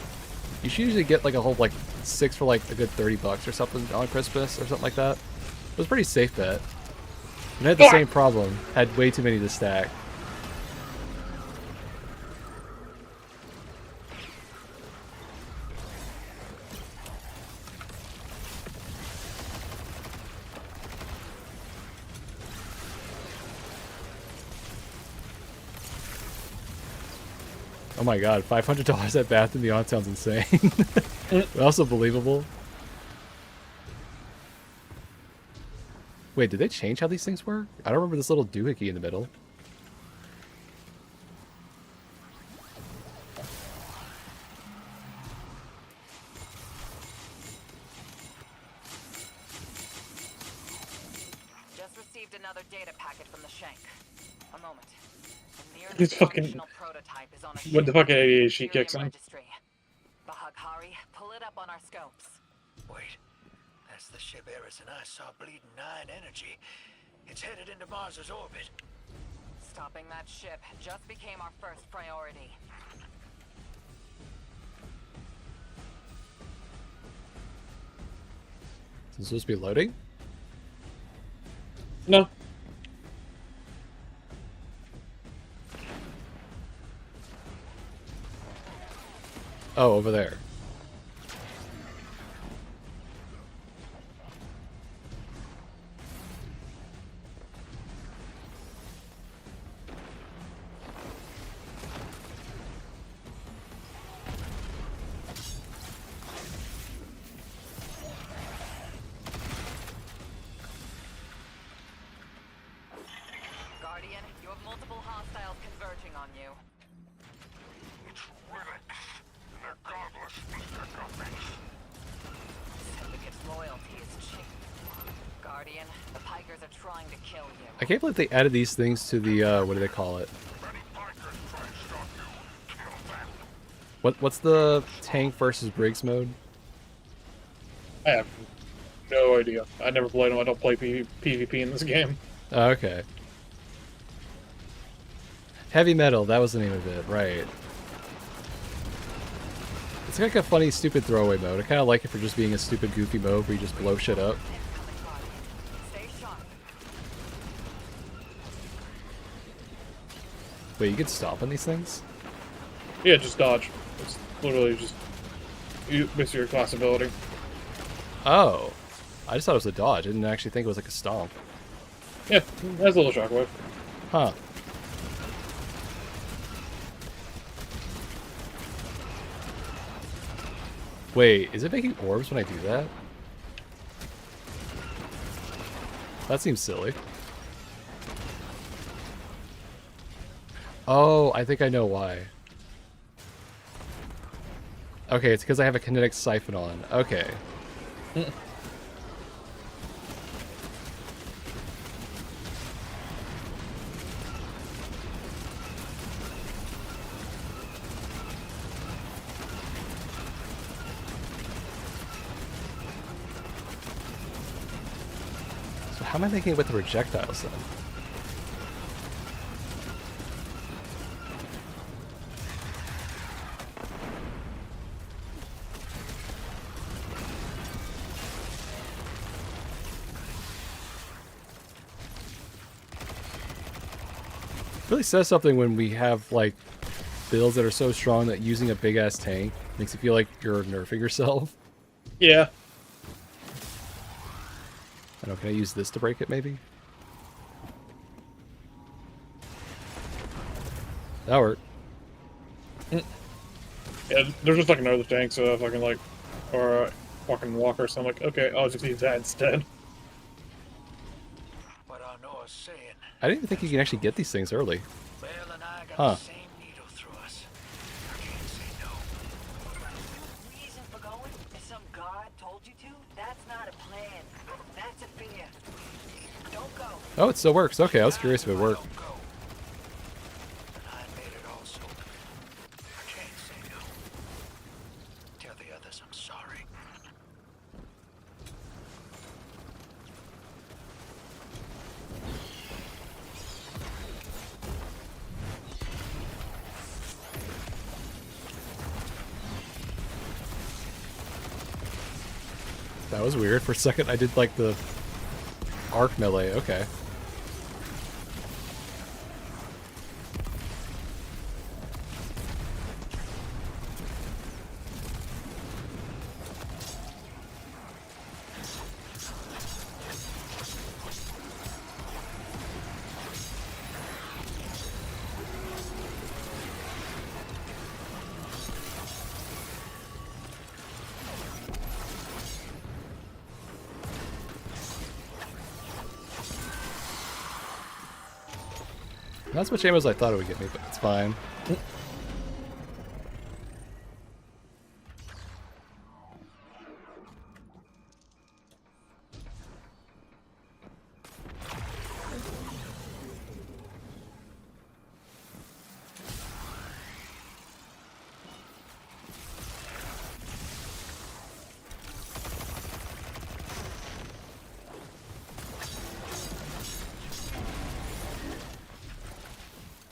You should usually get like a whole like 6 for like a good $30 or something on Christmas or something like that. It was a pretty safe bet. And I had the same problem. Had way too many to stack. Oh my god, $500 at Bath & Beyond sounds insane. But also believable. Wait, did they change how these things work? I don't remember this little doohickey in the middle. another data packet from the Shank. A moment. A nearly It's fucking- functional prototype is on a When the ship fucking in the ADHD kicks in. Imperium registry. Bahaghari, pull it up on our scopes. Wait, that's the ship Eris and I saw bleeding 9 energy. It's headed into Mars's orbit. Stopping that ship just became our first priority. Is this supposed to be loading? No. Oh, over there. Guardian, you have multiple hostiles converging on you. It's relics. They're godless economics. Syndicate's loyalty is cheap. Guardian, the Pikers are trying to kill you. I can't believe they added these things to the, what do they call it? Many bikers try to stop you. Kill them. What's the tank versus Briggs mode? I have no idea. I never played them. I don't play PvP in this game. Oh, okay. Heavy Metal, that was the name of it, right. It's like a funny, stupid throwaway mode. I kind of like it for just being a stupid, goofy mode where you just blow shit up. Stay sharp. Wait, you can stop on these things? Yeah, just dodge. It's literally just you miss your class ability. Oh. I just thought it was a dodge. I didn't actually think it was like a stomp. Yeah, it has a little shockwave. Huh. Wait, is it making orbs when I do that? That seems silly. Oh, I think I know why. Okay, it's because I have a kinetic siphon on. Okay. So how am I making it with the projectiles then? It really says something when we have like builds that are so strong that using a big ass tank makes you feel like you're nerfing yourself. Yeah. I don't know, can I use this to break it maybe? That worked. Yeah, there's just like another tank, so if I can like, or fucking walker, so I'm like, okay, I'll just use that instead. What I know is saying, I didn't even think you can actually get these things early. Bell and I got Huh. the same needle through us. I can't say no. Reason for going? If some god told you to? That's not a plan. That's a fear. Don't go. Oh, it still works. Okay, I was curious if it worked. Don't go. And I made it also. I can't say no. Tell the others I'm sorry. That was weird. For a second, I did like the arc melee. Okay. Not as much ammo as I thought it would get me, but it's fine.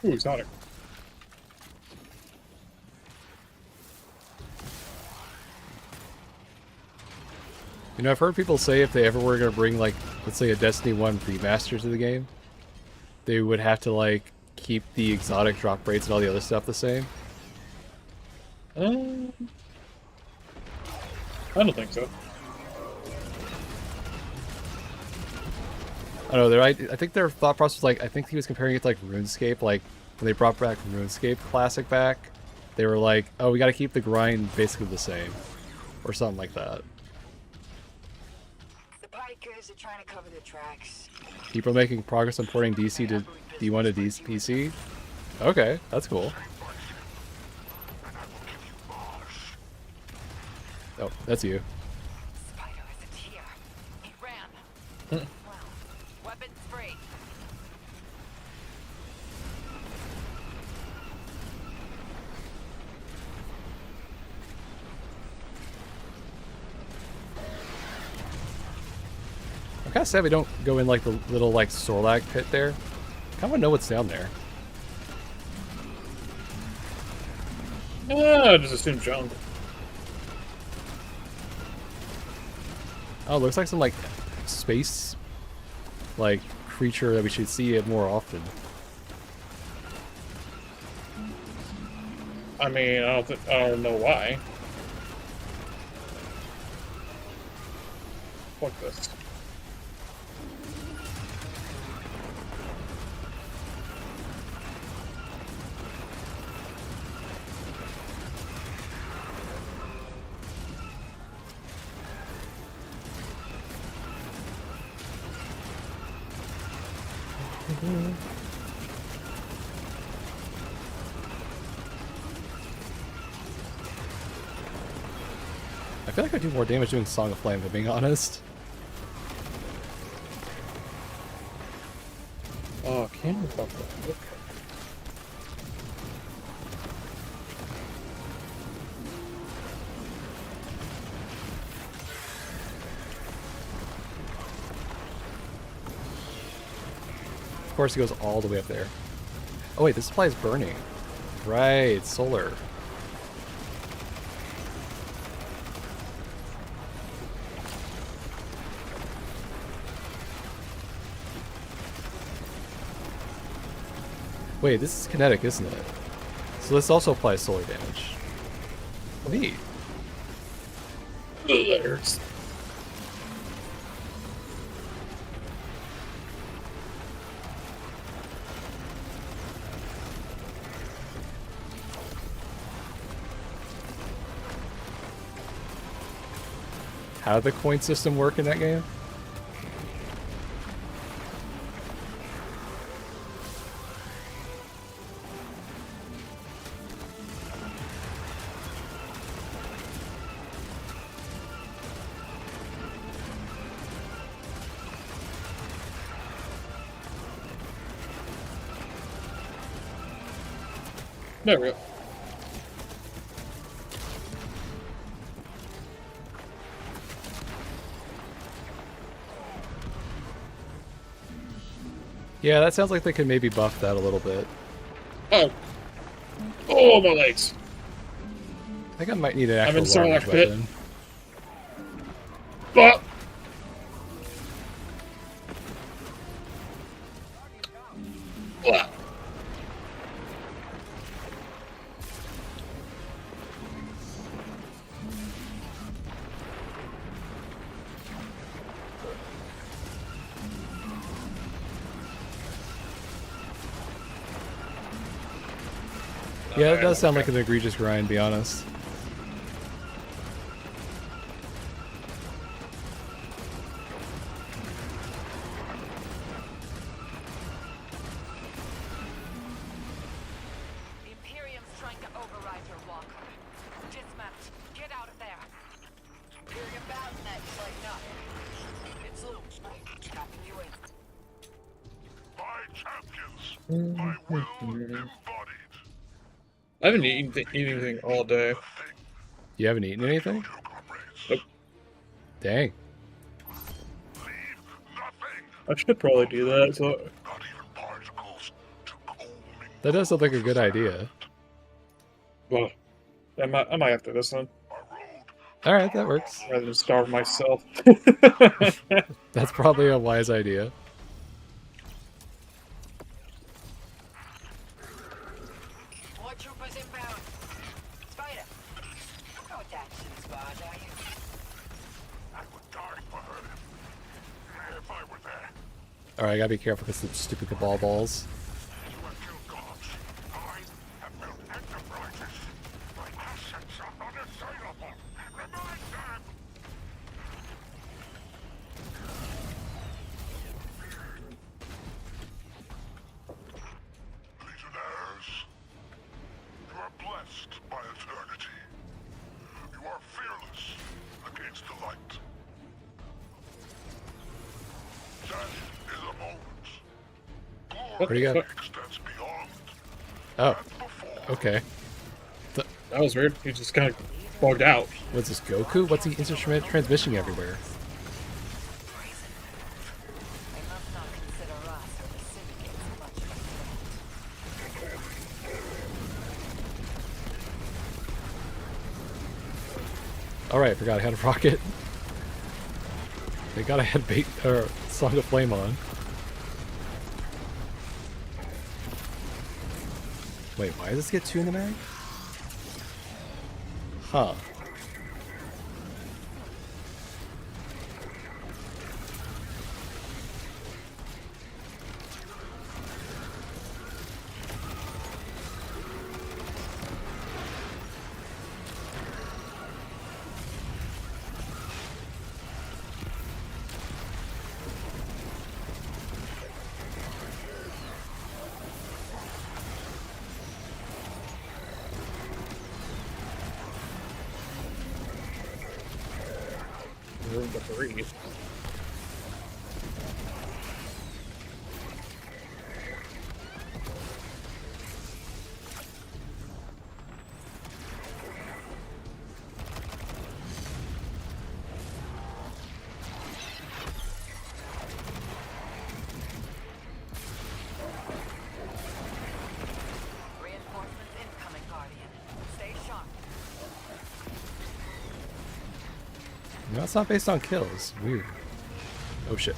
Ooh, Sonic. You know, I've heard people say if they ever were going to bring, like, let's say a Destiny 1 remaster to the game, they would have to, like, keep the exotic drop rates and all the other stuff the same. I don't think so. I don't know, I think their thought process was like, I think he was comparing it to like RuneScape, like when they brought back RuneScape Classic back, they were like, oh, we gotta keep the grind basically the same. Or something like that. The Pikers are trying to cover their tracks. People are making progress on porting DC to D1 to PC? Okay, that's cool. Oh, that's you. Spider isn't here. He ran. Well, weapons free. I'm kind of sad we don't go in like the little like Sorlag pit there. Kind of want to know what's down there. I just assume junk. Oh, it looks like some like space like creature that we should see it more often. I mean, I don't know why. Fuck this. I feel like I do more damage doing Song of Flame, if I'm being honest. Oh, camera buffer. Okay. Of course, it goes all the way up there. Oh wait, this supply is burning. Right, solar. Wait, this is kinetic, isn't it? So this also applies solar damage. Neat. That hurts. How did the coin system work in that game? There we go. Yeah, that sounds like they could maybe buff that a little bit. Oh. Oh, my legs. I think I might need an I'm actual in Sarlacc large pit. weapon. Ah. Ah. Yeah, it does sound like an egregious grind, to be honest. The Imperium's trying to override your walker. Dismount. Get out of there. Imperium Battle.net is lighting up. It's Lynch. Tapping you in. My champions, my will embodied. I haven't eaten anything all day. You haven't eaten anything? Nope. Dang. I should probably do that. So Not even particles to commingle That does sound like a good idea. Well, I might have to this one. All right, that works. Rather than starve myself. That's probably a wise idea. More troopers inbound. Spider, no attached to this barge, are you? I would die for her if I were there. All right, I gotta be careful with some stupid cabal balls. You have killed gods. I have built enterprises. My assets are unassailable. Remind them. Legionnaires, you are blessed by eternity. You are fearless against the light. Death is a moment. What do you got? Extends beyond. Oh, okay. That was weird. He just kind of bugged out. What's this, Goku? What's he instrument transmission everywhere? They must not consider us or the syndicates much of a threat. Alright, forgot I had a rocket. They gotta have bait or Song of Flame on. Wait, why does this get 2 in the mag? Huh. Room to breathe. Reinforcements incoming, Guardian. Stay sharp. No, it's not based on kills. Weird. Oh shit.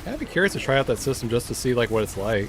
I'd be curious to try out that system just to see like what it's like.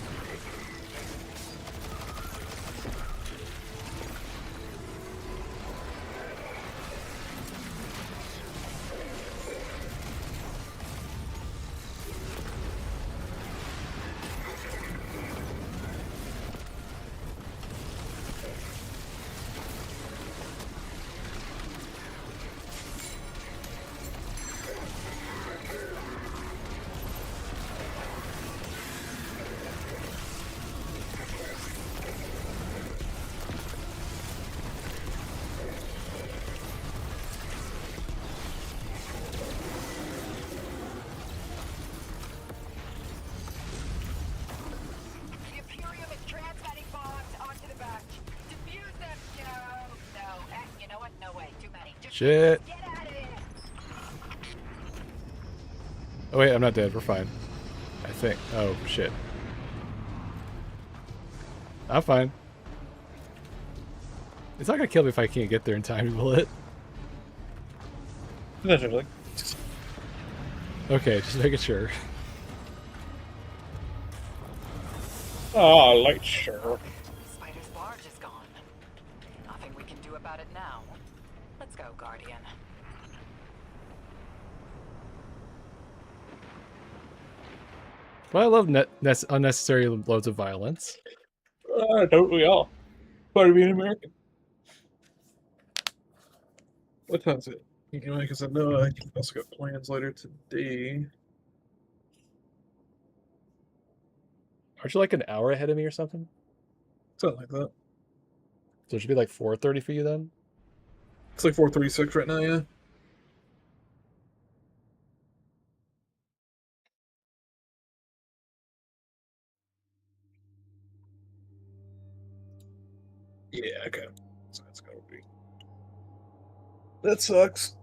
The Imperium is transmitting bombs onto the batch. Defuse them. No. You know what? No way. Too many. Just Shit. get out of here. Oh wait, I'm not dead. We're fine. I think. Oh shit. I'm fine. It's not gonna kill me if I can't get there in time, will it? Eventually. Okay, just making sure. Oh, light sure. Spider's barge is gone. Nothing we can do about it now. Let's go, Guardian. Well, I love unnecessary loads of violence. Don't we all? Part of being American. What time is it? Anyway, because I know I also got plans later today. Aren't you like an hour ahead of me or something? Something like that. So it should be like 4:30 for you then? It's like 4:36 right now, yeah. That sucks.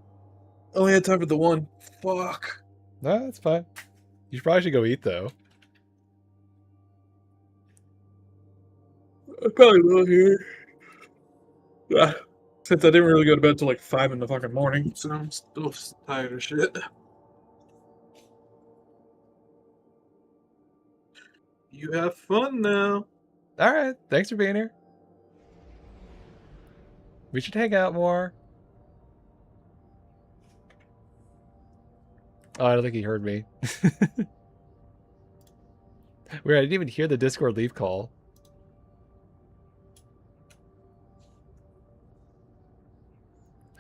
Only had time for the one. Fuck. No, that's fine. You probably should go eat though. I probably will here. Since I didn't really go to bed till like 5 in the fucking morning, so I'm still tired as shit. You have fun now. All right, thanks for being here. We should hang out more. Oh, I don't think he heard me. Weird, I didn't even hear the Discord leave call.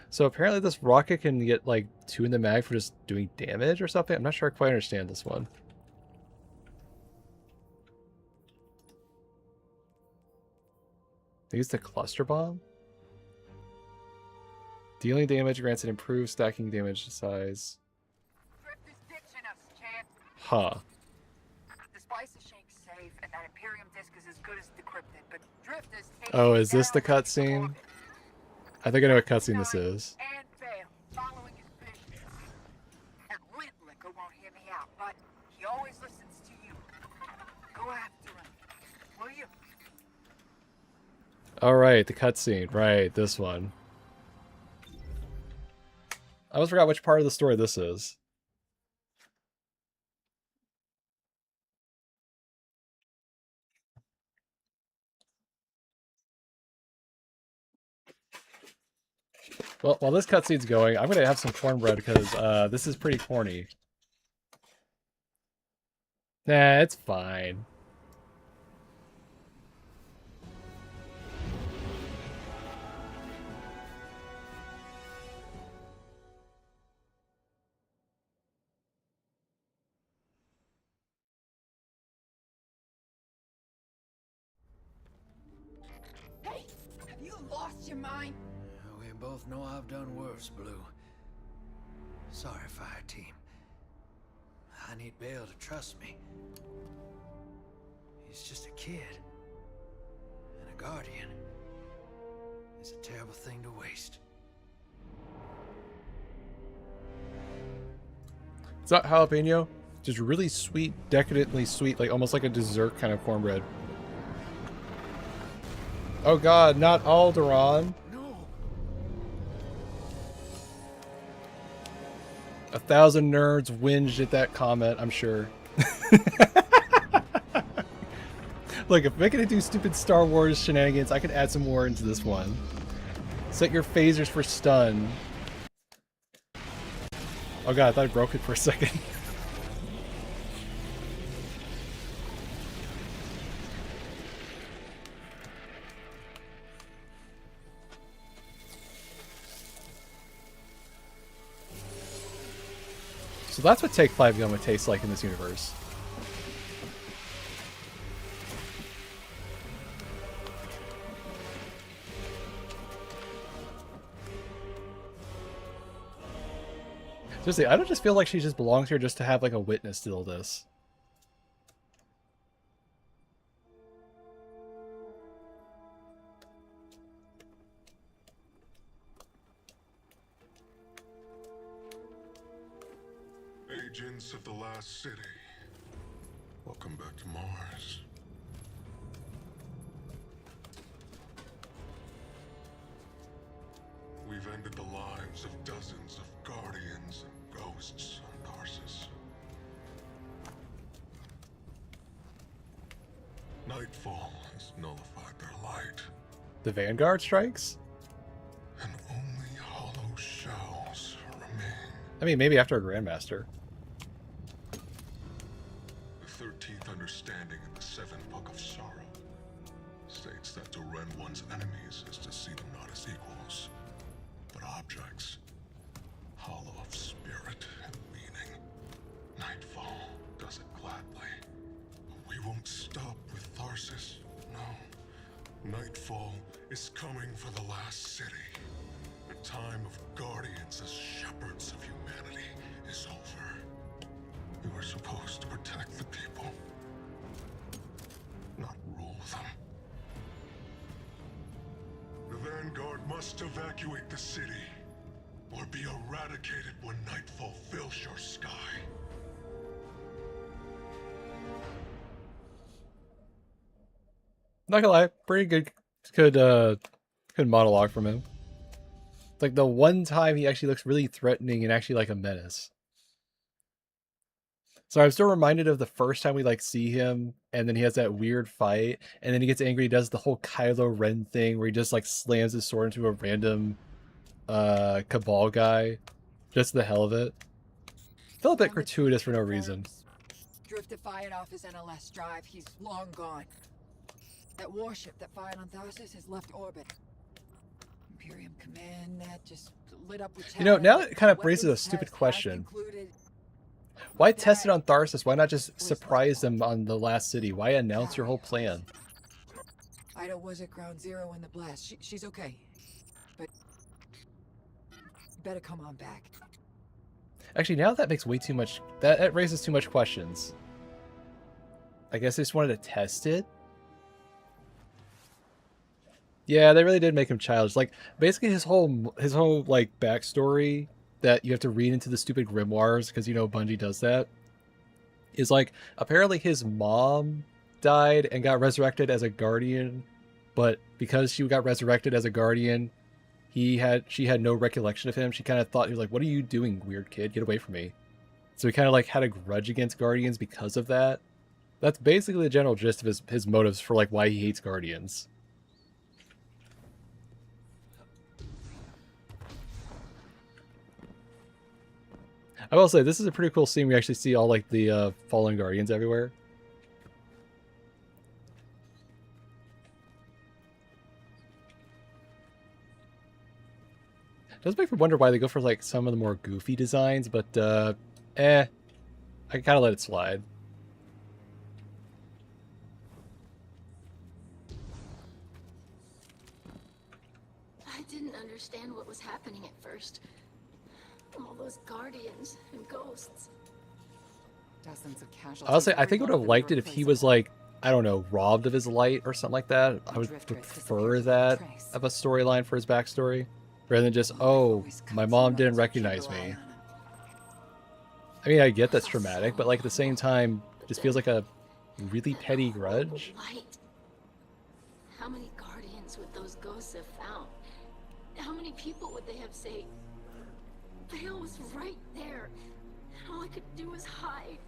So apparently this rocket can get like 2 in the mag for just doing damage or something. I'm not sure I quite understand this one. Use the cluster bomb. Dealing damage grants an improved stacking damage size. Drift is ditching us, Chad. Huh. The splice is Shank's safe, and that Imperium disk is as good as decrypted, but Drift is taking Oh, is this the down cutscene? I think I know what cutscene this is. and fail, following his vision. That lint liquor won't hear me out, but he always listens to you. Go after him, will you? Alright, the cutscene. Right, this one. I almost forgot which part of the story this is. Well, while this cutscene's going, I'm going to have some cornbread because this is pretty corny. Nah, it's fine. Hey, have you lost your mind? We both know I've done worse, Blue. Sorry, fire team. I need Bale to trust me. He's just a kid. And a guardian. It's a terrible thing to waste. It's not jalapeno. Just really sweet, decadently sweet, like almost like a dessert kind of cornbread. Oh god, not Alderaan. No. 1,000 nerds whinged at that comment, I'm sure. Look, if making it do stupid Star Wars shenanigans, I could add some more into this one. Set your phasers for stun. Oh god, I thought I broke it for a second. So that's what Take 5 Gun would taste like in this universe. Seriously, I don't just feel like she just belongs here just to have like a witness to all this. Agents of the last city, welcome back to Mars. We've ended the lives of dozens of guardians and ghosts on Tarsus. Nightfall has nullified their light, The Vanguard strikes? and only hollow shells remain. I mean, maybe after a Grandmaster. The 13th understanding in the 7th Book of Sorrow states that to rend one's enemies is to see them not as equals, but objects, hollow of spirit and meaning. Nightfall does it gladly. But we won't stop with Tharsis, no. Nightfall is coming for the last city. The time of guardians as shepherds of humanity is over. We were supposed to protect the people, not rule them. The Vanguard must evacuate the city. or be eradicated when nightfall fills your sky. Not gonna lie, pretty good monologue from him. It's like the one time he actually looks really threatening and actually like a menace. So I'm still reminded of the first time we like see him, and then he has that weird fight, and then he gets angry, he does the whole Kylo Ren thing where he just like slams his sword into a random Cabal guy, just for the hell of it. Felt a bit gratuitous for no reason. Drifter fired off his NLS drive. He's long gone. That warship that fired on Tharsis has left orbit. Imperium command that just lit up with You know, now terror. it kind of raises a Weapons stupid test has question. concluded. Why test it on Tharsis? Why not just surprise them on the last city? Why announce your whole plan? Ida was at ground zero in the blast. She's okay. But you better come on back. Actually, now that makes way too much... That raises too much questions. I guess they just wanted to test it? Yeah, they really did make him childish. Like, basically his whole like, backstory that you have to read into the stupid grimoires, because, you know, Bungie does that, is like, apparently his mom died and got resurrected as a guardian, but because she got resurrected as a guardian, she had no recollection of him. She kind of thought, he was like, what are you doing, weird kid? Get away from me. So he kind of like had a grudge against Guardians because of that. That's basically the general gist of his motives for like why he hates Guardians. I will say, this is a pretty cool scene. We actually see all like the fallen Guardians everywhere. It does make me wonder why they go for like some of the more goofy designs, but I can kind of let it slide. I didn't understand what was happening at first. All those guardians and ghosts. Dozens of casualties. I'll say, I think I would have liked it if he was like, I don't know, robbed of his light or something like that. I would prefer that of a storyline for his backstory, rather than just, oh, my mom didn't recognize me. I mean, I get that's traumatic, but like at the same time, it just feels like a really petty grudge. Light. How many guardians would those ghosts have found? How many people would they have saved? Vale was right there. All I could do was hide.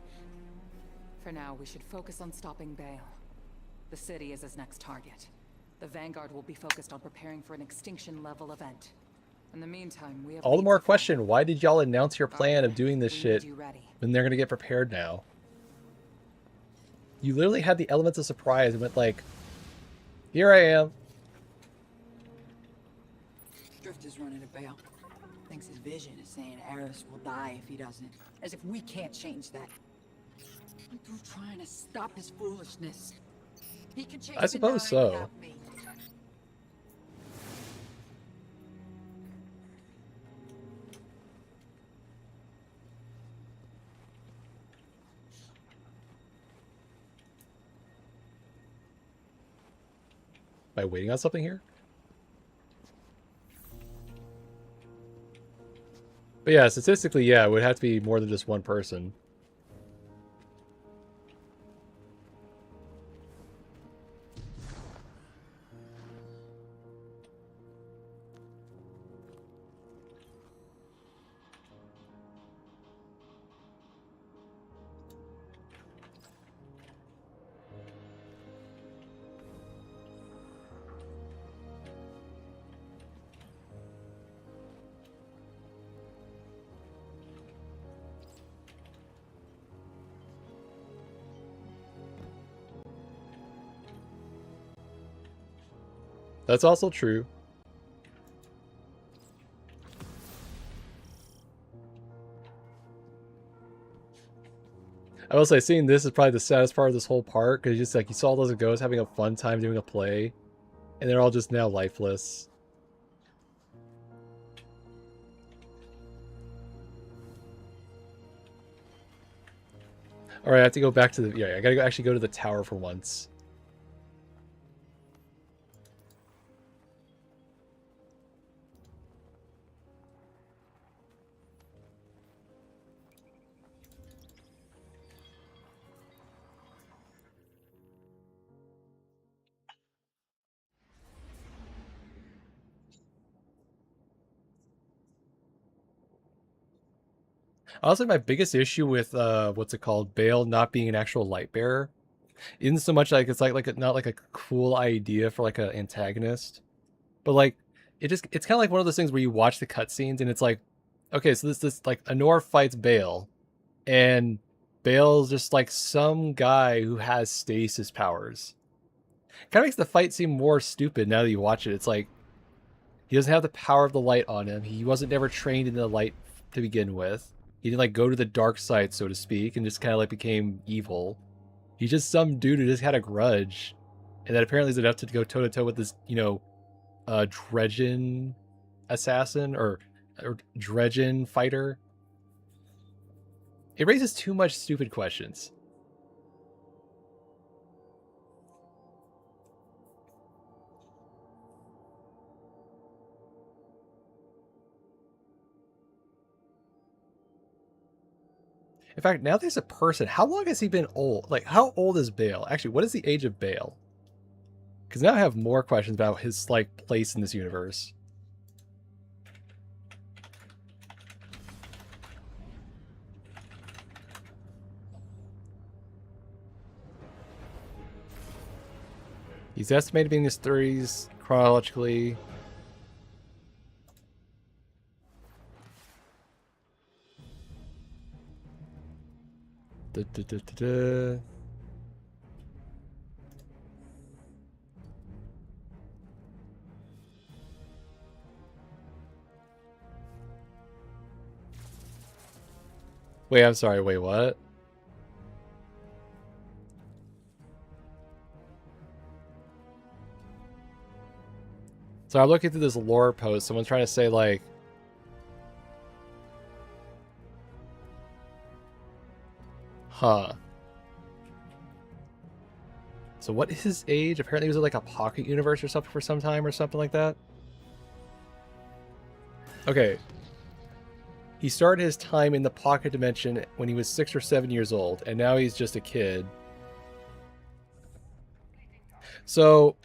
For now, we should focus on stopping Bale. The city is his next target. The Vanguard will be focused on preparing for an extinction-level event. In the meantime, we have... All the more question, why did y'all announce your plan of doing this shit when they're gonna get prepared now? You literally had the elements of surprise and went like, here I am. Drifter's running to Bale. Thinks his vision is saying Eris will die if he doesn't. As if we can't change that. I'm through trying to stop his foolishness. He can change I suppose so. By waiting on something here? But yeah, statistically, yeah, it would have to be more than just one person. That's also true. I will say, seeing this is probably the saddest part of this whole part, because just like you saw those ghosts having a fun time doing a play, and they're all just now lifeless. All right, I have to go back to the... Yeah, I gotta actually go to the tower for once. Honestly, my biggest issue with what's it called, Bale not being an actual light bearer isn't so much like it's not like a cool idea for like an antagonist, but like it's kind of like one of those things where you watch the cutscenes and it's like, okay, so this like Anor fights Bale, and Bale's just like some guy who has stasis powers. Kind of makes the fight seem more stupid now that you watch it. It's like he doesn't have the power of the light on him. He wasn't never trained in the light to begin with. He didn't like go to the dark side, so to speak, and just kind of like became evil. He's just some dude who just had a grudge, and that apparently is enough to go toe to toe with this, you know, Dredgen assassin or Dredgen fighter. It raises too much stupid questions. In fact, now there's a person. How long has he been old? Like, how old is Bale? Actually, what is the age of Bale? Because now I have more questions about his, like, place in this universe. He's estimated to be in his 30s chronologically. Wait, I'm sorry. Wait, what? So I'm looking through this lore post. Someone's trying to say, like, huh. So what is his age? Apparently he was in like a pocket universe or something for some time or something like that. Okay. He started his time in the pocket dimension when he was 6 or 7 years old, and now he's just a kid. So,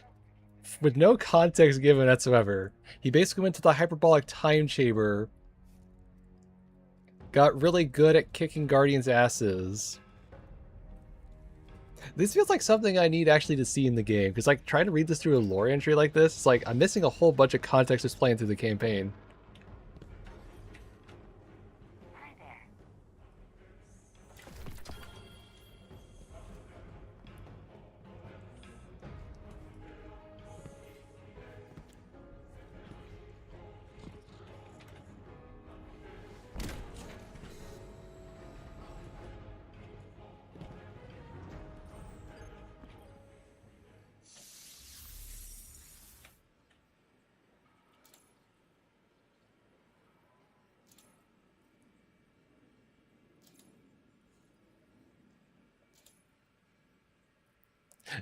with no context given whatsoever, he basically went to the hyperbolic time chamber, got really good at kicking Guardians' asses. This feels like something I need actually to see in the game, because like trying to read this through a lore entry like this, it's like I'm missing a whole bunch of context just playing through the campaign.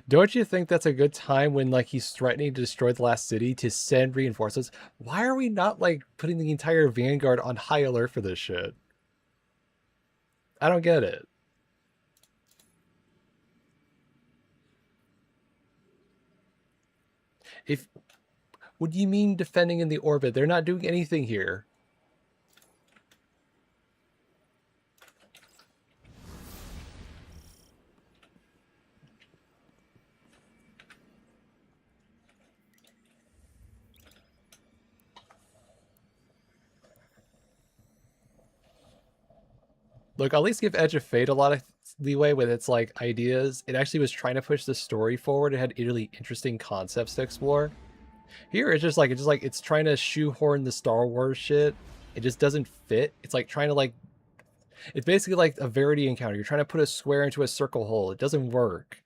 Don't you think that's a good time when like he's threatening to destroy the last city to send reinforcements? Why are we not like putting the entire Vanguard on high alert for this shit? I don't get it. What do you mean defending in the orbit? They're not doing anything here. Look, I'll at least give Edge of Fate a lot of leeway with its like ideas. It actually was trying to push the story forward. It had really interesting concepts to explore. Here it's just like it's trying to shoehorn the Star Wars shit. It just doesn't fit. It's like trying to like it's basically like a Verity encounter. You're trying to put a square into a circle hole. It doesn't work.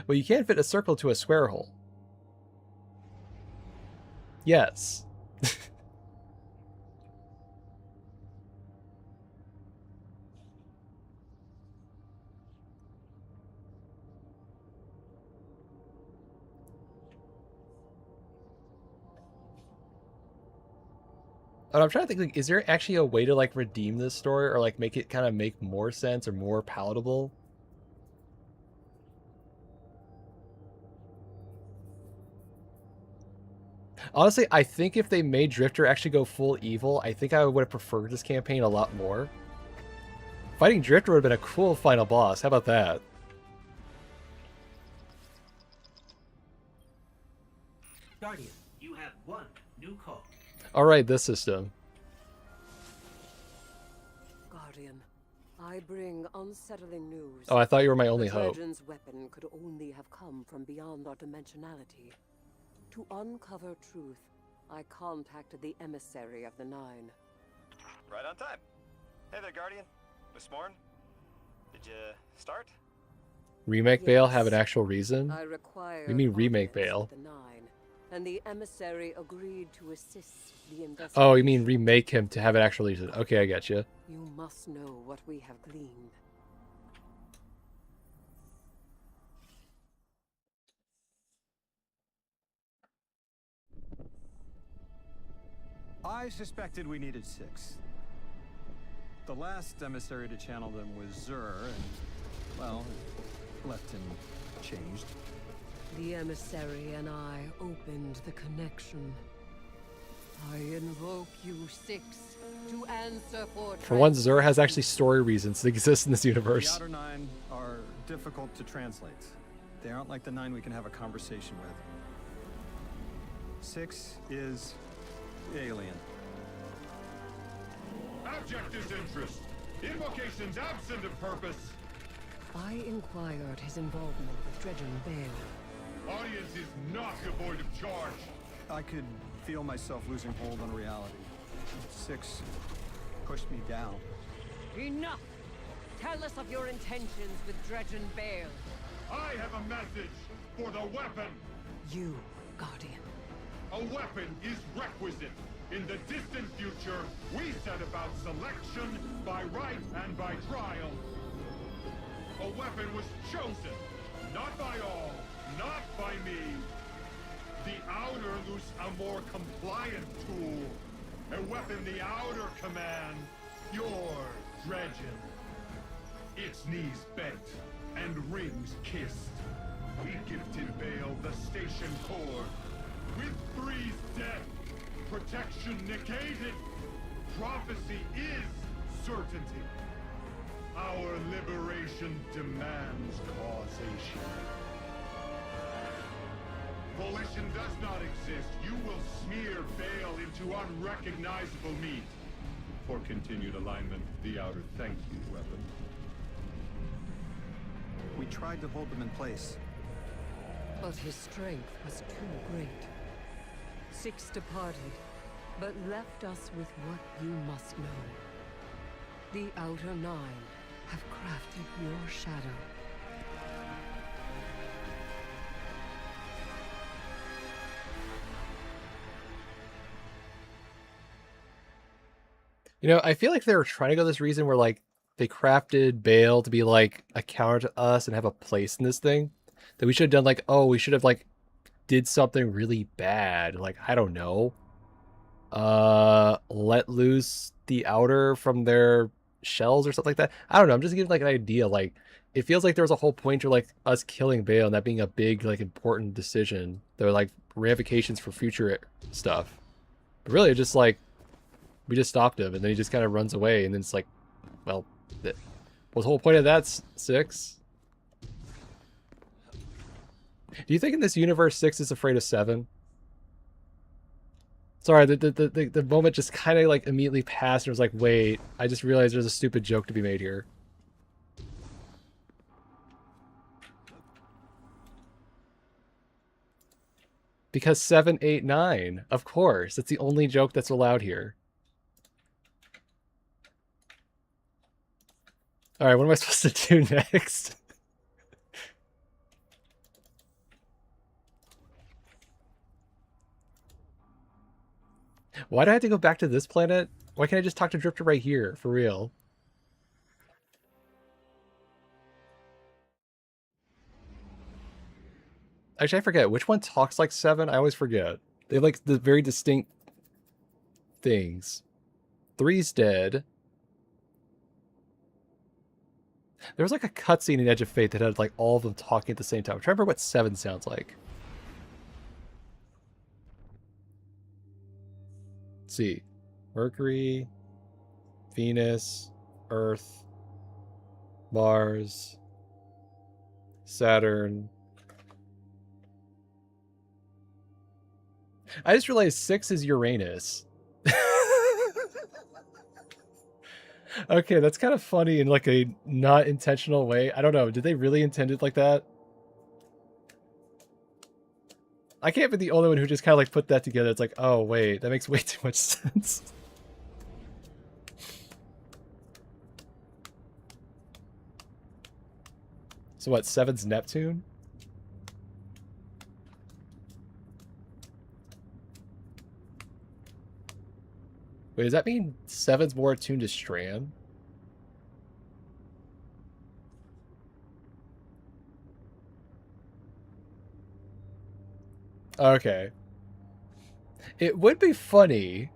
Well, you can't fit a circle to a square hole. Yes. And I'm trying to think, like, is there actually a way to like redeem this story or like make it kind of make more sense or more palatable? Honestly, I think if they made Drifter actually go full evil, I think I would have preferred this campaign a lot more. Fighting Drifter would have been a cool final boss. How about that? Guardian, you have one new call. Alright, this system. Guardian, I bring unsettling news. Oh, I thought you were my only the hope. Dragon's weapon could only have come from beyond our dimensionality. To uncover truth, I contacted the emissary of the Nine. Right on time. Hey there, Guardian. Miss Morn. Did you start? Remake Bale have an actual reason? I required You mean remake audience Bale? with the Nine, and the emissary agreed to assist the investigation. Oh, you mean remake him to have an actual reason. Okay, I get you. You must know what we have gleaned. I suspected we needed 6. The last emissary to channel them was Zur, and, well, left him changed. The emissary and I opened the connection. I invoke you 6 to answer For one, Zur has actually story reasons to exist in this The universe. Outer 9 are difficult to translate. They aren't like the 9 we can have a conversation with. 6 is alien. Abject disinterest. Invocations absent of purpose. I inquired his involvement with Dredgen Bale. Audience is not devoid of charge. I could feel myself losing hold on reality. 6 pushed me down. Enough! Tell us of your intentions with Dredgen Bale. I have a message for the weapon. You, Guardian. A weapon is requisite. In the distant future, we set about selection by right and by trial. A weapon was chosen, not by all, not by me. The Outer loose a more compliant tool. A weapon the Outer command, your Dredgen. Its knees bent and rings kissed. We gifted Bale the station core. With Three's death, protection negated. Prophecy is certainty. Our liberation demands causation. Volition does not exist. You will smear Bale into unrecognizable meat. For continued alignment, the Outer thank you, weapon. We tried to hold them in place. But his strength was too great. 6 departed, but left us with what you must know. The Outer 9 have crafted your shadow. You know, I feel like they were trying to go this reason where, like, they crafted Bale to be, like, a counter to us and have a place in this thing. That we should have done, like, oh, we should have, like, did something really bad. Like, I don't know. Let loose the Outer from their shells or something like that. I don't know. I'm just giving, like, an idea. Like, it feels like there was a whole point to, like, us killing Bale and that being a big, like, important decision. There are, like, ramifications for future stuff. But really, just, like, we just stopped him, and then he just kind of runs away, and then it's like, well, what's the whole point of that, 6? Do you think in this universe 6 is afraid of 7? Sorry, the moment just kind of like immediately passed, and was like, wait, I just realized there's a stupid joke to be made here. Because 7, 8, 9, of course, that's the only joke that's allowed here. All right, what am I supposed to do next? Why do I have to go back to this planet? Why can't I just talk to Drifter right here, for real? Actually, I forget. Which one talks like 7? I always forget. They have, like, the very distinct things. 3's dead. There was, like, a cutscene in Edge of Fate that had, like, all of them talking at the same time. I'm trying to remember what 7 sounds like. Let's see. Mercury, Venus, Earth, Mars, Saturn. I just realized 6 is Uranus. Okay, that's kind of funny in like a not intentional way. I don't know. Did they really intend it like that? I can't be the only one who just kind of like put that together. It's like, oh wait, that makes way too much sense. So what, 7's Neptune? Wait, does that mean 7's more attuned to Strand? Okay. It would be funny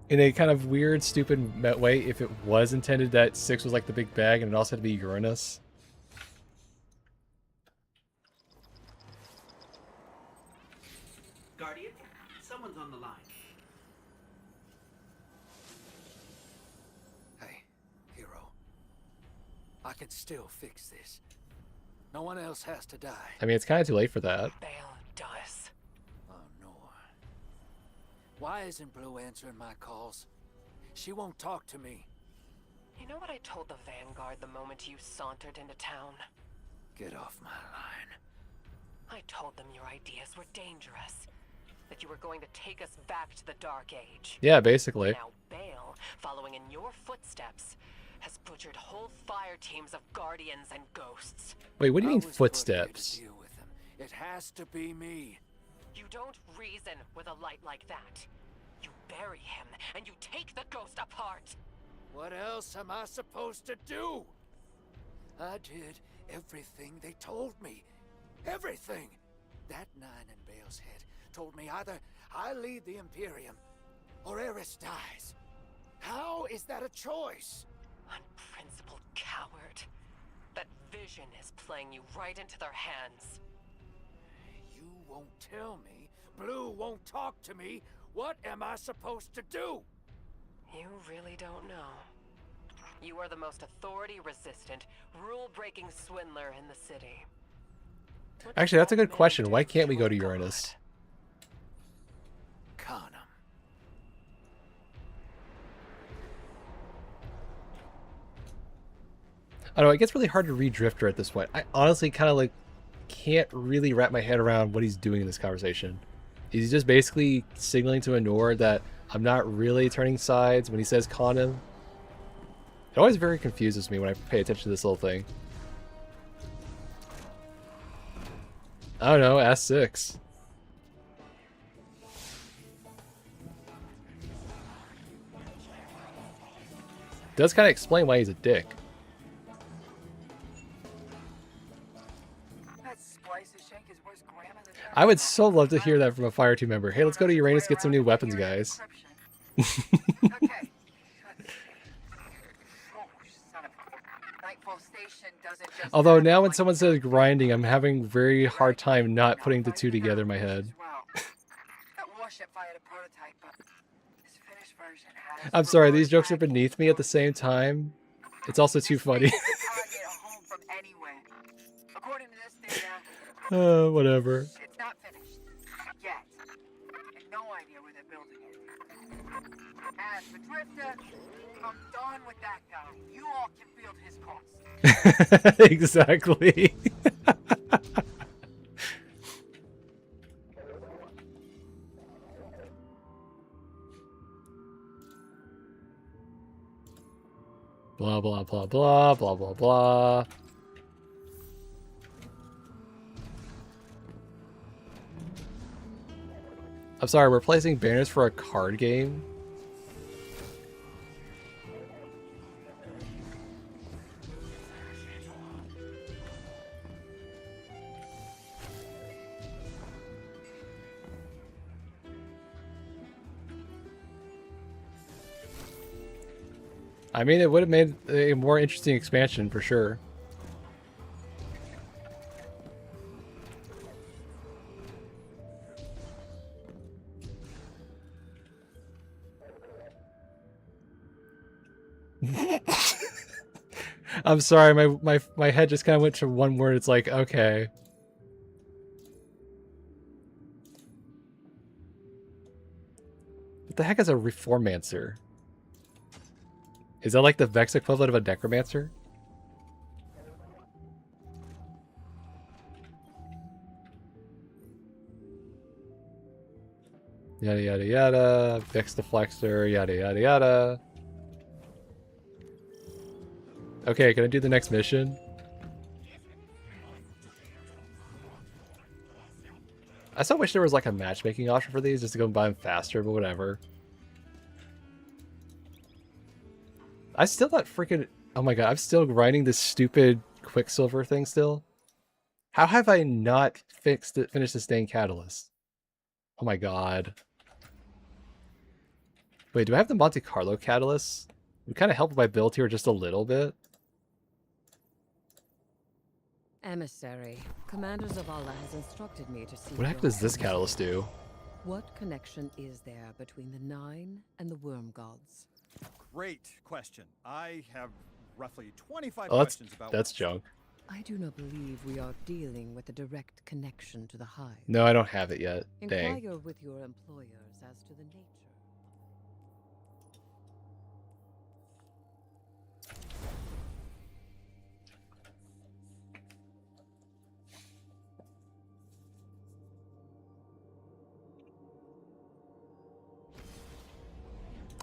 in a kind of weird, stupid way if it was intended that 6 was like the big bag and it also had to be Uranus. Guardian, someone's on the line. Hey, hero. I can still fix this. No one else has to die. I mean, it's kind of too late for that. Bale does. Oh, no. Why isn't Blue answering my calls? She won't talk to me. You know what I told the Vanguard the moment you sauntered into town? Get off my line. I told them your ideas were dangerous. That you were going to take us back to the Dark Age. Yeah, basically. Now Bale, following in your footsteps, has butchered whole fire teams of guardians and ghosts. Wait, what do you mean footsteps? It has to be me. You don't reason with a light like that. You bury him and you take the ghost apart. What else am I supposed to do? I did everything they told me. Everything! That 9 in Bale's head told me either I lead the Imperium or Eris dies. How is that a choice? Unprincipled coward. That vision is playing you right into their hands. You won't tell me. Blue won't talk to me. What am I supposed to do? You really don't know. You are the most authority-resistant, rule-breaking swindler in the city. Actually, that's a good question. Why can't we go to Uranus? Con 'em. I don't know, it gets really hard to read Drifter at this point. I honestly kind of like can't really wrap my head around what he's doing in this conversation. He's just basically signaling to Anor that I'm not really turning sides when he says con him. It always very confuses me when I pay attention to this little thing. I don't know, ask 6. Does kind of explain why he's a dick. I would so love to hear that from a Fire Team member. Hey, let's go to Uranus, get some new weapons, guys. Although now when someone says grinding, I'm having a very hard time not putting the two together in my head. I'm sorry, these jokes are beneath me at the same time. It's also too funny. Whatever. It's not finished. Yet. And no idea where they're building it. As for Drifter, I'm done with that guy. You all can field his costs. Exactly. Blah, blah, blah, blah, blah, blah, blah. I'm sorry, we're placing banners for a card game? I mean, it would have made a more interesting expansion for sure. I'm sorry, my head just kind of went to one word. It's like, okay. What the heck is a reformancer? Is that like the Vex equivalent of a necromancer? Yada yada yada. Vex deflector, yada yada yada. Okay, can I do the next mission? I still wish there was like a matchmaking option for these just to go and buy them faster, but whatever. I still not freaking... Oh my god, I'm still grinding this stupid Quicksilver thing still? How have I not finished the Stained Catalyst? Oh my god. Wait, do I have the Monte Carlo Catalyst? We kind of helped my build here just a little bit. Emissary, Commanders of Allah has instructed me to see. What the heck does this catalyst do? What connection is there between the Nine and the Worm Gods? Great question. I have roughly 25 Oh, questions about that's junk. I do not believe we are dealing with a direct connection to the Hive. No, I don't have it yet. Dang. Inquire with your employers as to the nature.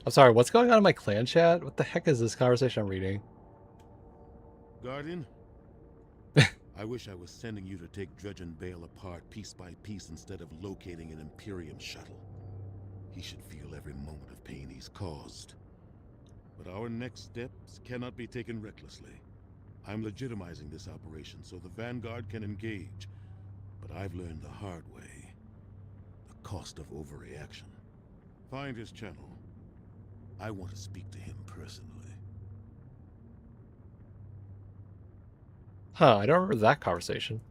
I'm sorry, what's going on in my clan chat? What the heck is this conversation I'm reading? Guardian? I wish I was sending you to take Dredge and Bale apart piece by piece instead of locating an Imperium shuttle. He should feel every moment of pain he's caused. But our next steps cannot be taken recklessly. I'm legitimizing this operation so the Vanguard can engage. But I've learned the hard way. The cost of overreaction. Find his channel. I want to speak to him personally. Huh, I don't remember that conversation.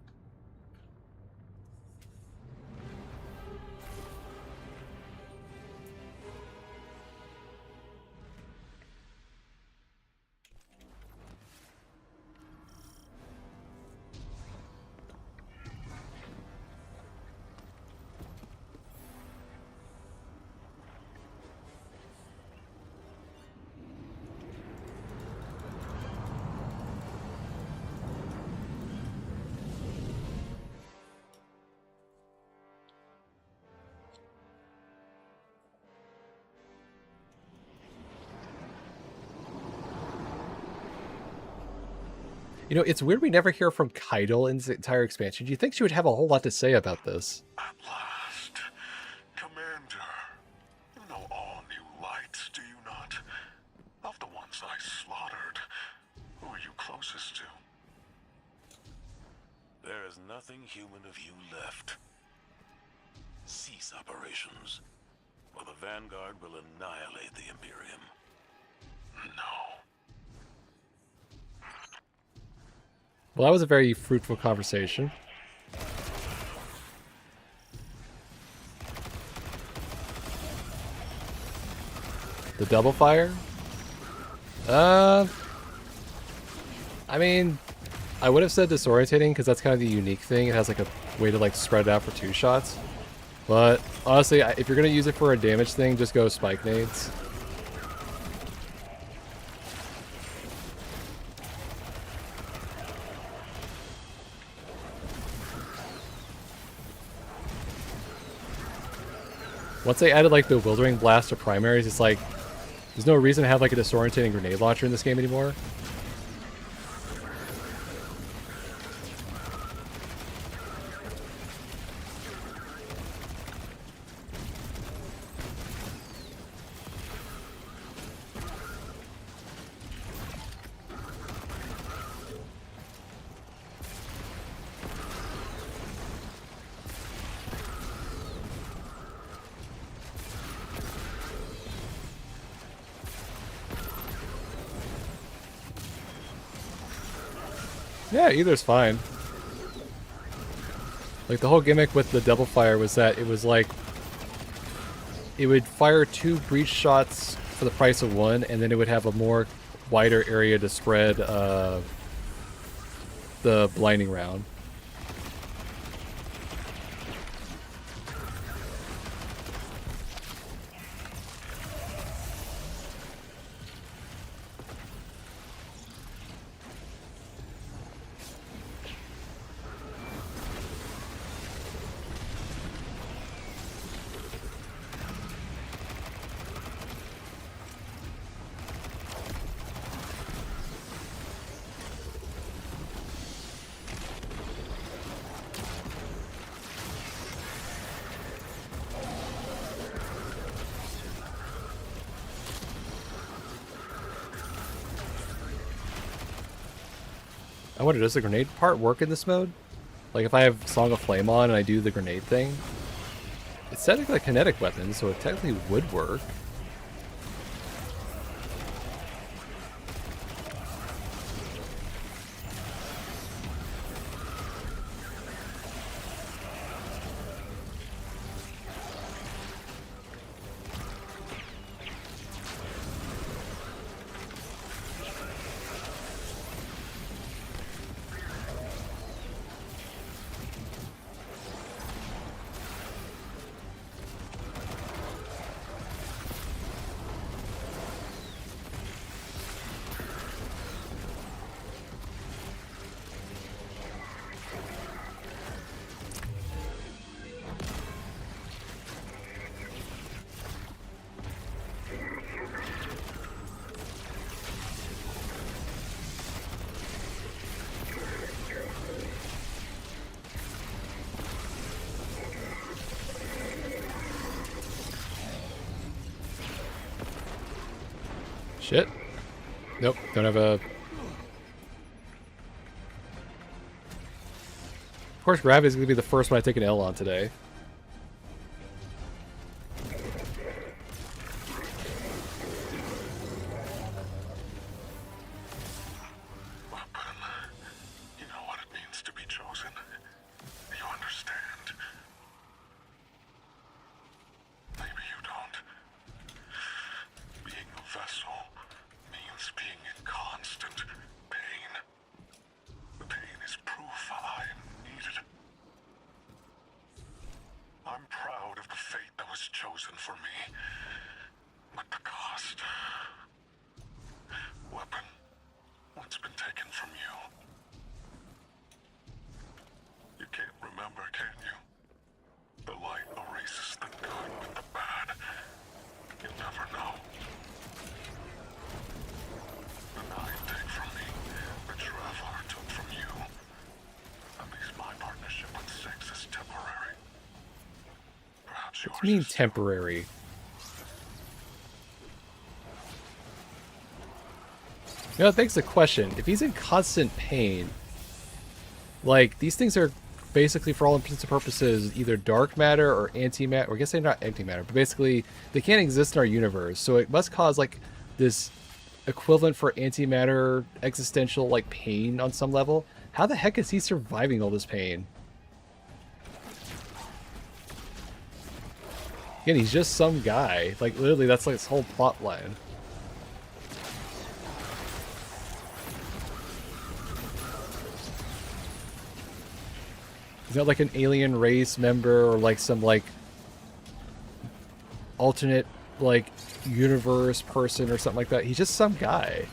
You know, it's weird we never hear from Keitel in this entire expansion. Do you think she would have a whole lot to say about this? At last, Commander. You know all new lights, do you not? Of the ones I slaughtered, who are you closest to? There is nothing human of you left. Cease operations, or the Vanguard will annihilate the Imperium. No. Well, that was a very fruitful conversation. The double fire? I mean, I would have said disorientating because that's kind of the unique thing. It has like a way to like spread it out for 2 shots. But honestly, if you're going to use it for a damage thing, just go spike nades. Once they added like the Wildering Blast to primaries, it's like there's no reason to have like a disorientating grenade launcher in this game anymore. Yeah, either's fine. Like, the whole gimmick with the double fire was that it was like... it would fire 2 breach shots for the price of 1, and then it would have a more wider area to spread the blinding round. I wonder, does the grenade part work in this mode? Like if I have Song of Flame on and I do the grenade thing? It's technically a kinetic weapon, so it technically would work. Shit. Nope, don't have a... Of course, Gravity is going to be the first one I take an L on today. You know what it means to be chosen. You understand. Maybe you don't. Being a vessel means being in constant pain. The pain is proof I am needed. I'm proud of the fate that was chosen for me. But the cost... Weapon, what's been taken from you? You can't remember, can you? The light erases the good with the bad. You'll never know. The 9 take from me, the Traveler took from you. At least my partnership with 6 is temporary. Perhaps yours What do you mean is temporary? You know, it begs the question, if he's in constant pain, like, these things are basically, for all intents and purposes, either dark matter or antimatter, or I guess they're not antimatter, but basically, they can't exist in our universe, so it must cause, like, this equivalent for antimatter existential, like, pain on some level. How the heck is he surviving all this pain? Again, he's just some guy. Like, literally, that's like his whole plot line. He's not like an alien race member or like some like alternate like universe person or something like that. He's just some guy.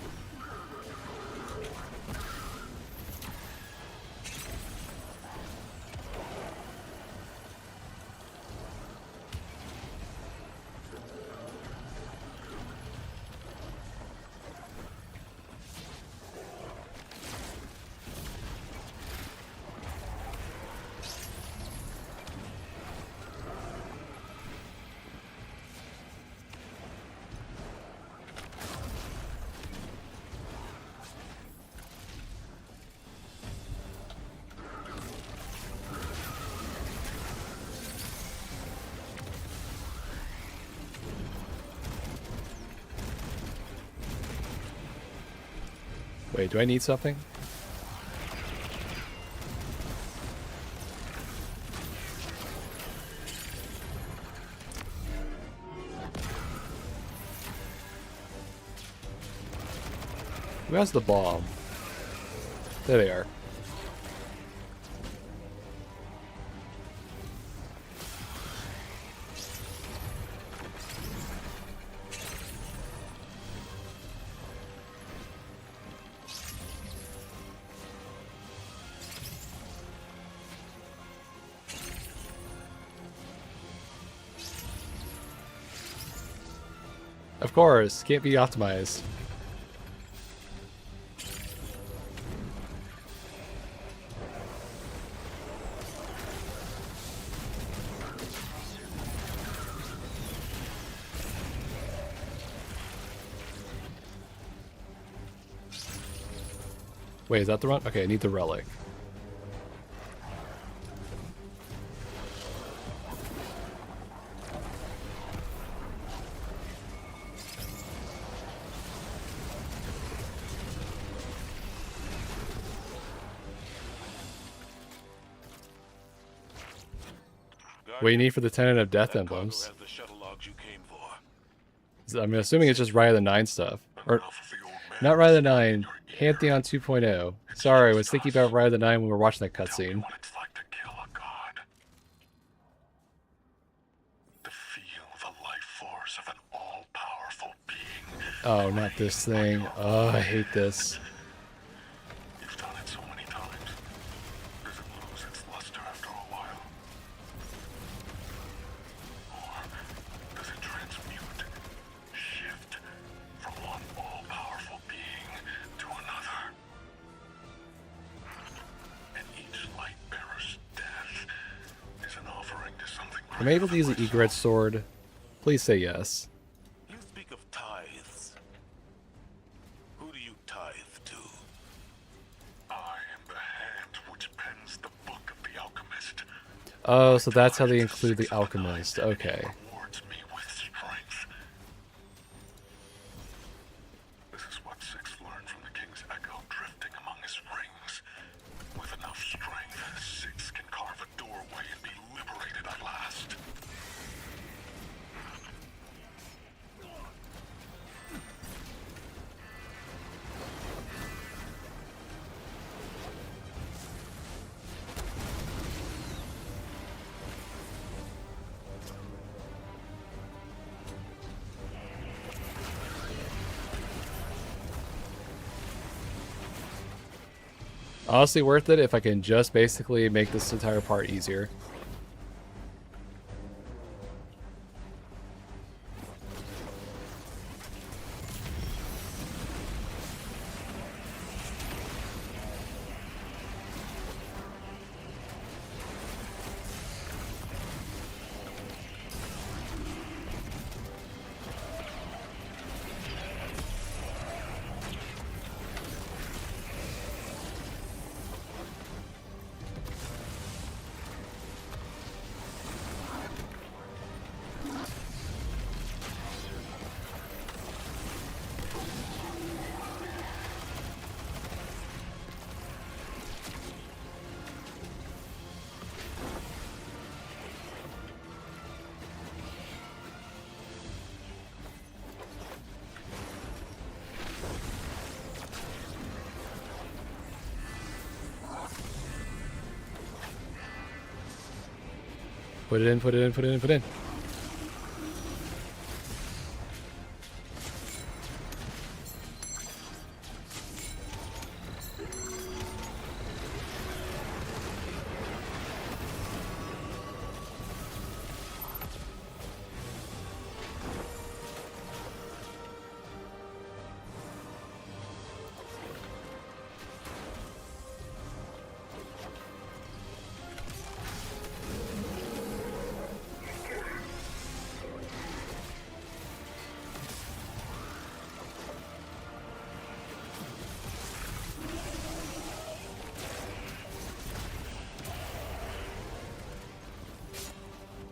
Wait, do I need something? Who has the bomb? There they are. Of course, can't be optimized. Wait, is that the run? Okay, I need the relic. What do you need for the Tenet of Death emblems? I'm assuming it's just Ride of the Nine stuff. Or, not Ride of the Nine, Pantheon 2.0. Sorry, I was thinking about Ride of the Nine when we were watching that cutscene. Oh, not this thing. Oh, I hate this. Am I able to use the Egret sword? Please say yes. You speak of tithes. Who do you tithe to? I am the hand which pens the book of the alchemist. Oh, so that's how they include the alchemist. Okay. This is what Six learned from the king's echo drifting among his rings. With enough strength, Six can carve a doorway and be liberated at last. Honestly worth it if I can just basically make this entire part easier. Put it in, put it in, put it in, put it in.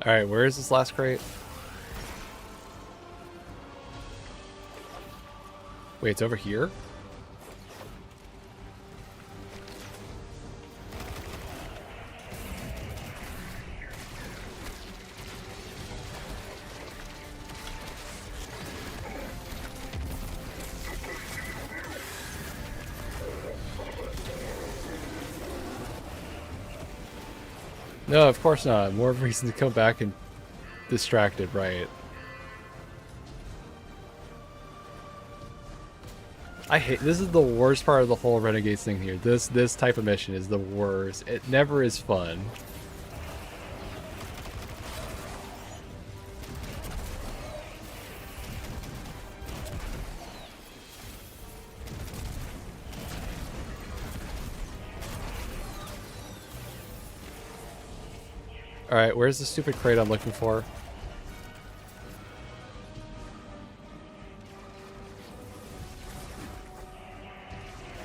Alright, where is this last crate? Wait, it's over here? No, of course not. More reason to come back and distracted, right? I hate this is the worst part of the whole Renegades thing here. This type of mission is the worst. It never is fun. Alright, where's the stupid crate I'm looking for?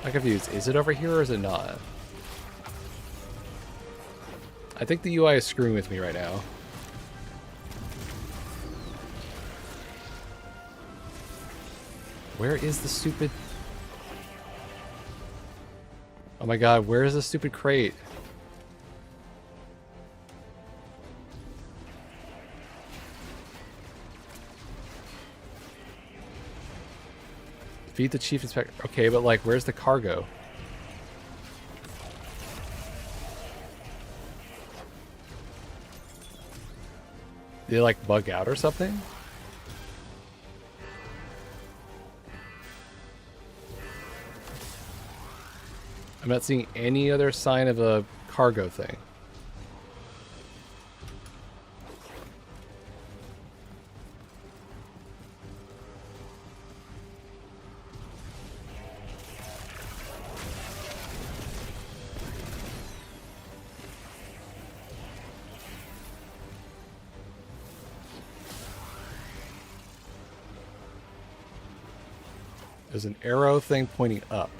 I'm confused. Is it over here or is it not? I think the UI is screwing with me right now. Where is the stupid... Oh my god, where is the stupid crate? Feed the chief inspector. Okay, but like, where's the cargo? Did it like bug out or something? I'm not seeing any other sign of a cargo thing. There's an arrow thing pointing up.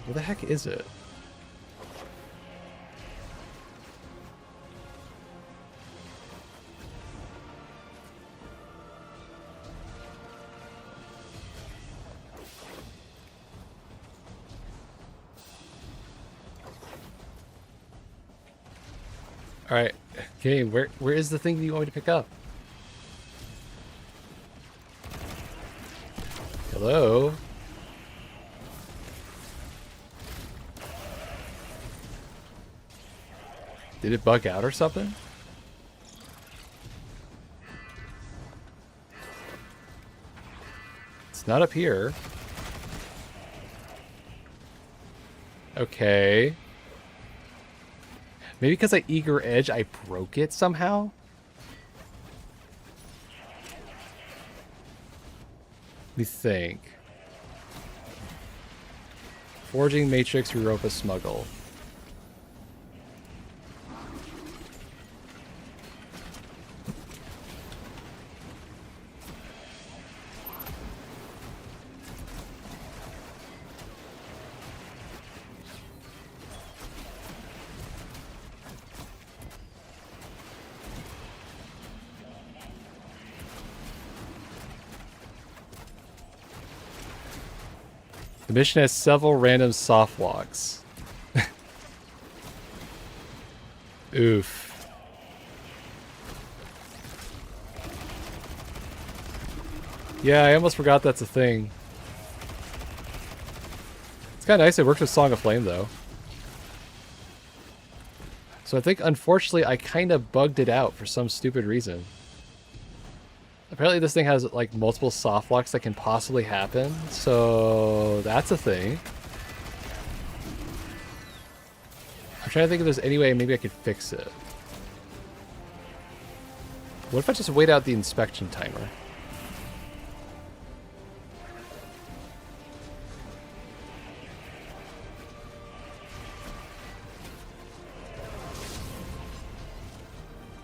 Where the heck is it? Alright, okay, where is the thing that you want me to pick up? Hello? Did it bug out or something? It's not up here. Okay. Maybe because I eager edge, I broke it somehow? Let me think. Forging Matrix Europa Smuggle. The mission has several random soft walks. Oof. Yeah, I almost forgot that's a thing. It's kind of nice it works with Song of Flame, though. So I think, unfortunately, I kind of bugged it out for some stupid reason. Apparently this thing has like multiple soft locks that can possibly happen, so that's a thing. I'm trying to think if there's any way maybe I could fix it. What if I just wait out the inspection timer?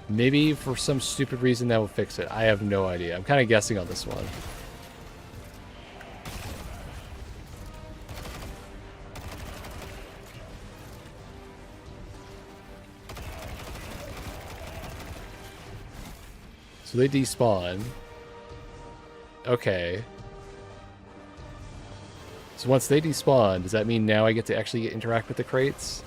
Maybe for some stupid reason that will fix it. I have no idea. I'm kind of guessing on this one. So they despawn. Okay. So once they despawn, does that mean now I get to actually interact with the crates?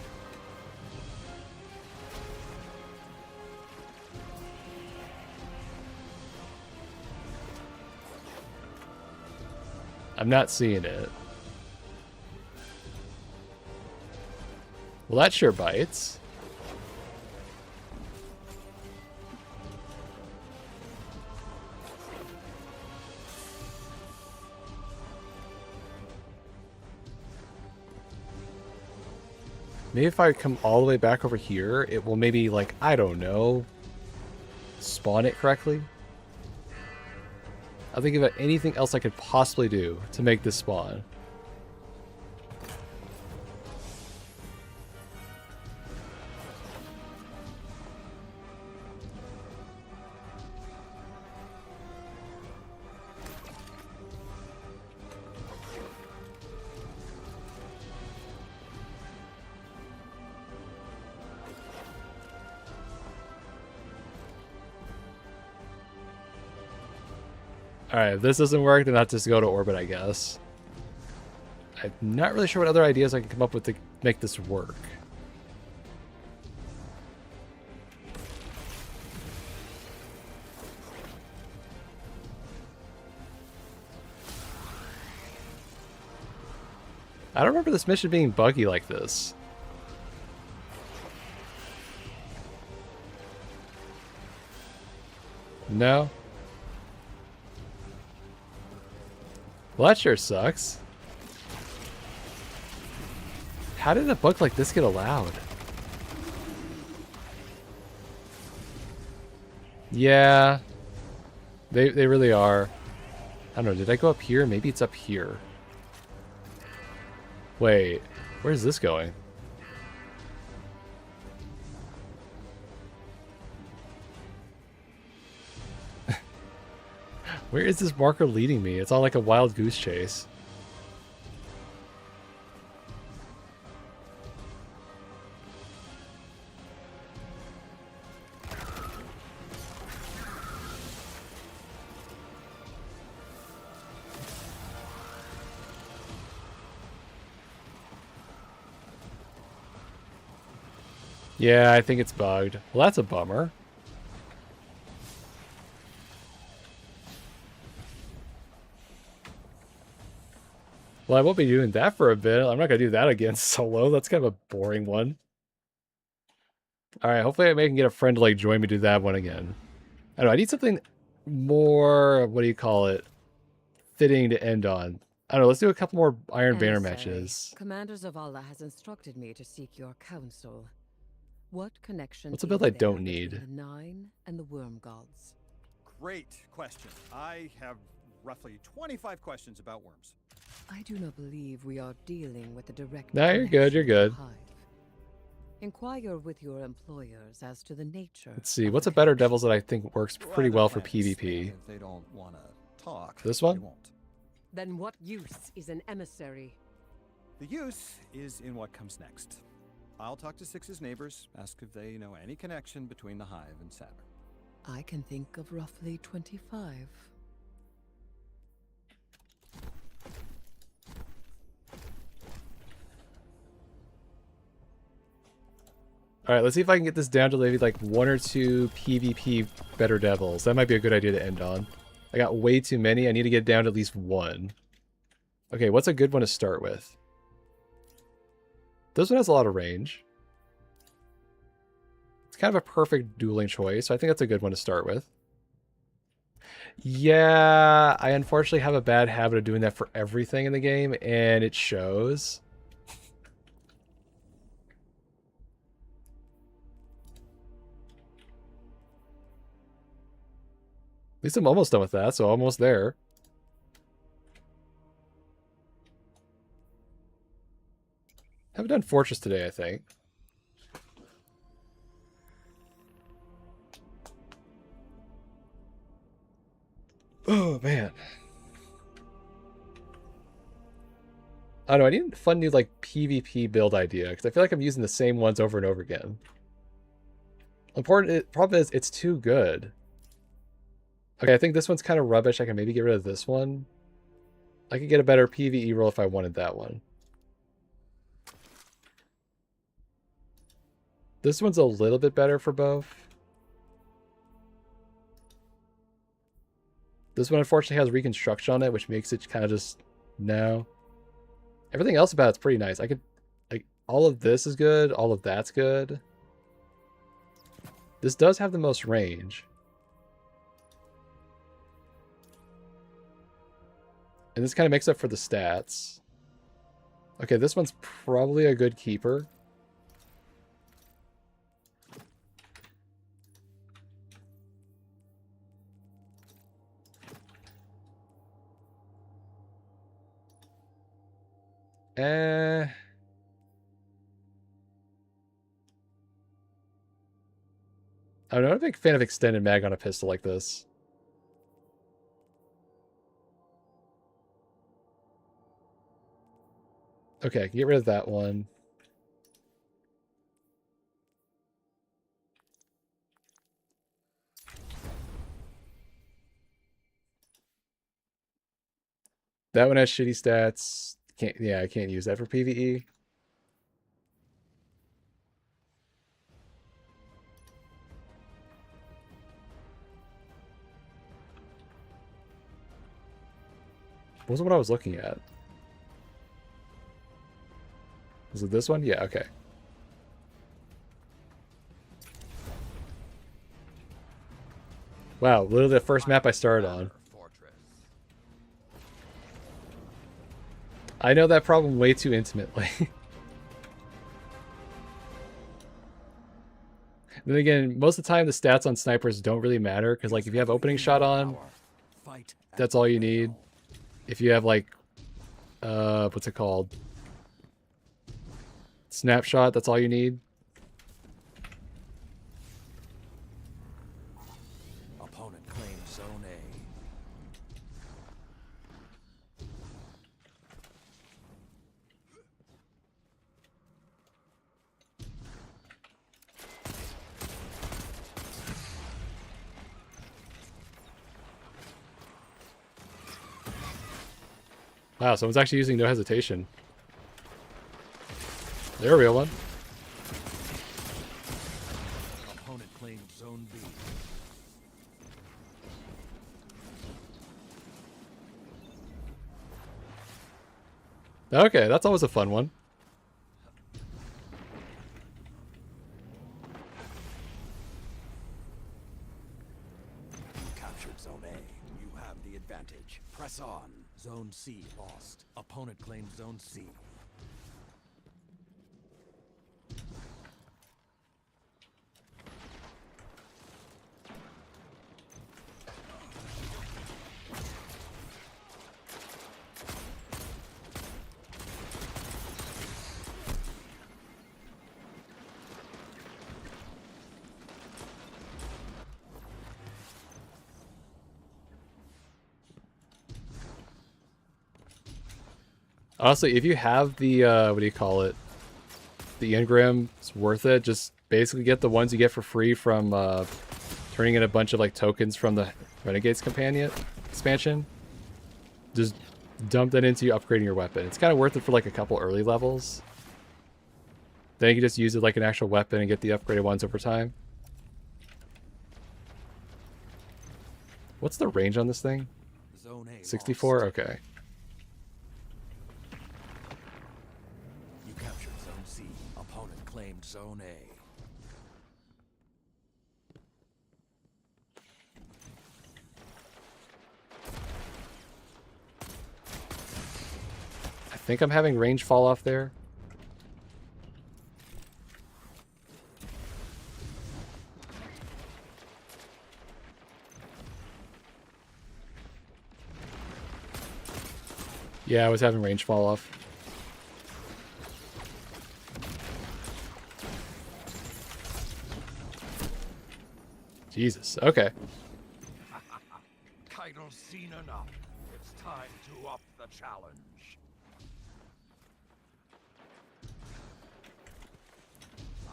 I'm not seeing it. Well, that sure bites. Maybe if I come all the way back over here, it will maybe, like, I don't know, spawn it correctly. I'll think about anything else I could possibly do to make this spawn. Alright, if this doesn't work, then I'll have to just go to orbit, I guess. I'm not really sure what other ideas I can come up with to make this work. I don't remember this mission being buggy like this. No? Well, that sure sucks. How did a bug like this get allowed? Yeah. They really are. I don't know, did I go up here? Maybe it's up here. Wait, where's this going? Where is this marker leading me? It's on like a wild goose chase. Yeah, I think it's bugged. Well, that's a bummer. Well, I won't be doing that for a bit. I'm not going to do that again solo. That's kind of a boring one. Alright, hopefully I can get a friend to like join me do that one again. I don't know, I need something more, what do you call it, fitting to end on. I don't know, let's do a couple more Iron Banner matches. Commander Zavala has instructed me to seek your counsel. What connection What's a build I don't need? The Nine and the Worm Gods? Great question. I have roughly 25 questions about worms. I do not believe we are dealing with the direct. No, you're good, you're good. Inquire with your employers as to the nature. Let's see, what's a better Devils that I think works pretty well for PvP? If they don't want to talk, This one? they won't. Then what use is an emissary? The use is in what comes next. I'll talk to Six's neighbors, ask if they know any connection between the Hive and Saturn. I can think of roughly 25. Alright, let's see if I can get this down to maybe like 1 or 2 PvP better Devils. That might be a good idea to end on. I got way too many. I need to get down to at least 1. Okay, what's a good one to start with? This one has a lot of range. It's kind of a perfect dueling choice, so I think that's a good one to start with. Yeah, I unfortunately have a bad habit of doing that for everything in the game, and it shows. At least I'm almost done with that, so almost there. Haven't done Fortress today, I think. Oh, man. I don't know, I need a fun new, like, PvP build idea, because I feel like I'm using the same ones over and over again. Problem is, it's too good. Okay, I think this one's kind of rubbish. I can maybe get rid of this one. I could get a better PvE roll if I wanted that one. This one's a little bit better for both. This one unfortunately has reconstruction on it, which makes it kind of just No. Everything else about it's pretty nice. I could, like, all of this is good. All of that's good. This does have the most range. And this kind of makes up for the stats. Okay, this one's probably a good keeper. I'm not a big fan of extended mag on a pistol like this. Okay, get rid of that one. That one has shitty stats. Yeah, I can't use that for PvE. Wasn't what I was looking at. Was it this one? Yeah, okay. Wow, literally the first map I started on. I know that problem way too intimately. Then again, most of the time the stats on snipers don't really matter, because like if you have opening shot on, that's all you need. If you have like, what's it called? Snapshot, that's all you need. Opponent claims Zone A. Wow, someone's actually using no hesitation. They're a real one. Opponent claims Zone B. Okay, that's always a fun one. Captured Zone A. You have the advantage. Press on. Zone C lost. Opponent claims Zone C. Honestly, if you have the, what do you call it? The engram, it's worth it. Just basically get the ones you get for free from turning in a bunch of like tokens from the Renegade's Companion expansion. Just dump that into upgrading your weapon. It's kind of worth it for like a couple early levels. Then you can just use it like an actual weapon and get the upgraded ones over time. What's the range on this thing? 64? Okay. Claimed Zone A. I think I'm having range fall off there. Yeah, I was having range fall off. Jesus, okay. Kaido's seen enough. It's time to up the challenge.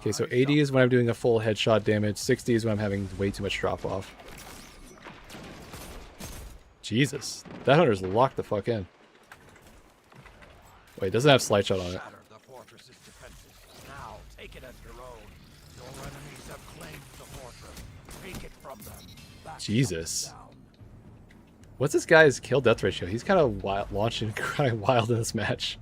Okay, so 80 is when I'm doing a full headshot damage, 60 is when I'm having way too much drop off. Jesus, that hunter's locked the fuck in. Wait, it doesn't have slide shot on it. The fortress's defenses. Now take it as your own. Your enemies have claimed the fortress. Take it from them. Jesus. What's this guy's kill death ratio? He's kind of wild, launching kind of wild in this match.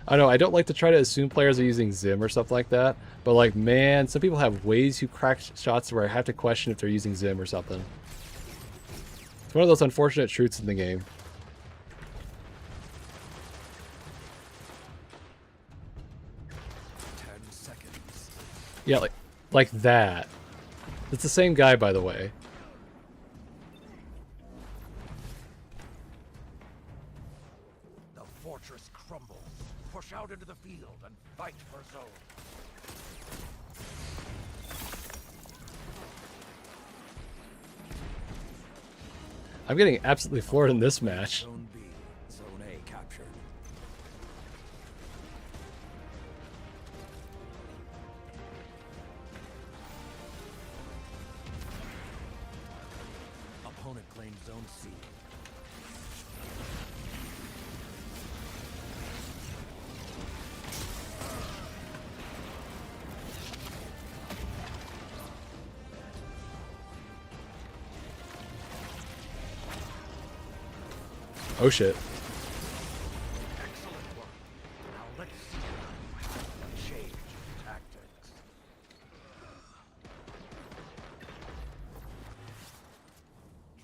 I know I don't like to try to assume players are using Zim or stuff like that, but like, man, some people have ways to crack shots where I have to question if they're using Zim or something. It's one of those unfortunate truths in the game. Yeah, like that. It's the same guy, by the way. The fortress crumbles. Push out into the field and fight for zone. I'm getting absolutely floored in this match. Zone B, Zone A captured. Opponent claims Zone C. Oh shit. Excellent work. Now let's see how you change tactics.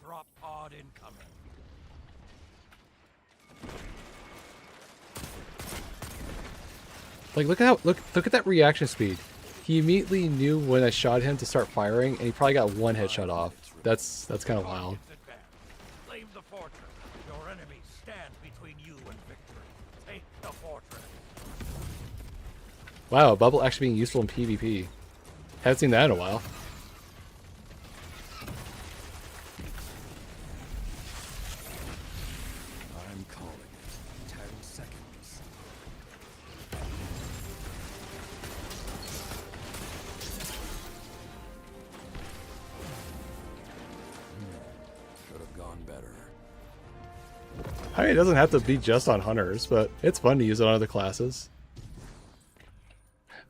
Drop pod incoming. Like look at that reaction speed. He immediately knew when I shot him to start firing, and he probably got one headshot off. That's kind of wild. Claim the fortress. Your enemies stand between you and victory. Take the fortress. Wow, a bubble actually being useful in PvP. Haven't seen that in a while. I'm calling it. 10 seconds. Should have gone better. I mean, it doesn't have to be just on hunters, but it's fun to use it on other classes.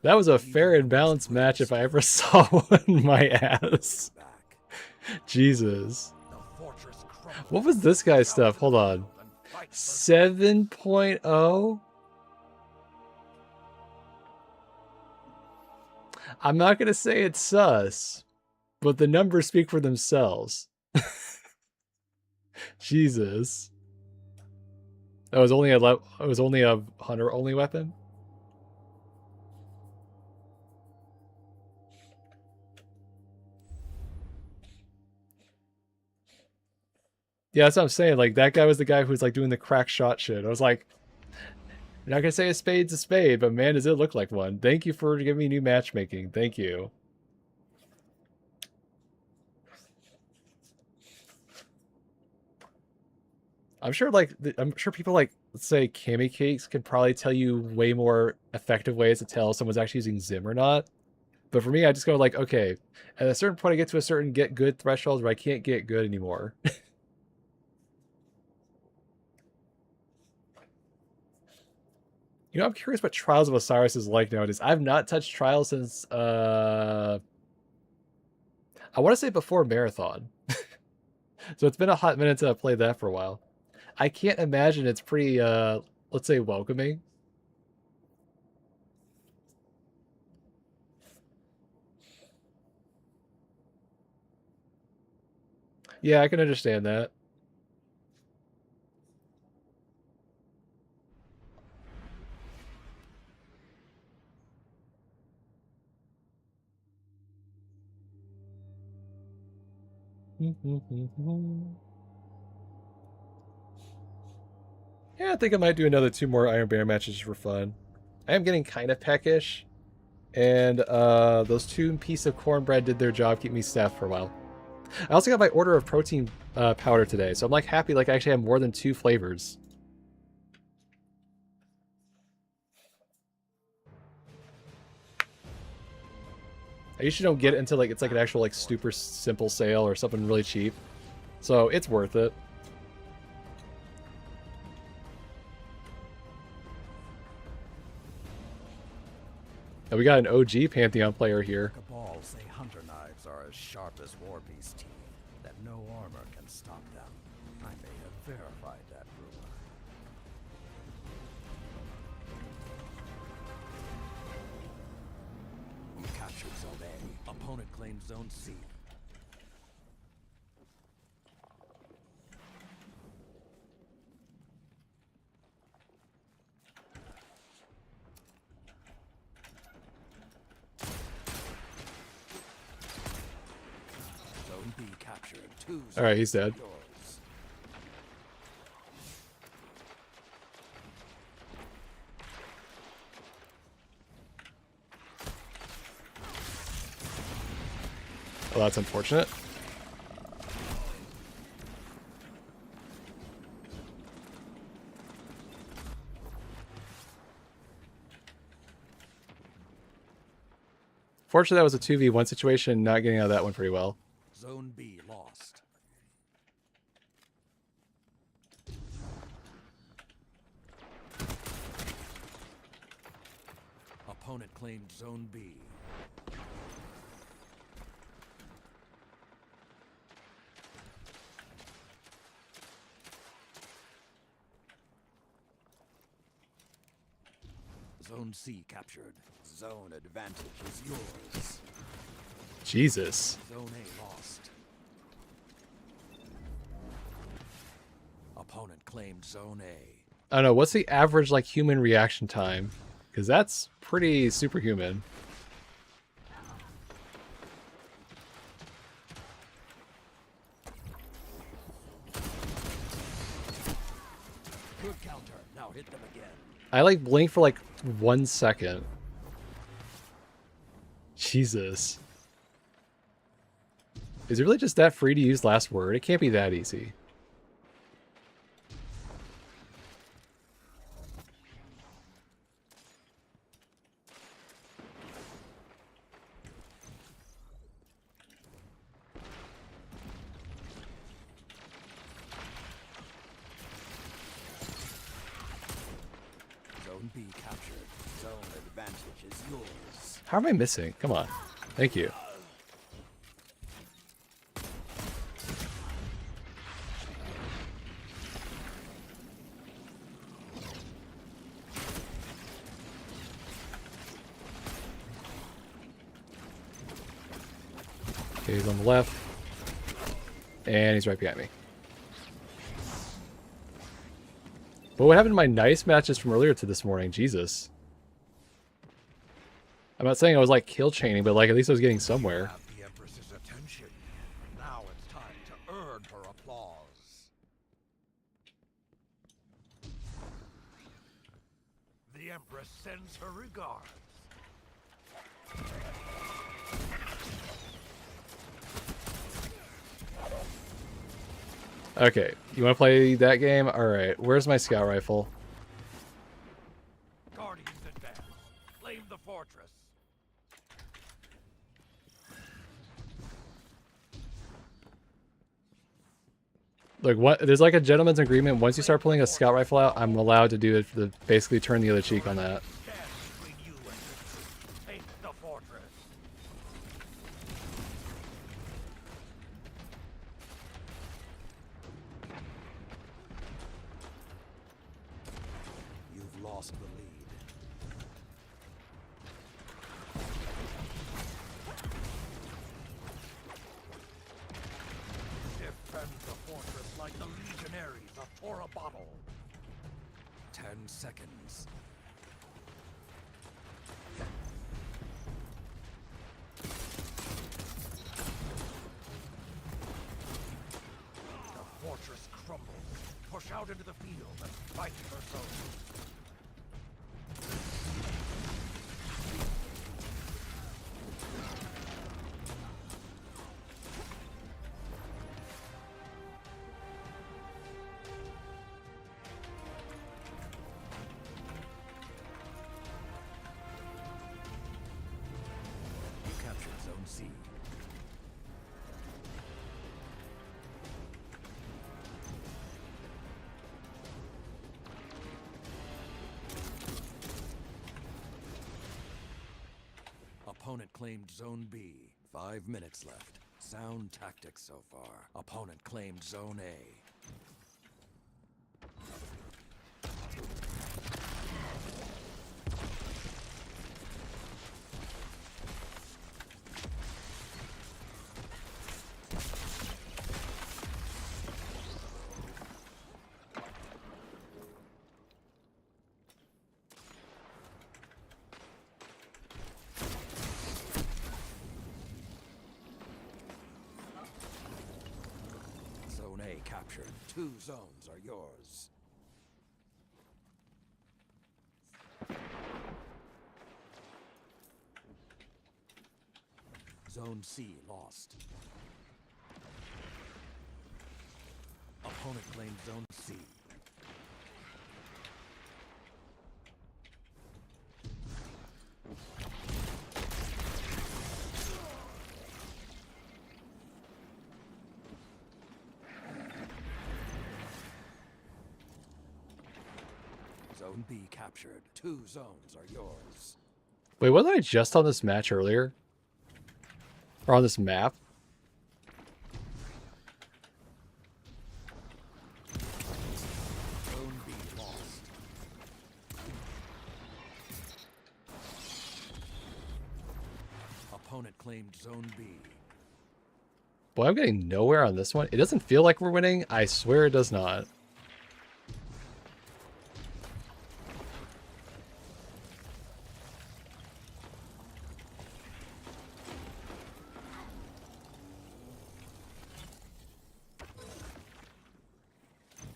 That was a fair and balanced match if I ever saw one, my ass. Jesus. What was this guy's stuff? Hold on. 7.0? I'm not going to say it's sus, but the numbers speak for themselves. Jesus. That was only a hunter only weapon? Yeah, that's what I'm saying. Like, that guy was the guy who was like doing the crack shot shit. I was like, you're not gonna say a spade's a spade, but man, does it look like one. Thank you for giving me new matchmaking. Thank you. I'm sure people like, let's say, Kami Cakes could probably tell you way more effective ways to tell if someone's actually using Zim or not. But for me, I just go like, okay, at a certain point I get to a certain get good threshold where I can't get good anymore. You know, I'm curious what Trials of Osiris is like nowadays. I've not touched Trials since, I want to say before Marathon. So it's been a hot minute since I've played that for a while. I can't imagine it's pretty, let's say, welcoming. Yeah, I can understand that. Yeah, I think I might do another 2 more Iron Bear matches for fun. I am getting kind of peckish, and those 2 pieces of cornbread did their job, keep me staffed for a while. I also got my order of protein powder today, so I'm like happy like I actually have more than 2 flavors. I usually don't get it until like it's like an actual like super simple sale or something really cheap. So it's worth it. And we got an OG Pantheon player here. Cabal say hunter knives are as sharp as war beast teeth. that no armor can stop them. I may have verified that rumor. We captured Zone A. Opponent claimed Zone C. Zone B captured. All right, he's dead. Well, that's unfortunate. Fortunately, that was a 2v1 situation, not getting out of that one pretty well. Zone B lost. Opponent claimed Zone B. Zone C captured. Zone advantage is yours. Jesus. Zone A lost. Opponent claimed Zone A. I don't know, what's the average like human reaction time? Because that's pretty superhuman. Good counter. Now hit them again. I like blink for like 1 second. Jesus. Is it really just that free to use last word? It can't be that easy. Zone B captured. Zone advantage is yours. How am I missing? Come on. Thank you. Okay, he's on the left. And he's right behind me. But what happened to my nice matches from earlier to this morning? Jesus. I'm not saying I was like kill chaining, but like at least I was getting somewhere. Have the Empress's attention. Now it's time to earn her applause. The Empress sends her regards. Okay, you want to play that game? Alright, where's my scout rifle? Guardians advance. Claim the fortress. Look, what? There's like a gentleman's agreement. Once you start pulling a scout rifle out, I'm allowed to do it for the basically turn the other cheek on that. Stand between you and victory. Take the fortress. You've lost the lead. Defend the fortress like the legionaries of Tora Bottle. 10 seconds. The fortress crumbles. Push out into the field and fight for zone. You captured Zone C. Opponent claimed Zone B. 5 minutes left. Sound tactics so far. Opponent claimed Zone A. Zone A captured. 2 zones are yours. Zone C lost. Opponent claimed Zone C. Zone B captured. 2 zones are yours. Wait, wasn't I just on this match earlier? Or on this map? Zone B lost. Opponent claimed Zone B. Boy, I'm getting nowhere on this one. It doesn't feel like we're winning. I swear it does not.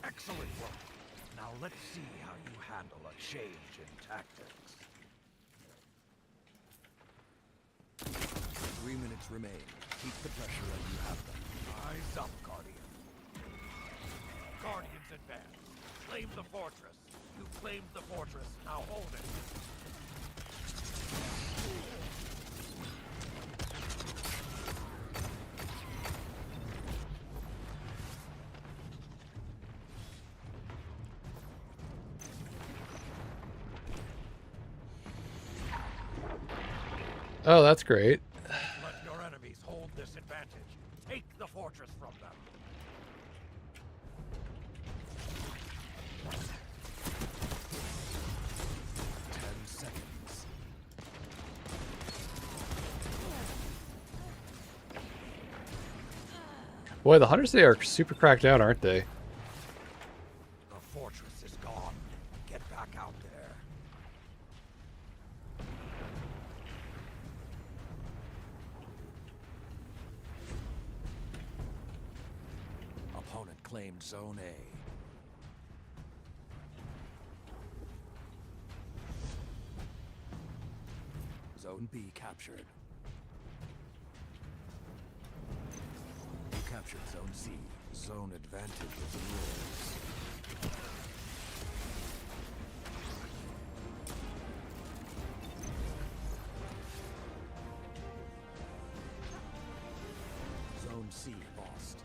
Excellent work. Now let's see how you handle a change in tactics. 3 minutes remain. Keep the pressure and you have them. Eyes up, Guardian. Guardians advance. Claim the fortress. You claimed the fortress. Now hold it. Oh, that's great. Let your enemies hold this advantage. Take the fortress from them. Boy, the hunters, they are super cracked down, aren't they? The fortress is gone. Get back out there. Opponent claimed Zone A. Zone B captured. You captured Zone C. Zone advantage is yours. Zone C lost.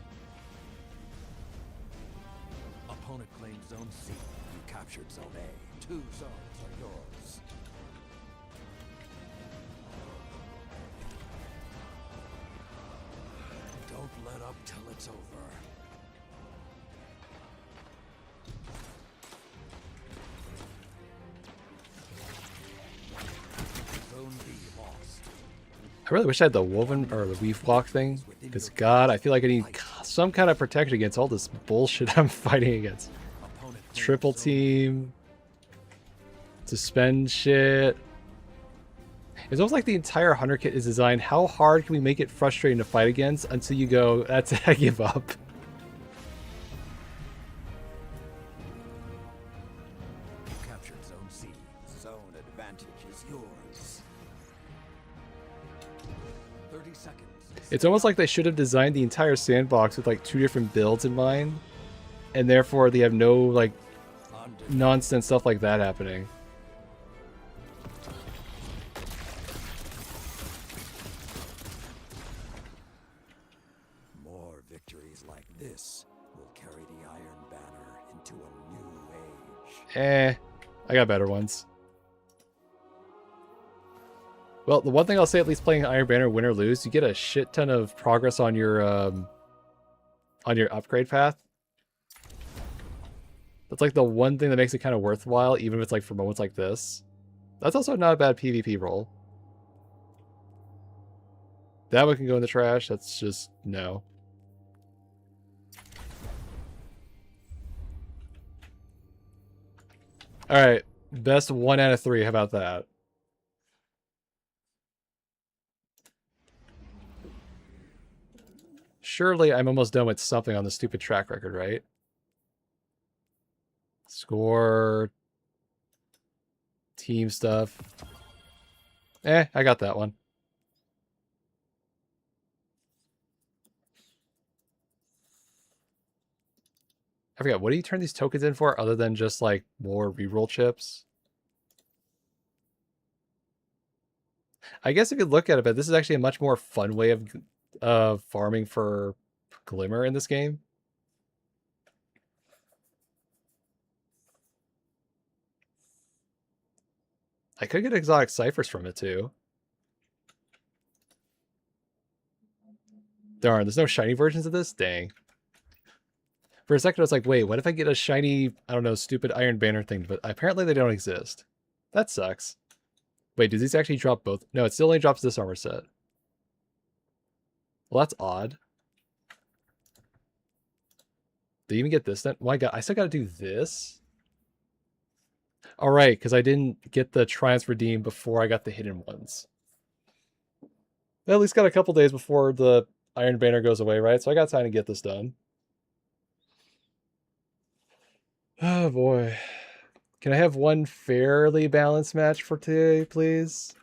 Opponent claimed Zone C. You captured Zone A. 2 zones are yours. Don't let up till it's over. Zone B lost. I really wish I had the woven or the weave block thing. Because God, I feel like I need some kind of protection against all this bullshit I'm fighting against. Triple team. Suspend shit. It's almost like the entire Hunter kit is designed. How hard can we make it frustrating to fight against until you go, that's it, I give up. You captured Zone C. Zone advantage is yours. 30 seconds. It's almost like they should have designed the entire sandbox with like 2 different builds in mind. And therefore they have no like nonsense stuff like that happening. More victories like this will carry the Iron Banner into a new age. I got better ones. Well, the one thing I'll say, at least playing Iron Banner, win or lose, you get a shit ton of progress on your upgrade path. That's like the one thing that makes it kind of worthwhile, even if it's like for moments like this. That's also not a bad PvP roll. That one can go in the trash. That's just no. All right, best 1 out of 3. How about that? Surely I'm almost done with something on the stupid track record, right? Score. Team stuff. I got that one. I forget, what do you turn these tokens in for other than just like more reroll chips? I guess if you look at it, but this is actually a much more fun way of farming for Glimmer in this game. I could get exotic ciphers from it too. Darn, there's no shiny versions of this? Dang. For a second I was like, wait, what if I get a shiny, I don't know, stupid Iron Banner thing? But apparently they don't exist. That sucks. Wait, do these actually drop both? No, it still only drops this armor set. Well, that's odd. Did you even get this then? Well, I still got to do this? All right, because I didn't get the Triumphs redeemed before I got the hidden ones. I at least got a couple days before the Iron Banner goes away, right? So I got time to get this done. Oh boy. Can I have one fairly balanced match for today, please?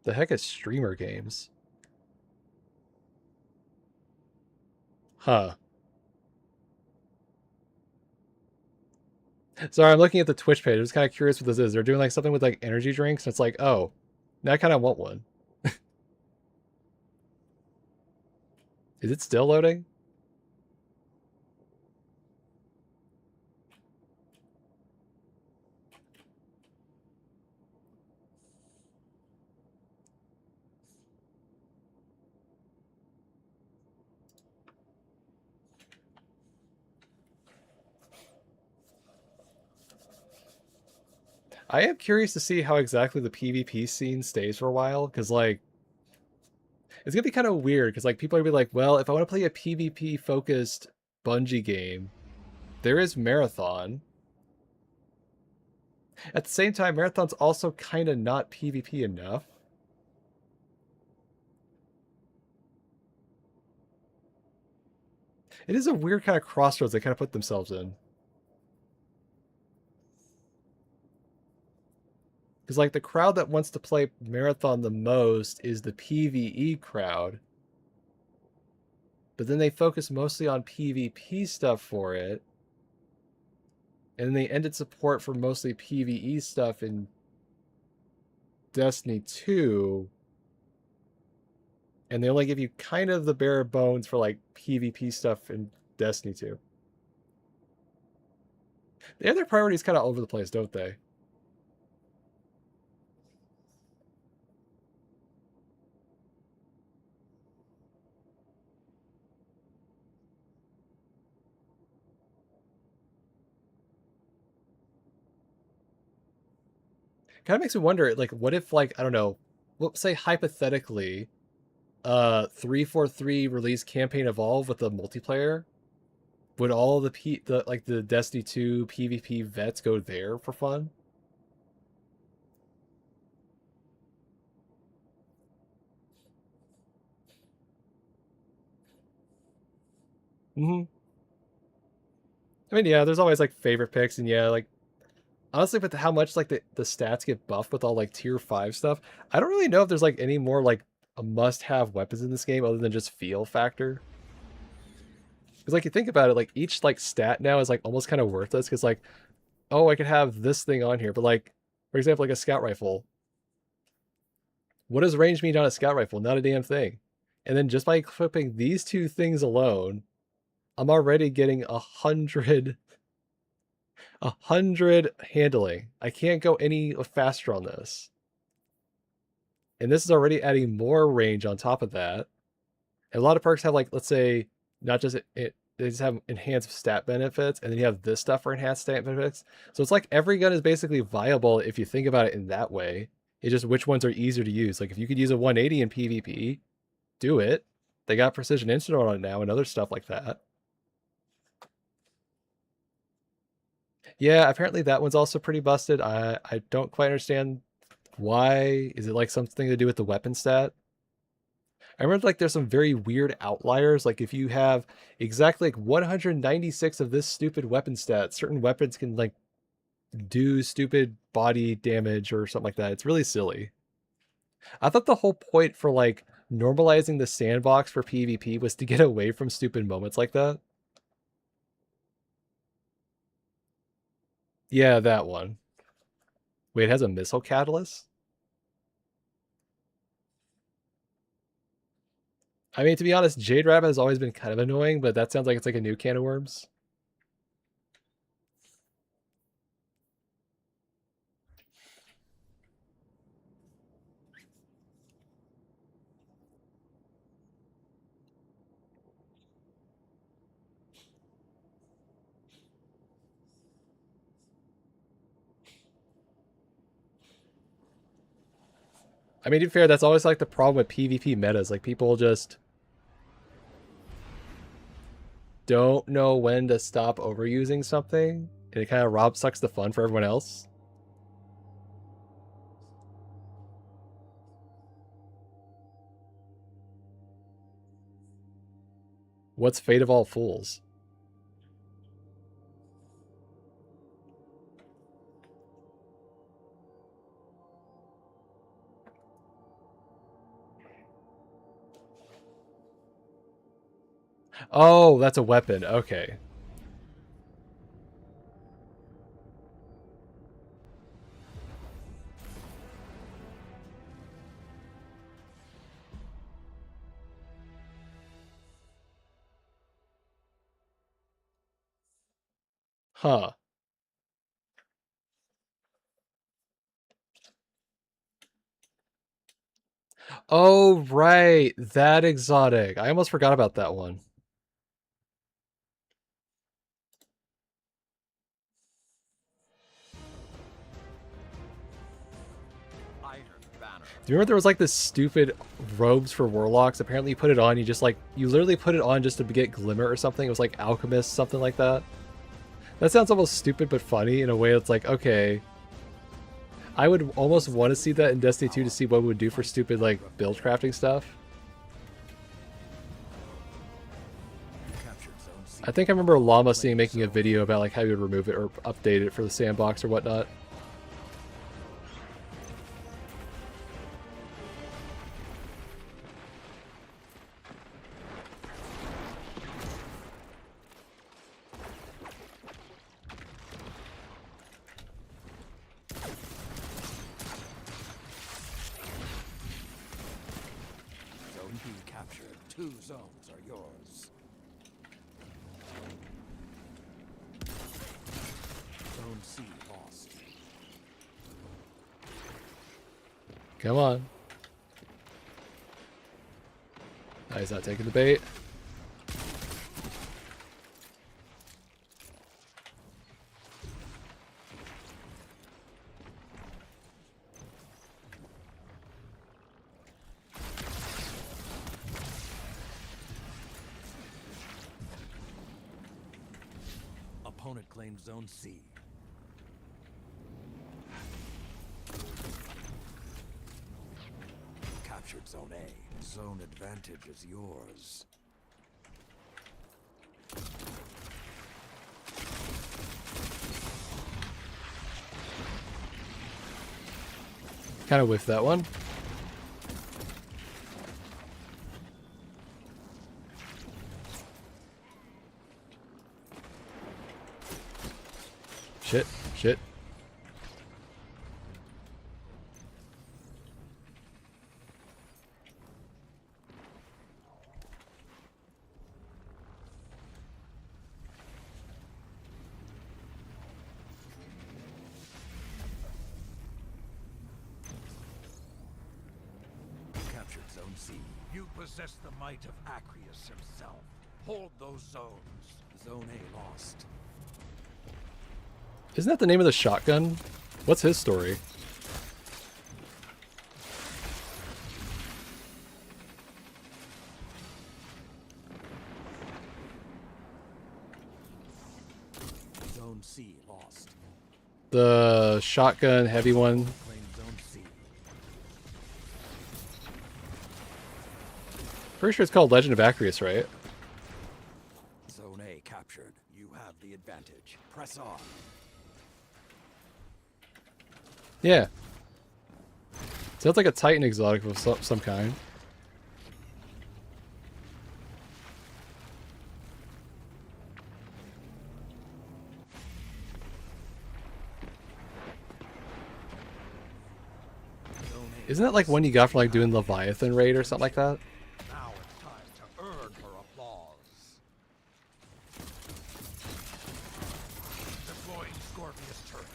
The heck is streamer games? Huh. Sorry, I'm looking at the Twitch page. I'm just kind of curious what this is. They're doing like something with like energy drinks, and it's like, oh, now I kind of want one. Is it still loading? I am curious to see how exactly the PvP scene stays for a while, because like it's gonna be kind of weird, because like people are gonna be like, well, if I want to play a PvP focused Bungie game, there is Marathon. At the same time, Marathon's also kind of not PvP enough. It is a weird kind of crossroads they kind of put themselves in. Because like the crowd that wants to play Marathon the most is the PvE crowd. But then they focus mostly on PvP stuff for it. And then they ended support for mostly PvE stuff in Destiny 2. And they only give you kind of the bare bones for like PvP stuff in Destiny 2. They have their priorities kind of over the place, don't they? Kind of makes me wonder, like, what if, like, I don't know, let's say hypothetically, 343 released Campaign Evolve with the multiplayer, Would all the like the Destiny 2 PvP vets go there for fun? Mm-hmm. I mean, yeah, there's always like favorite picks, and yeah, like honestly, with how much like the stats get buffed with all like tier 5 stuff, I don't really know if there's like any more like a must-have weapons in this game other than just feel factor. Because like you think about it, like each like stat now is like almost kind of worthless because like, oh, I could have this thing on here, but like for example, like a scout rifle. What does range mean on a scout rifle? Not a damn thing. And then just by equipping these two things alone, I'm already getting 100 handling. I can't go any faster on this. And this is already adding more range on top of that. And a lot of perks have like, let's say, not just they just have enhanced stat benefits, and then you have this stuff for enhanced stat benefits. So it's like every gun is basically viable if you think about it in that way. It's just which ones are easier to use. Like if you could use a 180 in PvP, do it. They got precision instant on it now and other stuff like that. Yeah, apparently that one's also pretty busted. I don't quite understand why. Is it like something to do with the weapon stat? I remember like there's some very weird outliers. Like if you have exactly like 196 of this stupid weapon stat, certain weapons can like do stupid body damage or something like that. It's really silly. I thought the whole point for like normalizing the sandbox for PvP was to get away from stupid moments like that. Yeah, that one. Wait, it has a missile catalyst? I mean, to be honest, Jade Rabbit has always been kind of annoying, but that sounds like it's like a new can of worms. I mean, to be fair, that's always like the problem with PvP metas. Like people just don't know when to stop overusing something, and it kind of sucks the fun for everyone else. What's Fate of All Fools? Oh, that's a weapon. Okay. Huh. Oh, right. That exotic. I almost forgot about that one. Do you remember there was like this stupid robes for warlocks? Apparently you put it on, you just like, you literally put it on just to get glimmer or something. It was like alchemist, something like that. That sounds almost stupid but funny in a way. It's like, okay, I would almost want to see that in Destiny 2 to see what it would do for stupid like build crafting stuff. I think I remember Llama seeing making a video about like how you would remove it or update it for the sandbox or whatnot. Two zones are yours. Zone C lost. Come on. Oh, he's not taking the bait. Opponent claims Zone C. Captured Zone A. Zone advantage is yours. Kind of whiffed that one. Shit, shit. Captured Zone C. You possess the might of Acrius himself. Hold those zones. Zone A lost. Isn't that the name of the shotgun? What's his story? Zone C lost. The shotgun heavy one. Claim Zone C. Pretty sure it's called Legend of Acrius, right? Zone A captured. You have the advantage. Press on. Yeah. Sounds like a Titan exotic of some kind. Isn't that like one you got for like doing Leviathan raid or something like that? Now it's time to earn her applause. Deploying Scorpius turret.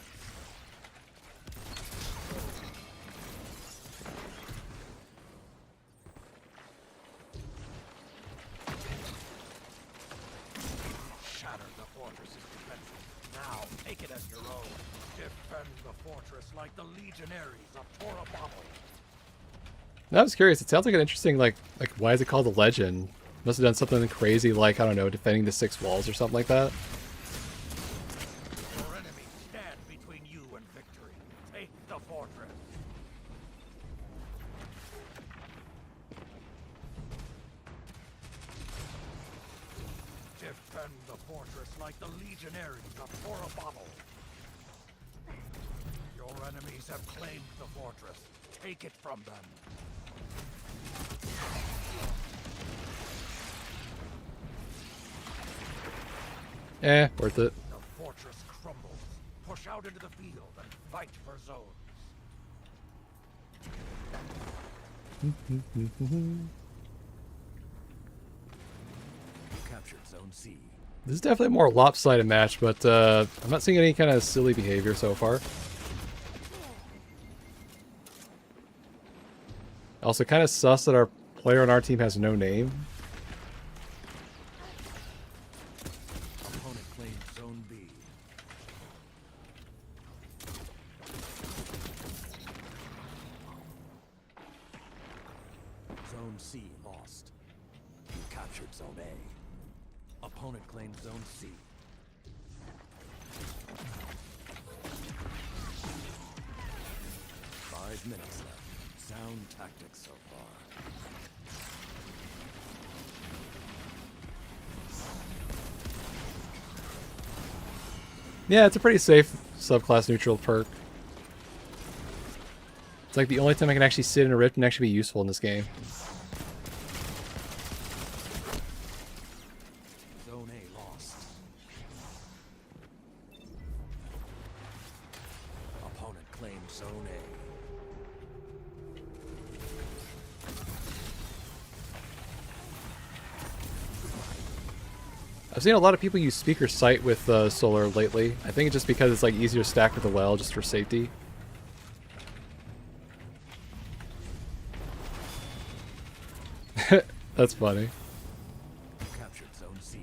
Shatter the fortress's defenses. Now take it as your own. Defend the fortress like the legionaries of Torabamo. I was curious. It sounds like an interesting like why is it called the Legend? Must have done something crazy like, I don't know, defending the 6 walls or something like that. Your enemies stand between you and victory. Take the fortress. Defend the fortress like the legionaries of Torabamo. Your enemies have claimed the fortress. Take it from them. Worth it. The fortress crumbles. Push out into the field and fight for zones. Captured Zone C. This is definitely a more lopsided match, but I'm not seeing any kind of silly behavior so far. Also, kind of sus that our player on our team has no name. Opponent claims Zone B. Zone C lost. You captured Zone A. Opponent claims Zone C. Five minutes left. Sound tactics so far. Yeah, it's a pretty safe subclass neutral perk. It's like the only time I can actually sit in a rift and actually be useful in this game. Zone A lost. Opponent claims Zone A. I've seen a lot of people use Speaker Sight with Solar lately. I think it's just because it's like easier to stack with the well just for safety. That's funny. Captured Zone C.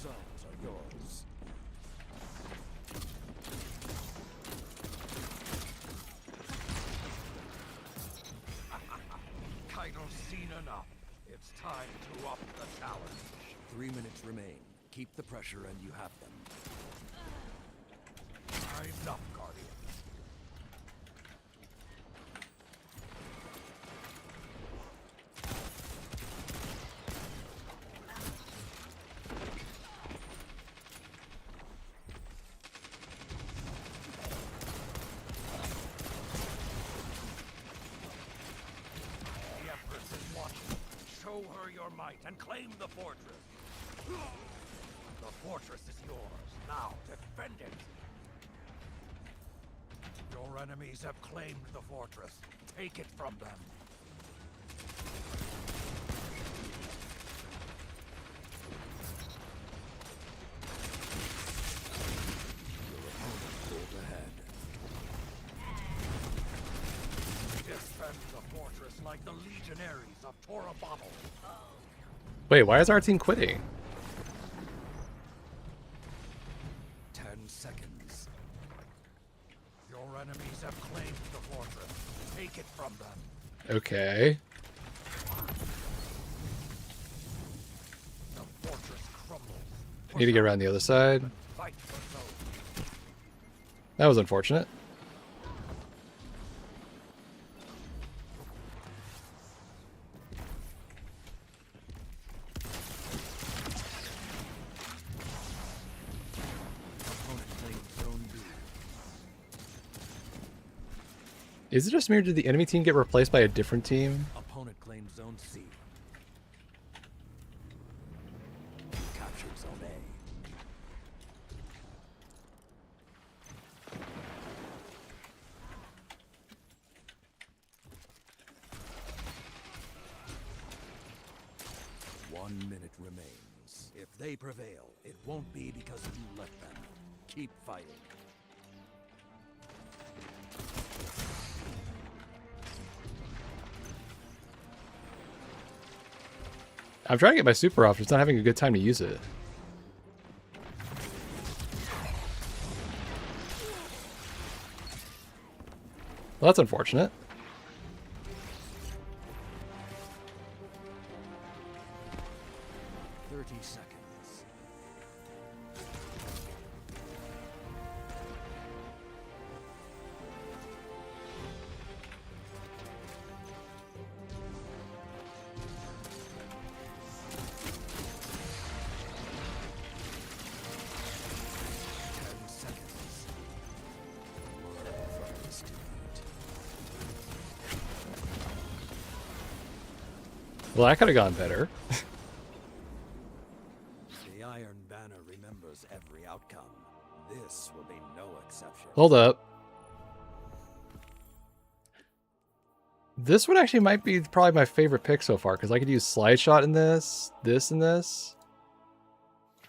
zones are yours. Kaido's seen enough. It's time to up the challenge. 3 minutes remain. Keep the pressure and you have them. Enough, Guardian. The Empress is watching. Show her your might and claim the fortress. The fortress is yours. Now, defend it. Your enemies have claimed the fortress. Take it from them. Your opponent pulled ahead. Defend the fortress like the legionaries of Torabottle. Wait, why is our team quitting? 10 seconds. Your enemies have claimed the fortress. Take it from them. Okay. The fortress crumbles. I need to get around the other side. Fight for those. That was unfortunate. Is it just me or did the enemy team get replaced by a different team? Opponent claims Zone C. Captured Zone A. One minute remains. If they prevail, it won't be because you let them. Keep fighting. I'm trying to get my super off, just not having a good time to use it. Well, that's unfortunate. Well, that could have gone better. The Iron Banner remembers every outcome. This will be no exception. Hold up. This one actually might be probably my favorite pick so far, because I could use slide shot in this, and this.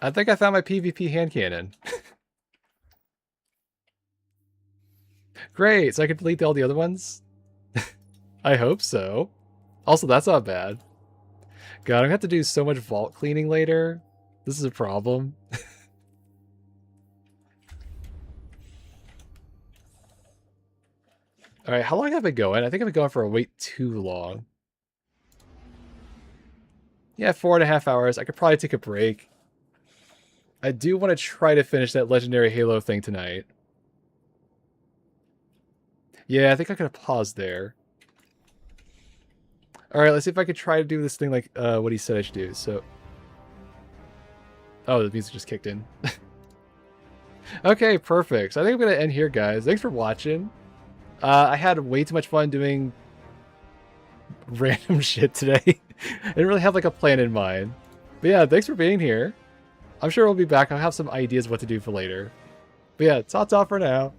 I think I found my PvP hand cannon. Great, so I could delete all the other ones? I hope so. Also, that's not bad. God, I'm gonna have to do so much vault cleaning later. This is a problem. Alright, how long have I been going? I think I've been going for a way too long. Yeah, 4.5 hours. I could probably take a break. I do want to try to finish that legendary Halo thing tonight. Yeah, I think I could have paused there. Alright, let's see if I could try to do this thing like what he said I should do. So, oh, the music just kicked in. Okay, perfect. So I think I'm going to end here, guys. Thanks for watching. I had way too much fun doing random shit today. I didn't really have like a plan in mind. But yeah, thanks for being here. I'm sure we'll be back. I'll have some ideas what to do for later. But yeah, ta-ta for now.